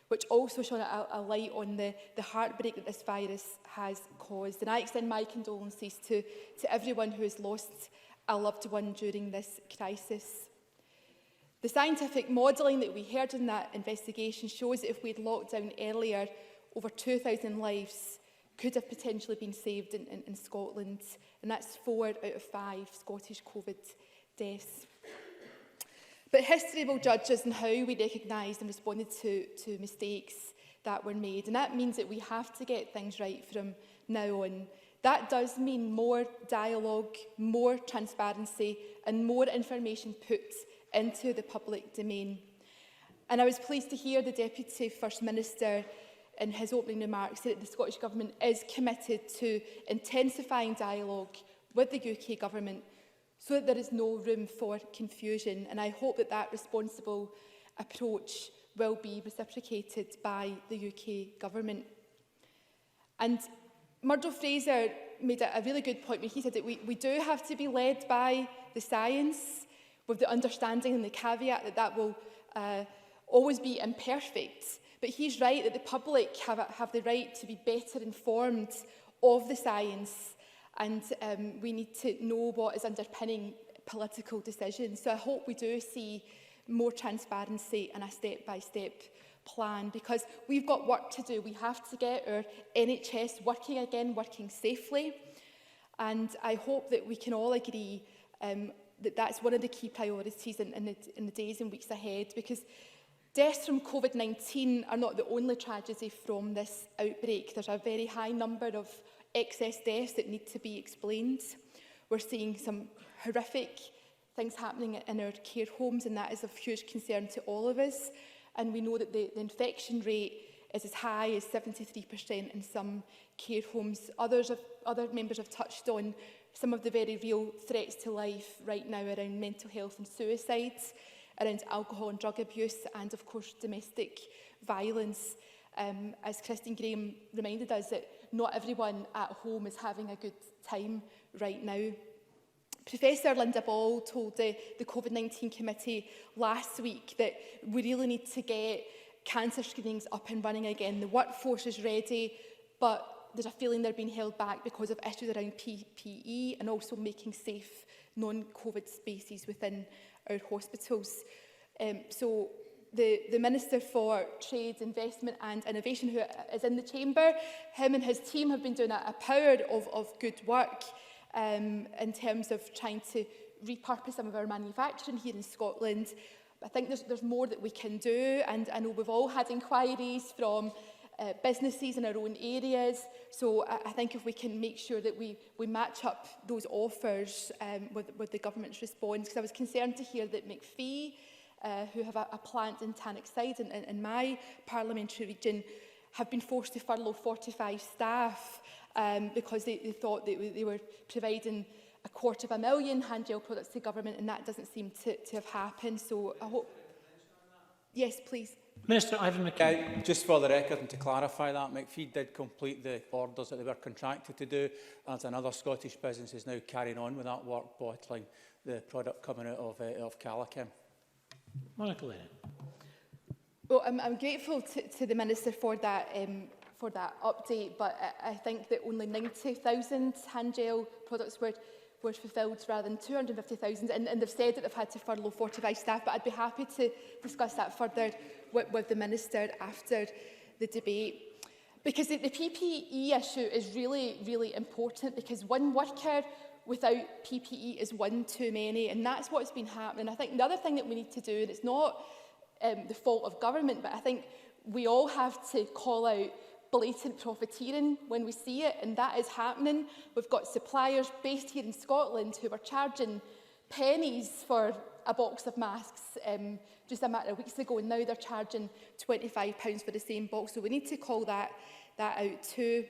which also shone a light on the heartbreak that this virus has caused. And I extend my condolences to everyone who has lost a loved one during this crisis. The scientific modelling that we heard in that investigation shows that if we had locked down earlier, over 2,000 lives could have potentially been saved in Scotland, and that's 4 out of 5 Scottish COVID deaths. But history will judge us on how we recognised and responded to mistakes that were made. And that means that we have to get things right from now on. That does mean more dialogue, more transparency and more information put into the public domain. And I was pleased to hear the Deputy First Minister in his opening remarks say that the Scottish Government is committed to intensifying dialogue with the UK Government so that there is no room for confusion. And I hope that that responsible approach will be reciprocated by the UK Government. And Murdo Fraser made a really good point when he said that we do have to be led by the science with the understanding and the caveat that that will always be imperfect. But he's right that the public have the right to be better informed of the science, and we need to know what is underpinning political decisions. So I hope we do see more transparency and a step-by-step plan, because we've got work to do. We have to get our NHS working again, working safely. And I hope that we can all agree that that's one of the key priorities in the days and weeks ahead, because deaths from COVID-19 are not the only tragedy from this outbreak. There's a very high number of excess deaths that need to be explained. We're seeing some horrific things happening in our care homes, and that is of huge concern to all of us. And we know that the infection rate is as high as 73% in some care homes. Other members have touched on some of the very real threats to life right now around mental health and suicides, around alcohol and drug abuse, and of course domestic violence. As Christine Graham reminded us, that not everyone at home is having a good time right now. Professor Linda Ball told the COVID-19 committee last week that we really need to get cancer screenings up and running again. The workforce is ready, but there's a feeling they're being held back because of issues around PPE and also making safe non-COVID spaces within our hospitals. So the Minister for Trade, Investment and Innovation, who is in the chamber, him and his team have been doing a power of good work in terms of trying to repurpose some of our manufacturing here in Scotland. I think there's more that we can do, and I know we've all had inquiries from businesses in our own areas. So I think if we can make sure that we match up those offers with the government's response, because I was concerned to hear that McPhee, who have a plant in Tannockside in my parliamentary region, have been forced to furlough 45 staff because they thought that they were providing 250,000 hand gel products to government, and that doesn't seem to have happened. So I hope... Yes, please. Minister Ivan McKee. Just for the record and to clarify that, McPhee did complete the orders that they were contracted to do, as another Scottish business is now carrying on with that work, bottling the product coming out of Callachem. Monica Lennon. Well, I'm grateful to the Minister for that update, but I think that only 90,000 hand gel products were fulfilled rather than 250,000, and they've said that they've had to furlough 45 staff, but I'd be happy to discuss that further with the Minister after the debate. Because the PPE issue is really, really important, because one worker without PPE is one too many, and that's what's been happening. I think the other thing that we need to do, and it's not the fault of government, but I think we all have to call out blatant profiteering when we see it, and that is happening. We've got suppliers based here in Scotland who were charging pennies for a box of masks just a matter of weeks ago, and now they're charging £25 for the same box. So we need to call that out too.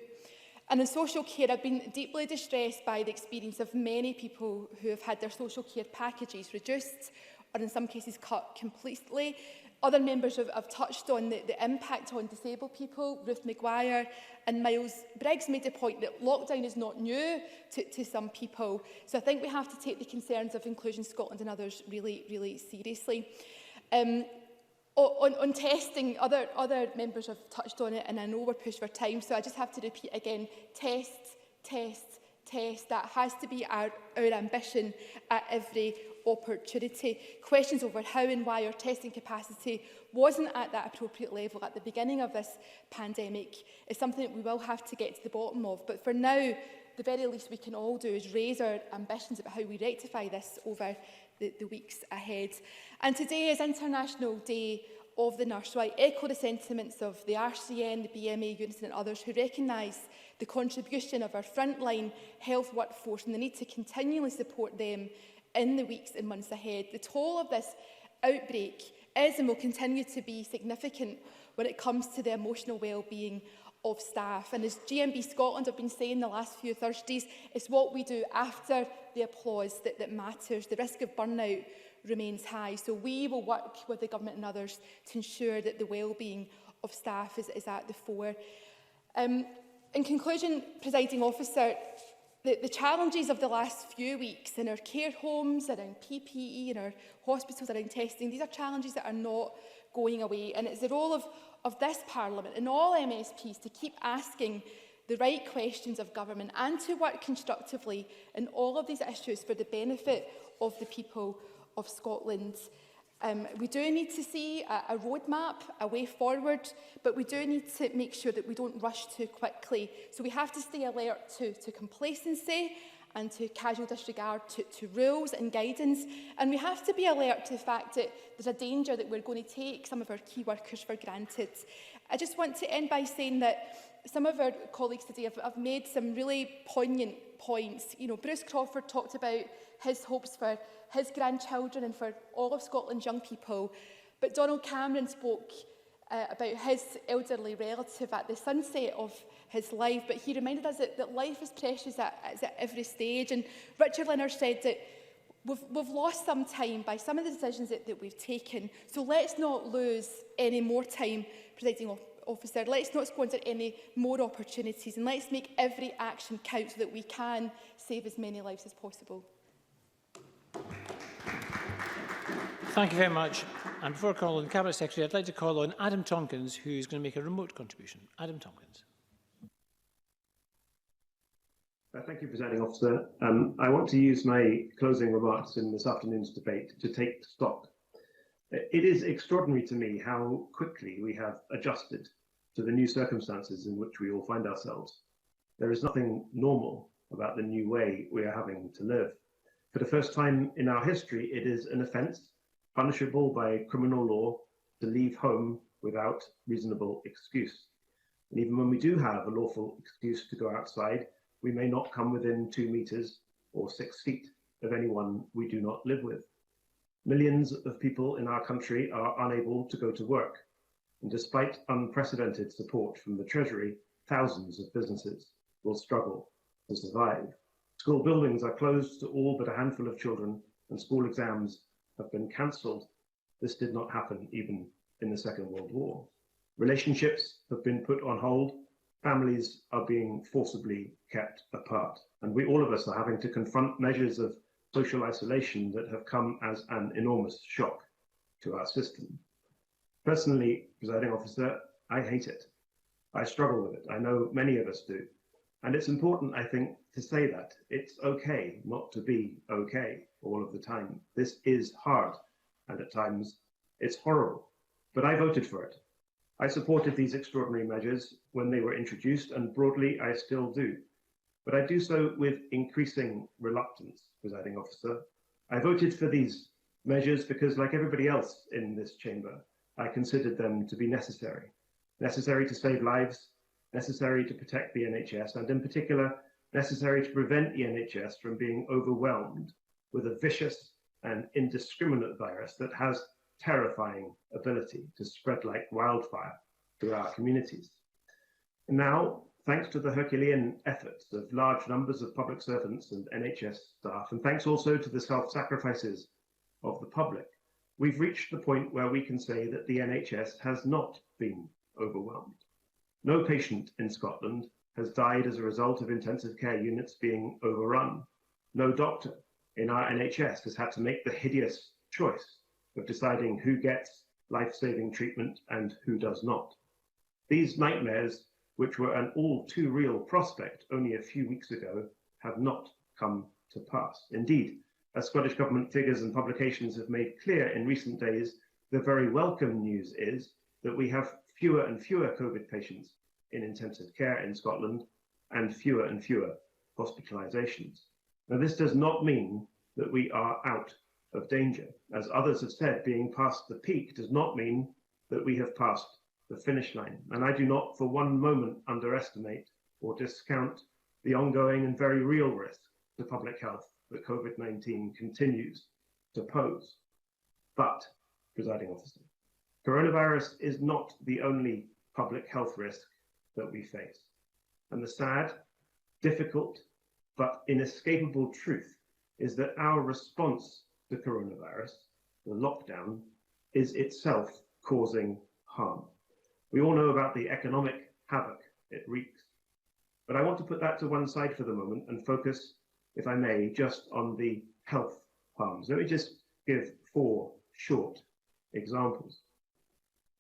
And in social care, I've been deeply distressed by the experience of many people who have had their social care packages reduced, or in some cases cut completely. Other members have touched on the impact on disabled people. Ruth Maguire and Miles Briggs made the point that lockdown is not new to some people. So I think we have to take the concerns of Inclusion Scotland and others really, really seriously. On testing, other members have touched on it, and I know we're pushed for time, so I just have to repeat again, test. That has to be our ambition at every opportunity. Questions over how and why our testing capacity wasn't at that appropriate level at the beginning of this pandemic is something that we will have to get to the bottom of. But for now, the very least we can all do is raise our ambitions about how we rectify this over the weeks ahead. And today is International Day of the Nurse, so I echo the sentiments of the RCN, the BMA, Unison and others who recognise the contribution of our frontline health workforce and the need to continually support them in the weeks and months ahead. The toll of this outbreak is and will continue to be significant when it comes to the emotional well-being of staff. And as GMB Scotland have been saying the last few Thursdays, it's what we do after the applause that matters. The risk of burnout remains high. So we will work with the government and others to ensure that the well-being of staff is at the fore. In conclusion, Presiding Officer, the challenges of the last few weeks in our care homes, around PPE, in our hospitals, around testing, these are challenges that are not going away. And it's the role of this Parliament and all MSPs to keep asking the right questions of government and to work constructively in all of these issues for the benefit of the people of Scotland. We do need to see a roadmap, a way forward, but we do need to make sure that we don't rush too quickly. So we have to stay alert to complacency and to casual disregard to rules and guidance. And we have to be alert to the fact that there's a danger that we're going to take some of our key workers for granted. I just want to end by saying that some of our colleagues today have made some really poignant points. You know, Bruce Crawford talked about his hopes for his grandchildren and for all of Scotland's young people. But Donald Cameron spoke about his elderly relative at the sunset of his life, but he reminded us that life is precious at every stage. And Richard Leonard said that we've lost some time by some of the decisions that we've taken. So let's not lose any more time, Presiding Officer. Let's not squander any more opportunities, and let's make every action count so that we can save as many lives as possible. Thank you very much. And before I call on the Cabinet Secretary, I'd like to call on Adam Tompkins, who is going to make a remote contribution. Adam Tompkins. Thank you, Presiding Officer. I want to use my closing remarks in this afternoon's debate to take stock. It is extraordinary to me how quickly we have adjusted to the new circumstances in which we all find ourselves. There is nothing normal about the new way we are having to live. For the first time in our history, it is an offence, punishable by criminal law, to leave home without reasonable excuse. And even when we do have a lawful excuse to go outside, we may not come within 2 meters or 6 feet of anyone we do not live with. Millions of people in our country are unable to go to work. And despite unprecedented support from the Treasury, thousands of businesses will struggle to survive. School buildings are closed to all but a handful of children, and school exams have been cancelled. This did not happen even in the Second World War. Relationships have been put on hold. Families are being forcibly kept apart. And all of us are having to confront measures of social isolation that have come as an enormous shock to our system. Personally, Presiding Officer, I hate it. I struggle with it. I know many of us do. And it's important, I think, to say that it's okay not to be okay all of the time. This is hard, and at times it's horrible. But I voted for it. I supported these extraordinary measures when they were introduced, and broadly I still do. But I do so with increasing reluctance, Presiding Officer. I voted for these measures because, like everybody else in this chamber, I considered them to be necessary. Necessary to save lives, necessary to protect the NHS, and in particular, necessary to prevent the NHS from being overwhelmed with a vicious and indiscriminate virus that has terrifying ability to spread like wildfire through our communities. Now, thanks to the Herculean efforts of large numbers of public servants and NHS staff, and thanks also to the self-sacrifices of the public, we've reached the point where we can say that the NHS has not been overwhelmed. No patient in Scotland has died as a result of intensive care units being overrun. No doctor in our NHS has had to make the hideous choice of deciding who gets life-saving treatment and who does not. These nightmares, which were an all too real prospect only a few weeks ago, have not come to pass. Indeed, as Scottish Government figures and publications have made clear in recent days, the very welcome news is that we have fewer and fewer COVID patients in intensive care in Scotland and fewer hospitalisations. Now, this does not mean that we are out of danger. As others have said, being past the peak does not mean that we have passed the finish line. And I do not for one moment underestimate or discount the ongoing and very real risk to public health that COVID-19 continues to pose. But, Presiding Officer, coronavirus is not the only public health risk that we face. And the sad, difficult, but inescapable truth is that our response to coronavirus, the lockdown, is itself causing harm. We all know about the economic havoc it wreaks. But I want to put that to one side for the moment and focus, if I may, just on the health harms. Let me just give 4 short examples.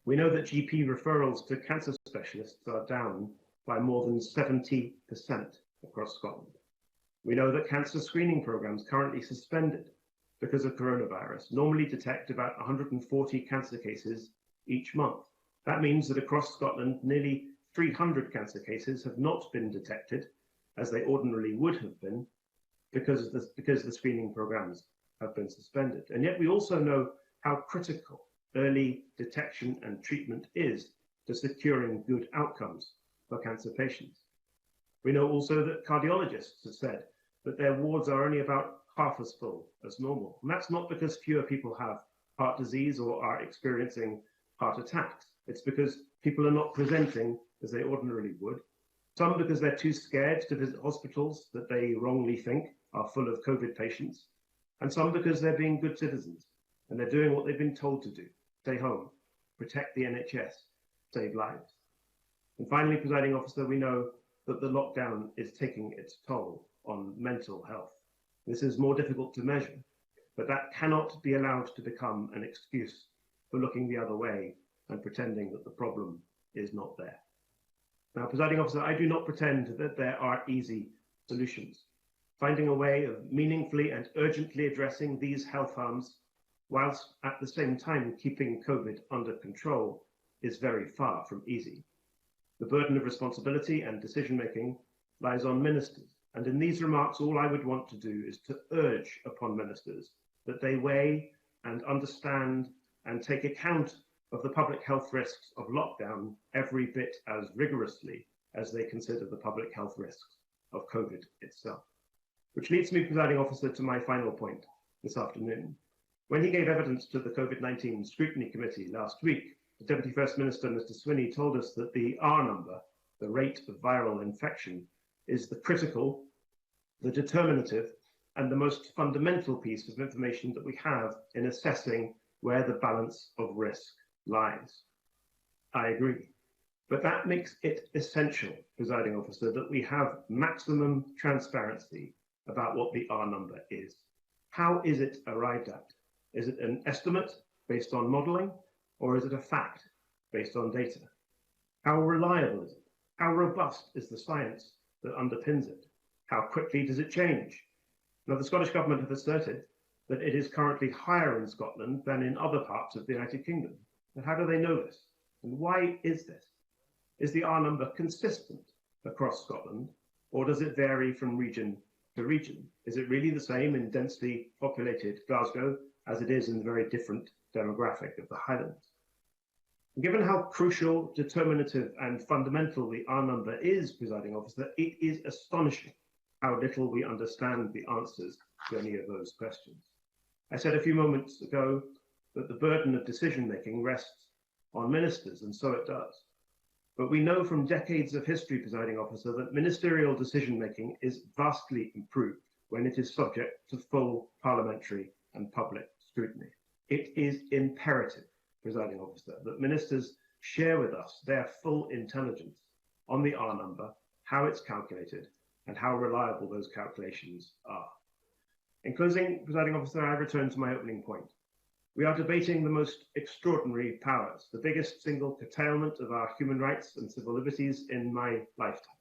We know that GP referrals to cancer specialists are down by more than 70% across Scotland. We know that cancer screening programs currently suspended because of coronavirus normally detect about 140 cancer cases each month. That means that across Scotland, nearly 300 cancer cases have not been detected, as they ordinarily would have been, because the screening programs have been suspended. And yet we also know how critical early detection and treatment is to securing good outcomes for cancer patients. We know also that cardiologists have said that their wards are only about half as full as normal. And that's not because fewer people have heart disease or are experiencing heart attacks. It's because people are not presenting as they ordinarily would. Some because they're too scared to visit hospitals that they wrongly think are full of COVID patients. and some because they're being good citizens and they're doing what they've been told to do: stay home, protect the NHS, save lives. And finally, Presiding Officer, we know that the lockdown is taking its toll on mental health. This is more difficult to measure, but that cannot be allowed to become an excuse for looking the other way and pretending that the problem is not there. Now, Presiding Officer, I do not pretend that there are easy solutions. Finding a way of meaningfully and urgently addressing these health harms, whilst at the same time keeping COVID under control, is very far from easy. The burden of responsibility and decision-making lies on ministers, and in these remarks, all I would want to do is to urge upon ministers that they weigh and understand and take account of the public health risks of lockdown every bit as rigorously as they consider the public health risks of COVID itself. Which leads me, Presiding Officer, to my final point this afternoon. When he gave evidence to the COVID-19 Scrutiny Committee last week, the Deputy First Minister, Mr. Swinney, told us that the R number, the rate of viral infection, is the critical, the determinative, and the most fundamental piece of information that we have in assessing where the balance of risk lies. I agree. But that makes it essential, Presiding Officer, that we have maximum transparency about what the R number is. How is it arrived at? Is it an estimate based on modelling, or is it a fact based on data? How reliable is it? How robust is the science that underpins it? How quickly does it change? Now, the Scottish Government have asserted that it is currently higher in Scotland than in other parts of the United Kingdom. And how do they know this? And why is this? Is the R number consistent across Scotland, or does it vary from region to region? Is it really the same in densely populated Glasgow as it is in the very different demographic of the Highlands? And given how crucial, determinative, and fundamental the R number is, Presiding Officer, it is astonishing how little we understand the answers to any of those questions. I said a few moments ago that the burden of decision-making rests on ministers, and so it does. But we know from decades of history, Presiding Officer, that ministerial decision-making is vastly improved when it is subject to full parliamentary and public scrutiny. It is imperative, Presiding Officer, that ministers share with us their full intelligence on the R number, how it's calculated, and how reliable those calculations are. In closing, Presiding Officer, I return to my opening point. We are debating the most extraordinary powers, the biggest single curtailment of our human rights and civil liberties in my lifetime.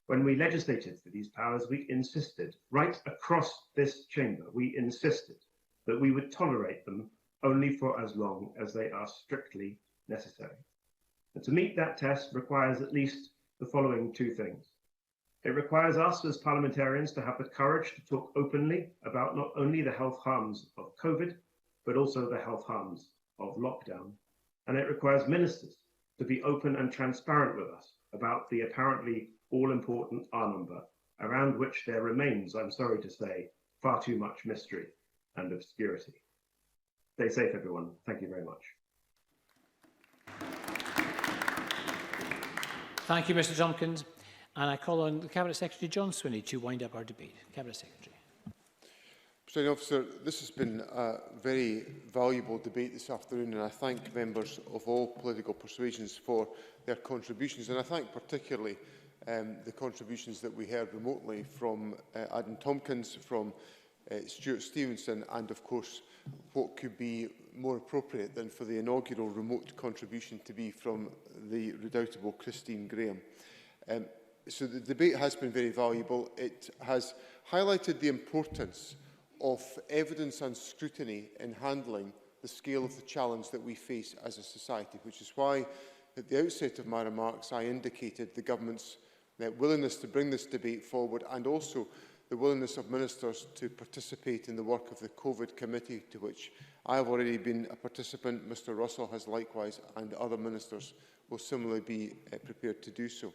When we legislated for these powers, we insisted, right across this chamber, we insisted that we would tolerate them only for as long as they are strictly necessary. And to meet that test requires at least the following two things. It requires us as parliamentarians to have the courage to talk openly about not only the health harms of COVID, but also the health harms of lockdown. And it requires ministers to be open and transparent with us about the apparently all-important R number, around which there remains, I'm sorry to say, far too much mystery and obscurity. Stay safe, everyone. Thank you very much. Thank you, Mr Tompkins. And I call on the Cabinet Secretary John Swinney to wind up our debate. Cabinet Secretary. Presiding Officer, this has been a very valuable debate this afternoon, and I thank members of all political persuasions for their contributions, and I thank particularly the contributions that we heard remotely from Adam Tompkins, from Stuart Stevenson, and of course what could be more appropriate than for the inaugural remote contribution to be from the redoubtable Christine Graham. So the debate has been very valuable. It has highlighted the importance of evidence and scrutiny in handling the scale of the challenge that we face as a society, which is why at the outset of my remarks I indicated the Government's willingness to bring this debate forward, and also the willingness of ministers to participate in the work of the COVID committee, to which I have already been a participant. Mr Russell has likewise, and other ministers will similarly be prepared to do so.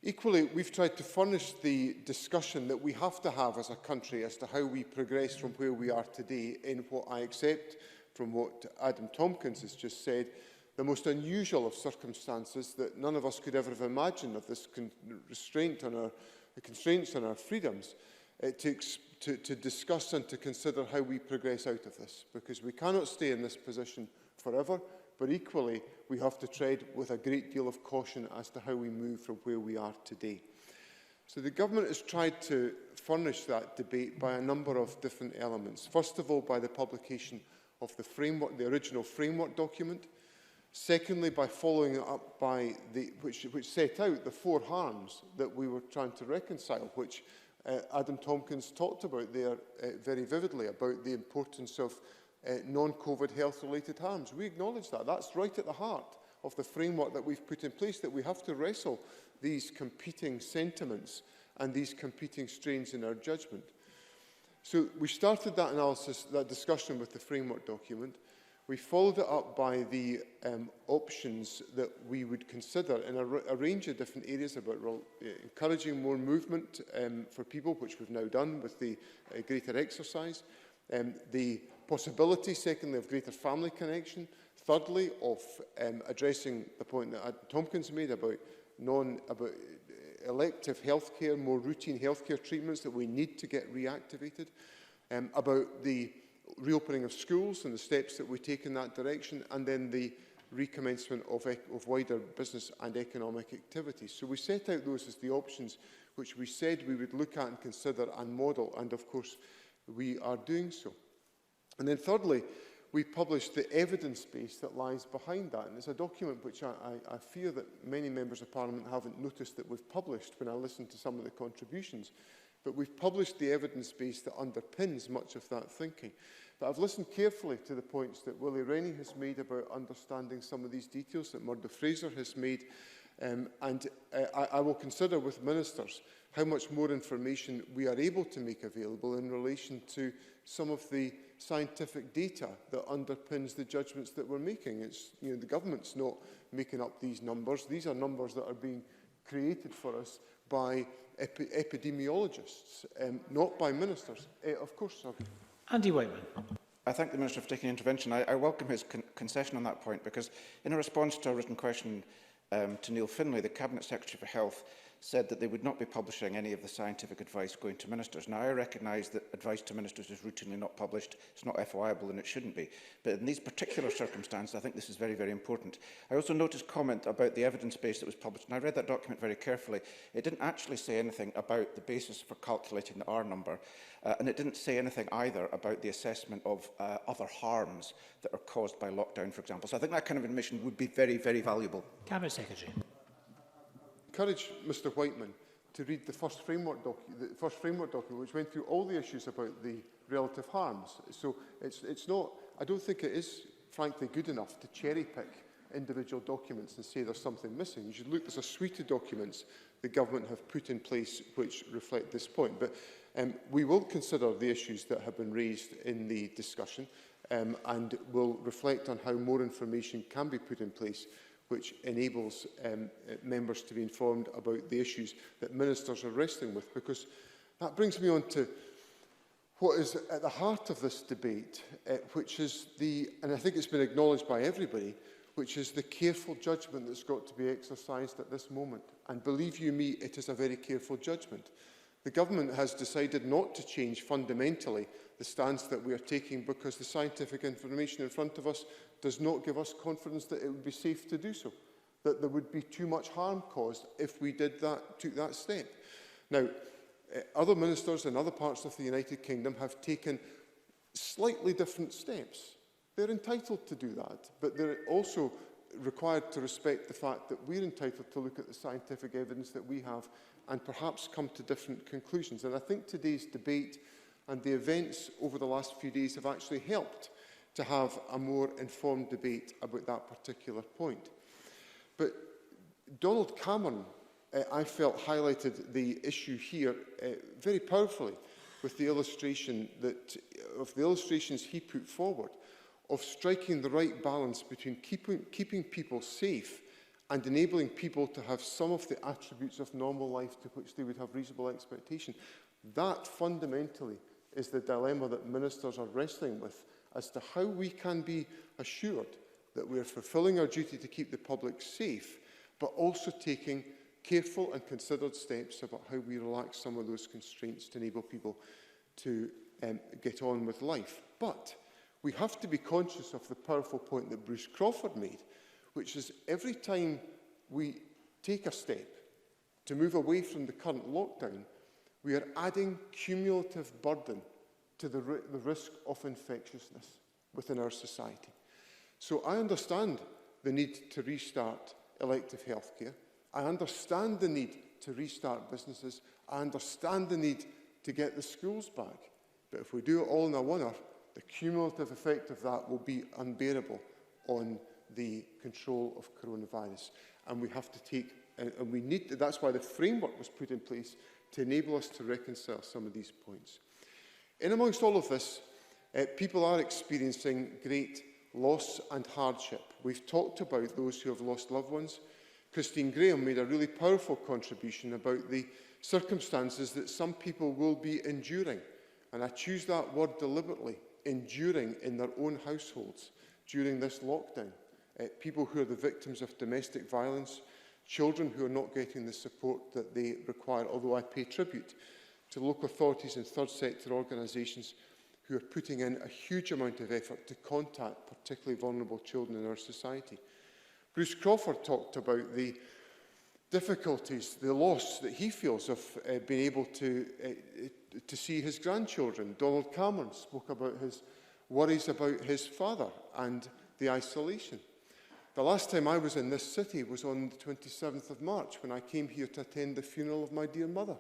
Equally, we've tried to furnish the discussion that we have to have as a country as to how we progress from where we are today in what I accept from what Adam Tompkins has just said, the most unusual of circumstances that none of us could ever have imagined, of this constraint on our, the constraints on our freedoms, to discuss and to consider how we progress out of this, because we cannot stay in this position forever, but equally we have to tread with a great deal of caution as to how we move from where we are today. So the government has tried to furnish that debate by a number of different elements. First of all, by the publication of the framework, the original framework document. Secondly, by following it up by which set out the 4 harms that we were trying to reconcile, which Adam Tompkins talked about there very vividly, about the importance of non-COVID health-related harms. We acknowledge that. That's right at the heart of the framework that we've put in place, that we have to wrestle these competing sentiments and these competing strains in our judgment. So we started that analysis, that discussion with the framework document. We followed it up by the options that we would consider in a range of different areas about encouraging more movement for people, which we've now done with the greater exercise. The possibility, secondly, of greater family connection. Thirdly, of addressing the point that Adam Tompkins made about elective healthcare, more routine healthcare treatments that we need to get reactivated. About the reopening of schools and the steps that we take in that direction, and then the recommencement of wider business and economic activities. So we set out those as the options which we said we would look at and consider and model, and of course we are doing so. And then thirdly, we published the evidence base that lies behind that, and it's a document which I fear that many members of Parliament haven't noticed that we've published when I listen to some of the contributions. But we've published the evidence base that underpins much of that thinking. But I've listened carefully to the points that Willie Rennie has made about understanding some of these details, that Murdo Fraser has made, and I will consider with ministers how much more information we are able to make available in relation to some of the scientific data that underpins the judgments that we're making. It's, the government's not making up these numbers. These are numbers that are being created for us by epidemiologists, not by ministers. Of course, sir. Andy Whiteman. I thank the Minister for taking intervention. I welcome his concession on that point, because in a response to a written question to Neil Finlay, the Cabinet Secretary for Health said that they would not be publishing any of the scientific advice going to ministers. Now, I recognise that advice to ministers is routinely not published. It's not FOIable and it shouldn't be. But in these particular circumstances, I think this is very, very important. I also noticed comment about the evidence base that was published, and I read that document very carefully. It didn't actually say anything about the basis for calculating the R number, and it didn't say anything either about the assessment of other harms that are caused by lockdown, for example. So I think that kind of information would be very, very valuable. Cabinet Secretary. Encourage Mr Whiteman to read the first framework document, which went through all the issues about the relative harms. So it's not, I don't think it is, frankly, good enough to cherry-pick individual documents and say there's something missing. You should look, there's a suite of documents the government have put in place which reflect this point. But we will consider the issues that have been raised in the discussion and will reflect on how more information can be put in place which enables members to be informed about the issues that ministers are wrestling with. Because that brings me on to what is at the heart of this debate, which is and I think it's been acknowledged by everybody, which is the careful judgment that's got to be exercised at this moment. And believe you me, it is a very careful judgment. The government has decided not to change fundamentally the stance that we are taking because the scientific information in front of us does not give us confidence that it would be safe to do so, that there would be too much harm caused if we took that step. Now, other ministers in other parts of the United Kingdom have taken slightly different steps. They're entitled to do that, but they're also required to respect the fact that we're entitled to look at the scientific evidence that we have and perhaps come to different conclusions. And I think today's debate and the events over the last few days have actually helped to have a more informed debate about that particular point. But Donald Cameron, I felt, highlighted the issue here very powerfully with the illustrations he put forward of striking the right balance between keeping people safe and enabling people to have some of the attributes of normal life to which they would have reasonable expectation. That fundamentally is the dilemma that ministers are wrestling with as to how we can be assured that we are fulfilling our duty to keep the public safe, but also taking careful and considered steps about how we relax some of those constraints to enable people to get on with life. But we have to be conscious of the powerful point that Bruce Crawford made, which is every time we take a step to move away from the current lockdown, we are adding cumulative burden to the risk of infectiousness within our society. So I understand the need to restart elective healthcare. I understand the need to restart businesses. I understand the need to get the schools back. But if we do it all in a wunner, the cumulative effect of that will be unbearable on the control of coronavirus. And we have to take, and we need to, that's why the framework was put in place to enable us to reconcile some of these points. In amongst all of this, people are experiencing great loss and hardship. We've talked about those who have lost loved ones. Christine Graham made a really powerful contribution about the circumstances that some people will be enduring. And I choose that word deliberately, enduring in their own households during this lockdown. People who are the victims of domestic violence, children who are not getting the support that they require, although I pay tribute to local authorities and third sector organisations who are putting in a huge amount of effort to contact particularly vulnerable children in our society. Bruce Crawford talked about the difficulties, the loss that he feels of being able to see his grandchildren. Donald Cameron spoke about his worries about his father and the isolation. The last time I was in this city was on the 27th of March when I came here to attend the funeral of my dear mother.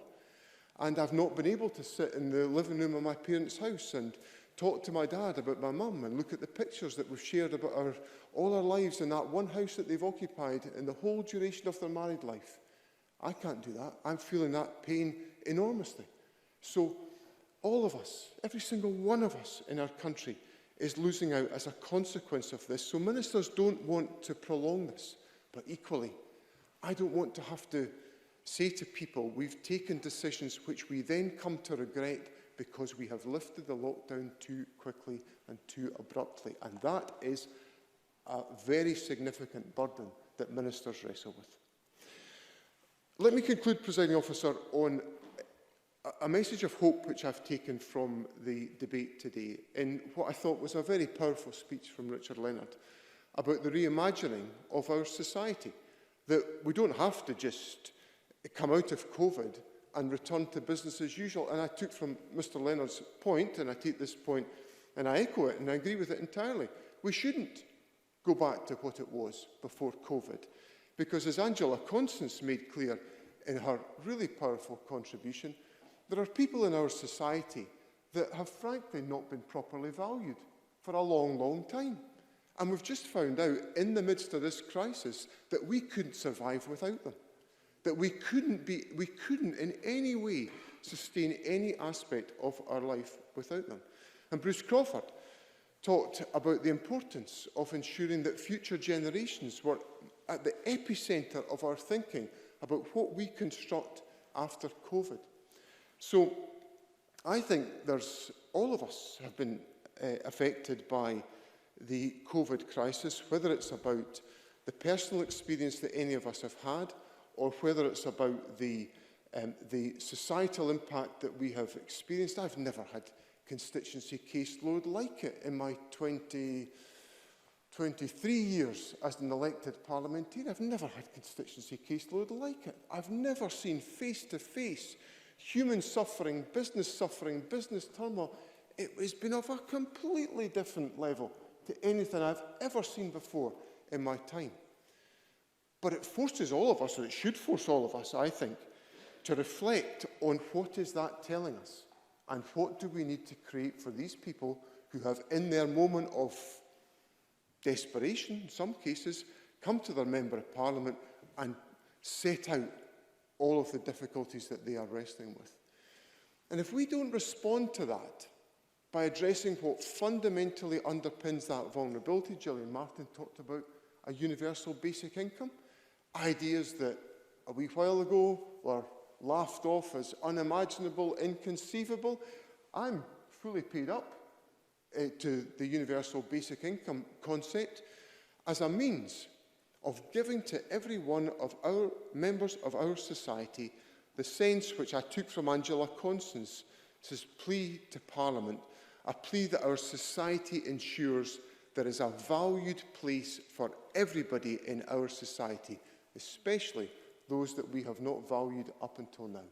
And I've not been able to sit in the living room of my parents' house and talk to my dad about my mum and look at the pictures that we've shared about all our lives in that one house that they've occupied in the whole duration of their married life. I can't do that. I'm feeling that pain enormously. So all of us, every single one of us in our country is losing out as a consequence of this. So ministers don't want to prolong this. But equally, I don't want to have to say to people, we've taken decisions which we then come to regret because we have lifted the lockdown too quickly and too abruptly. And that is a very significant burden that ministers wrestle with. Let me conclude, Presiding Officer, on a message of hope which I've taken from the debate today in what I thought was a very powerful speech from Richard Leonard about the reimagining of our society, that we don't have to just come out of COVID and return to business as usual. And I took from Mr Leonard's point, and I take this point and I echo it, and I agree with it entirely. We shouldn't go back to what it was before COVID, because as Angela Constance made clear in her really powerful contribution, there are people in our society that have frankly not been properly valued for a long, long time. And we've just found out in the midst of this crisis that we couldn't survive without them. That we couldn't in any way sustain any aspect of our life without them. And Bruce Crawford talked about the importance of ensuring that future generations were at the epicentre of our thinking about what we construct after COVID. So I think all of us have been affected by the COVID crisis, whether it's about the personal experience that any of us have had, or whether it's about the societal impact that we have experienced. I've never had constituency caseload like it in my 23 years as an elected parliamentarian. I've never had constituency caseload like it. I've never seen face-to-face human suffering, business turmoil. It has been of a completely different level to anything I've ever seen before in my time. But it forces all of us, or it should force all of us, I think, to reflect on what is that telling us and what do we need to create for these people who have, in their moment of desperation, in some cases, come to their Member of Parliament and set out all of the difficulties that they are wrestling with. And if we don't respond to that by addressing what fundamentally underpins that vulnerability, Gillian Martin talked about a universal basic income, ideas that a wee while ago were laughed off as unimaginable, inconceivable. I'm fully paid up to the universal basic income concept as a means of giving to every one of our members of our society the sense which I took from Angela Constance It's his plea to Parliament, a plea that our society ensures there is a valued place for everybody in our society, especially those that we have not valued up until now.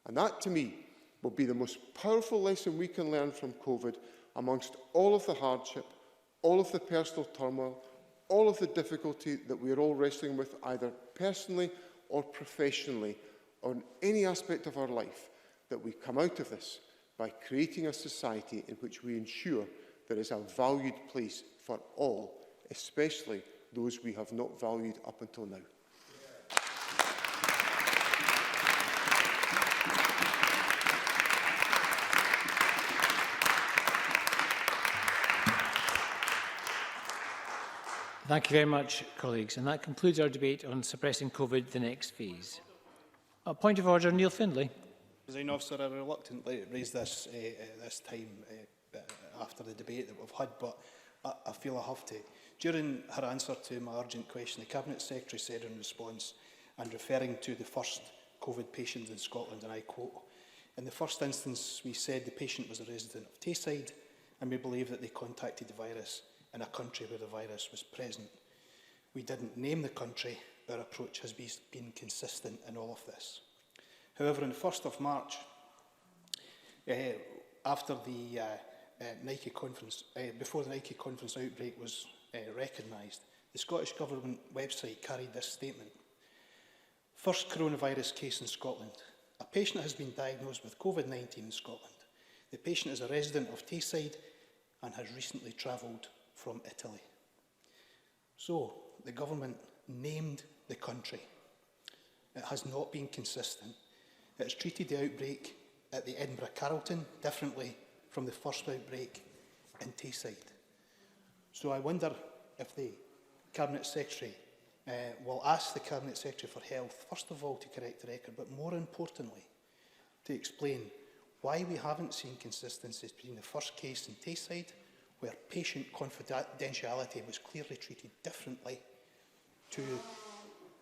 And that, to me, will be the most powerful lesson we can learn from COVID amongst all of the hardship, all of the personal turmoil, all of the difficulty that we are all wrestling with, either personally or professionally, on any aspect of our life, that we come out of this by creating a society in which we ensure there is a valued place for all, especially those we have not valued up until now. Thank you very much, colleagues. And that concludes our debate on suppressing COVID, the next phase. A point of order, Neil Findlay. Presiding Officer, I reluctantly raised this this time after the debate that we've had, but I feel I have to. During her answer to my urgent question, the Cabinet Secretary said in response, and referring to the first COVID patient in Scotland, and I quote, "In the first instance, we said the patient was a resident of Tayside, and we believe that they contacted the virus in a country where the virus was present. We didn't name the country. Our approach has been consistent in all of this." However, on the 1st of March, after the Nike conference, before the Nike conference outbreak was recognised, the Scottish Government website carried this statement: "First coronavirus case in Scotland. A patient has been diagnosed with COVID-19 in Scotland. The patient is a resident of Tayside and has recently travelled from Italy." So, the government named the country. It has not been consistent. It has treated the outbreak at the Edinburgh Carlton differently from the first outbreak in Tayside. So I wonder if the Cabinet Secretary will ask the Cabinet Secretary for Health, first of all, to correct the record, but more importantly, to explain why we haven't seen consistencies between the first case in Tayside, where patient confidentiality was clearly treated differently, to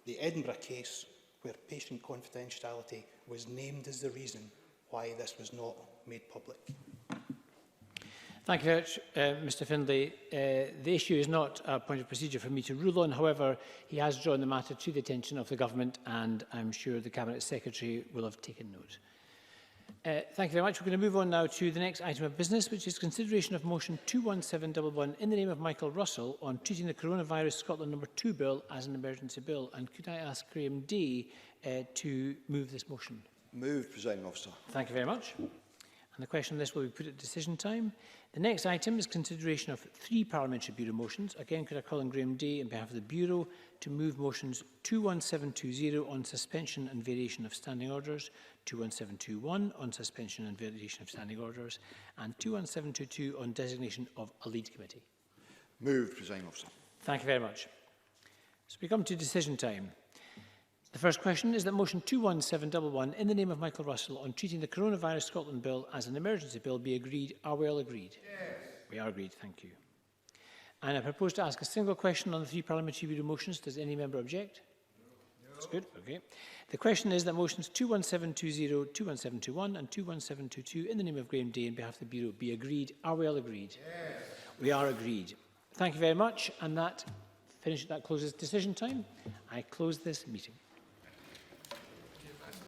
the Edinburgh case, where patient confidentiality was named as the reason why this was not made public. Thank you very much, Mr Findlay. The issue is not a point of procedure for me to rule on. However, he has drawn the matter to the attention of the Government, and I'm sure the Cabinet Secretary will have taken note. Thank you very much. We're going to move on now to the next item of business, which is consideration of motion 21711 in the name of Michael Russell on treating the Coronavirus Scotland No. 2 bill as an emergency bill. And could I ask Graham Day to move this motion? Moved, Presiding Officer. Thank you very much. And the question on this will be put at decision time. The next item is consideration of 3 Parliamentary Bureau motions. Again, could I call on Graham Day on behalf of the Bureau to move motions 21720 on suspension and variation of standing orders, 21721 on suspension and variation of standing orders, and 21722 on designation of a lead committee. Moved, Presiding Officer. Thank you very much. So we come to decision time. The first question is that motion 21711 in the name of Michael Russell on treating the Coronavirus Scotland bill as an emergency bill be agreed. Are we all agreed? Yes. We are agreed, thank you. And I propose to ask a single question on the 3 Parliamentary Bureau motions. Does any member object? No. That's good, okay. The question is that motions 21720, 21721 and 21722 in the name of Graham Day on behalf of the Bureau be agreed. Are we all agreed? Yes. We are agreed. Thank you very much, and that closes decision time. I close this meeting.